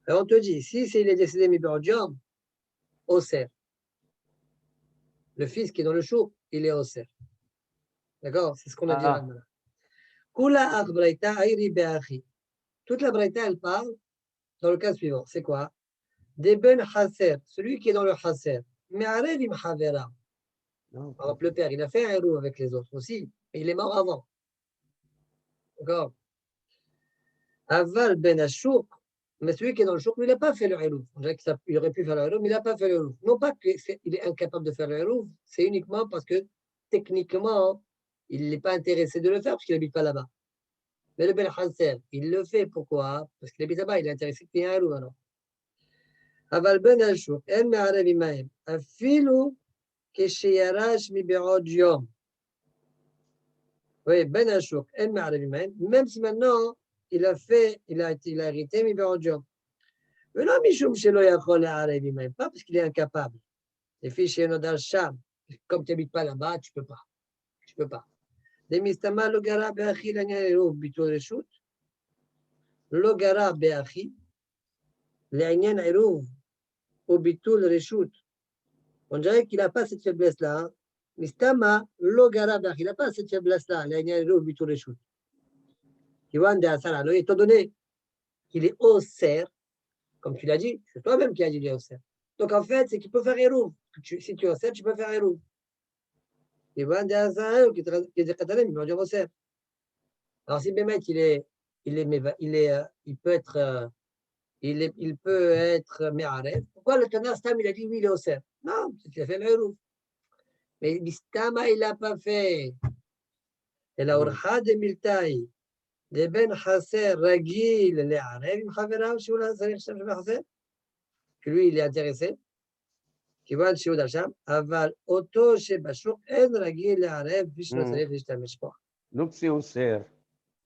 Alors, on te dit, si il est décédé, mais Baudjam, Oser. Le fils qui est dans le Shok, il est Oser. D'accord? C'est ce qu'on a dit là. Kula Ach Braïta Airi Be'achi. Toute la Braïta, elle parle dans le cas suivant. C'est quoi? Des Ben Hasser, celui qui est dans le Hasser. Mais Arev im Havera. Par exemple, le père, il a fait un héros avec les autres aussi, mais il est mort avant. D'accord? Aval Ben Ashuk, mais celui qui est dans le chouk, lui, il n'a pas fait le héros. On dirait qu'il aurait pu faire le héros, mais il n'a pas fait le héros. Non pas qu'il est incapable de faire le héros, c'est uniquement parce que techniquement, il n'est pas intéressé de le faire parce qu'il n'habite pas là-bas. Mais le Ben Hasser, il le fait. Pourquoi? Parce qu'il habite là-bas, il est intéressé qu'il y ait un héros alors. Aval Ben Ashuk, En Me'arev Imaem, Afilu Keshiyarash Mi Be'od Yom. Oui, Ben Ashok, El Ma'arev Imaem, même si maintenant il a hérité Mi Be'od Yom. Mais non, Mishum Shelo Yachol Le'arev Imaem, pas parce qu'il est incapable. Les filles chez Nodal Sham, comme tu n'habites pas là-bas, tu ne peux pas. Tu peux pas. Des Mistama Logara Be'achi L'Anyan Eruv Bitul Reshut. Logara Be'achi L'Anyan Eruv ou Bitul Reshut. On dirait qu'il n'a pas cette faiblesse-là. Hein. Mistama Logara Be'achi, il n'a pas cette faiblesse-là. L'Anyan Eruv Bitul Reshut. Étant donné qu'il est Oser, comme tu l'as dit, c'est toi-même qui as dit qu'il est Oser. Donc en fait, c'est qu'il peut faire Eruv. si tu es Osser, tu peux faire Eruv. Il va dire ça, qui est Katalim, il va dire Osser. Alors, si Bémet, il peut être Me'aref, pourquoi le Tana Stam, il a dit oui, il est Osser? Non, parce qu'il a fait Eruv. Mais Bistama, il n'a pas fait. Et la Orha de Miltaï, de Ben Hasser, Ragil, les Aref, il Khavera, Shula, Zarif Shem, Hasser, que lui, il est intéressé. Qui va chez Udasham, Aval, Auto, chez Bachouk, En Ragil, les Aref, Vishnu, Zarif, Vishtamesh. Donc c'est au cerf.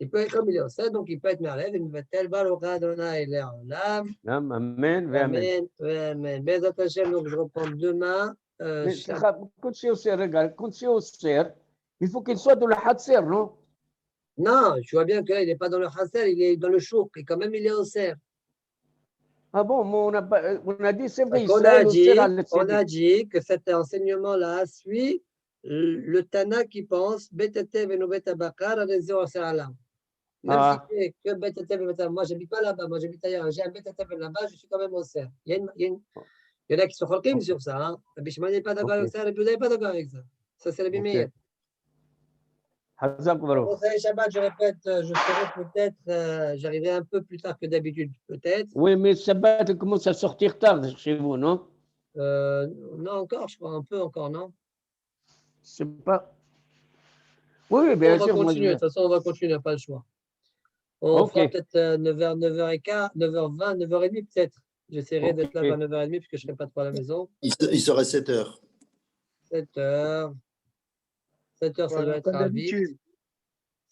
Il peut être comme il est Osser, donc il peut être Me'aref, il va tel Baruch Adonai, les Olam. Amen, amen. Amen. Bezat Hashem, donc je reprends demain. Mais quand c'est au cerf, regarde, quand c'est au cerf, il faut qu'il soit dans le Hatser, non? Non, je vois bien que là, il n'est pas dans le Hasser, il est dans le Chouk, et quand même, il est Osser. Ah bon, mais on a dit, c'est vrai, On Israël au cerf, on a dit que cet enseignement-là suit le Tana qui pense Betetev et Novet Abakar à des Osser Alam. Même si c'est que Betetev et Novet Abakar, moi, j'habite pas là-bas, moi, j'habite ailleurs. J'ai un Betetev là-bas, je suis quand même Osser. Il y en a qui sont cholkim sur ça. Hein. Rabbi Shimon n'est pas d'accord avec ça, Rabbi Yehuda n'est pas d'accord avec ça. Ça, c'est Rabbi Meir. Hazak Baruch. Pour ça, les Shabbat, je répète, je serai peut-être, j'arriverai un peu plus tard que d'habitude, peut-être. Oui, mais Shabbat il commence à sortir tard chez vous, non? Non, encore, je crois, un peu encore, non? Je sais pas. Oui, bien sûr. On va continuer, de toute façon, on va continuer, pas le choix. On fera peut-être 9h, 9h15, 9h20, 9h30 peut-être. J'essaierai d'être là vers 9h30 parce que je ne serai pas trop à la maison. Il serait 7h. 7h. 7h, ça doit être à vite.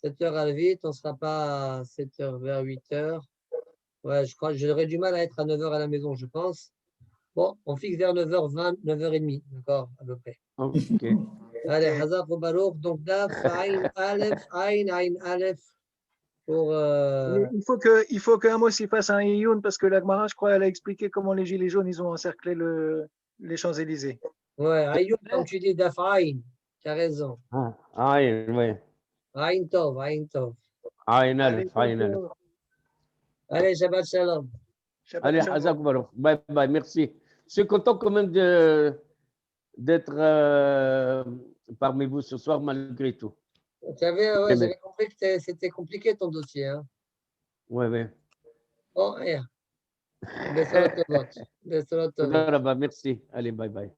7h à vite, on ne sera pas à 7h vers 8h. Ouais, je crois que j'aurais du mal à être à 9h à la maison, je pense. Bon, on fixe vers 9h20, 9h30, d'accord, à peu près. Ok. Allez, Hazak ou Baruch, donc Daf, Aïn, Aleph, Aïn, Aleph. Pour, Il faut que Amos il fasse un Iyun parce que la Gemara, je crois, elle a expliqué comment les gilets jaunes ils ont encerclé les Champs-Élysées. Ouais, Aïn, comme tu dis, Daf, Aïn, tu as raison. Aïn, oui. Aïn Tov, Aïn Tov. Aïn Aleph, Aïn Aleph. Allez, Shabbat Shalom. Allez, Hazak Baruch. Bye bye, merci. Je suis content quand même d'être parmi vous ce soir malgré tout. J'avais compris que c'était compliqué ton dossier. Hein. Oui, oui. Oh, rien. Merci. Merci. Allez, bye bye.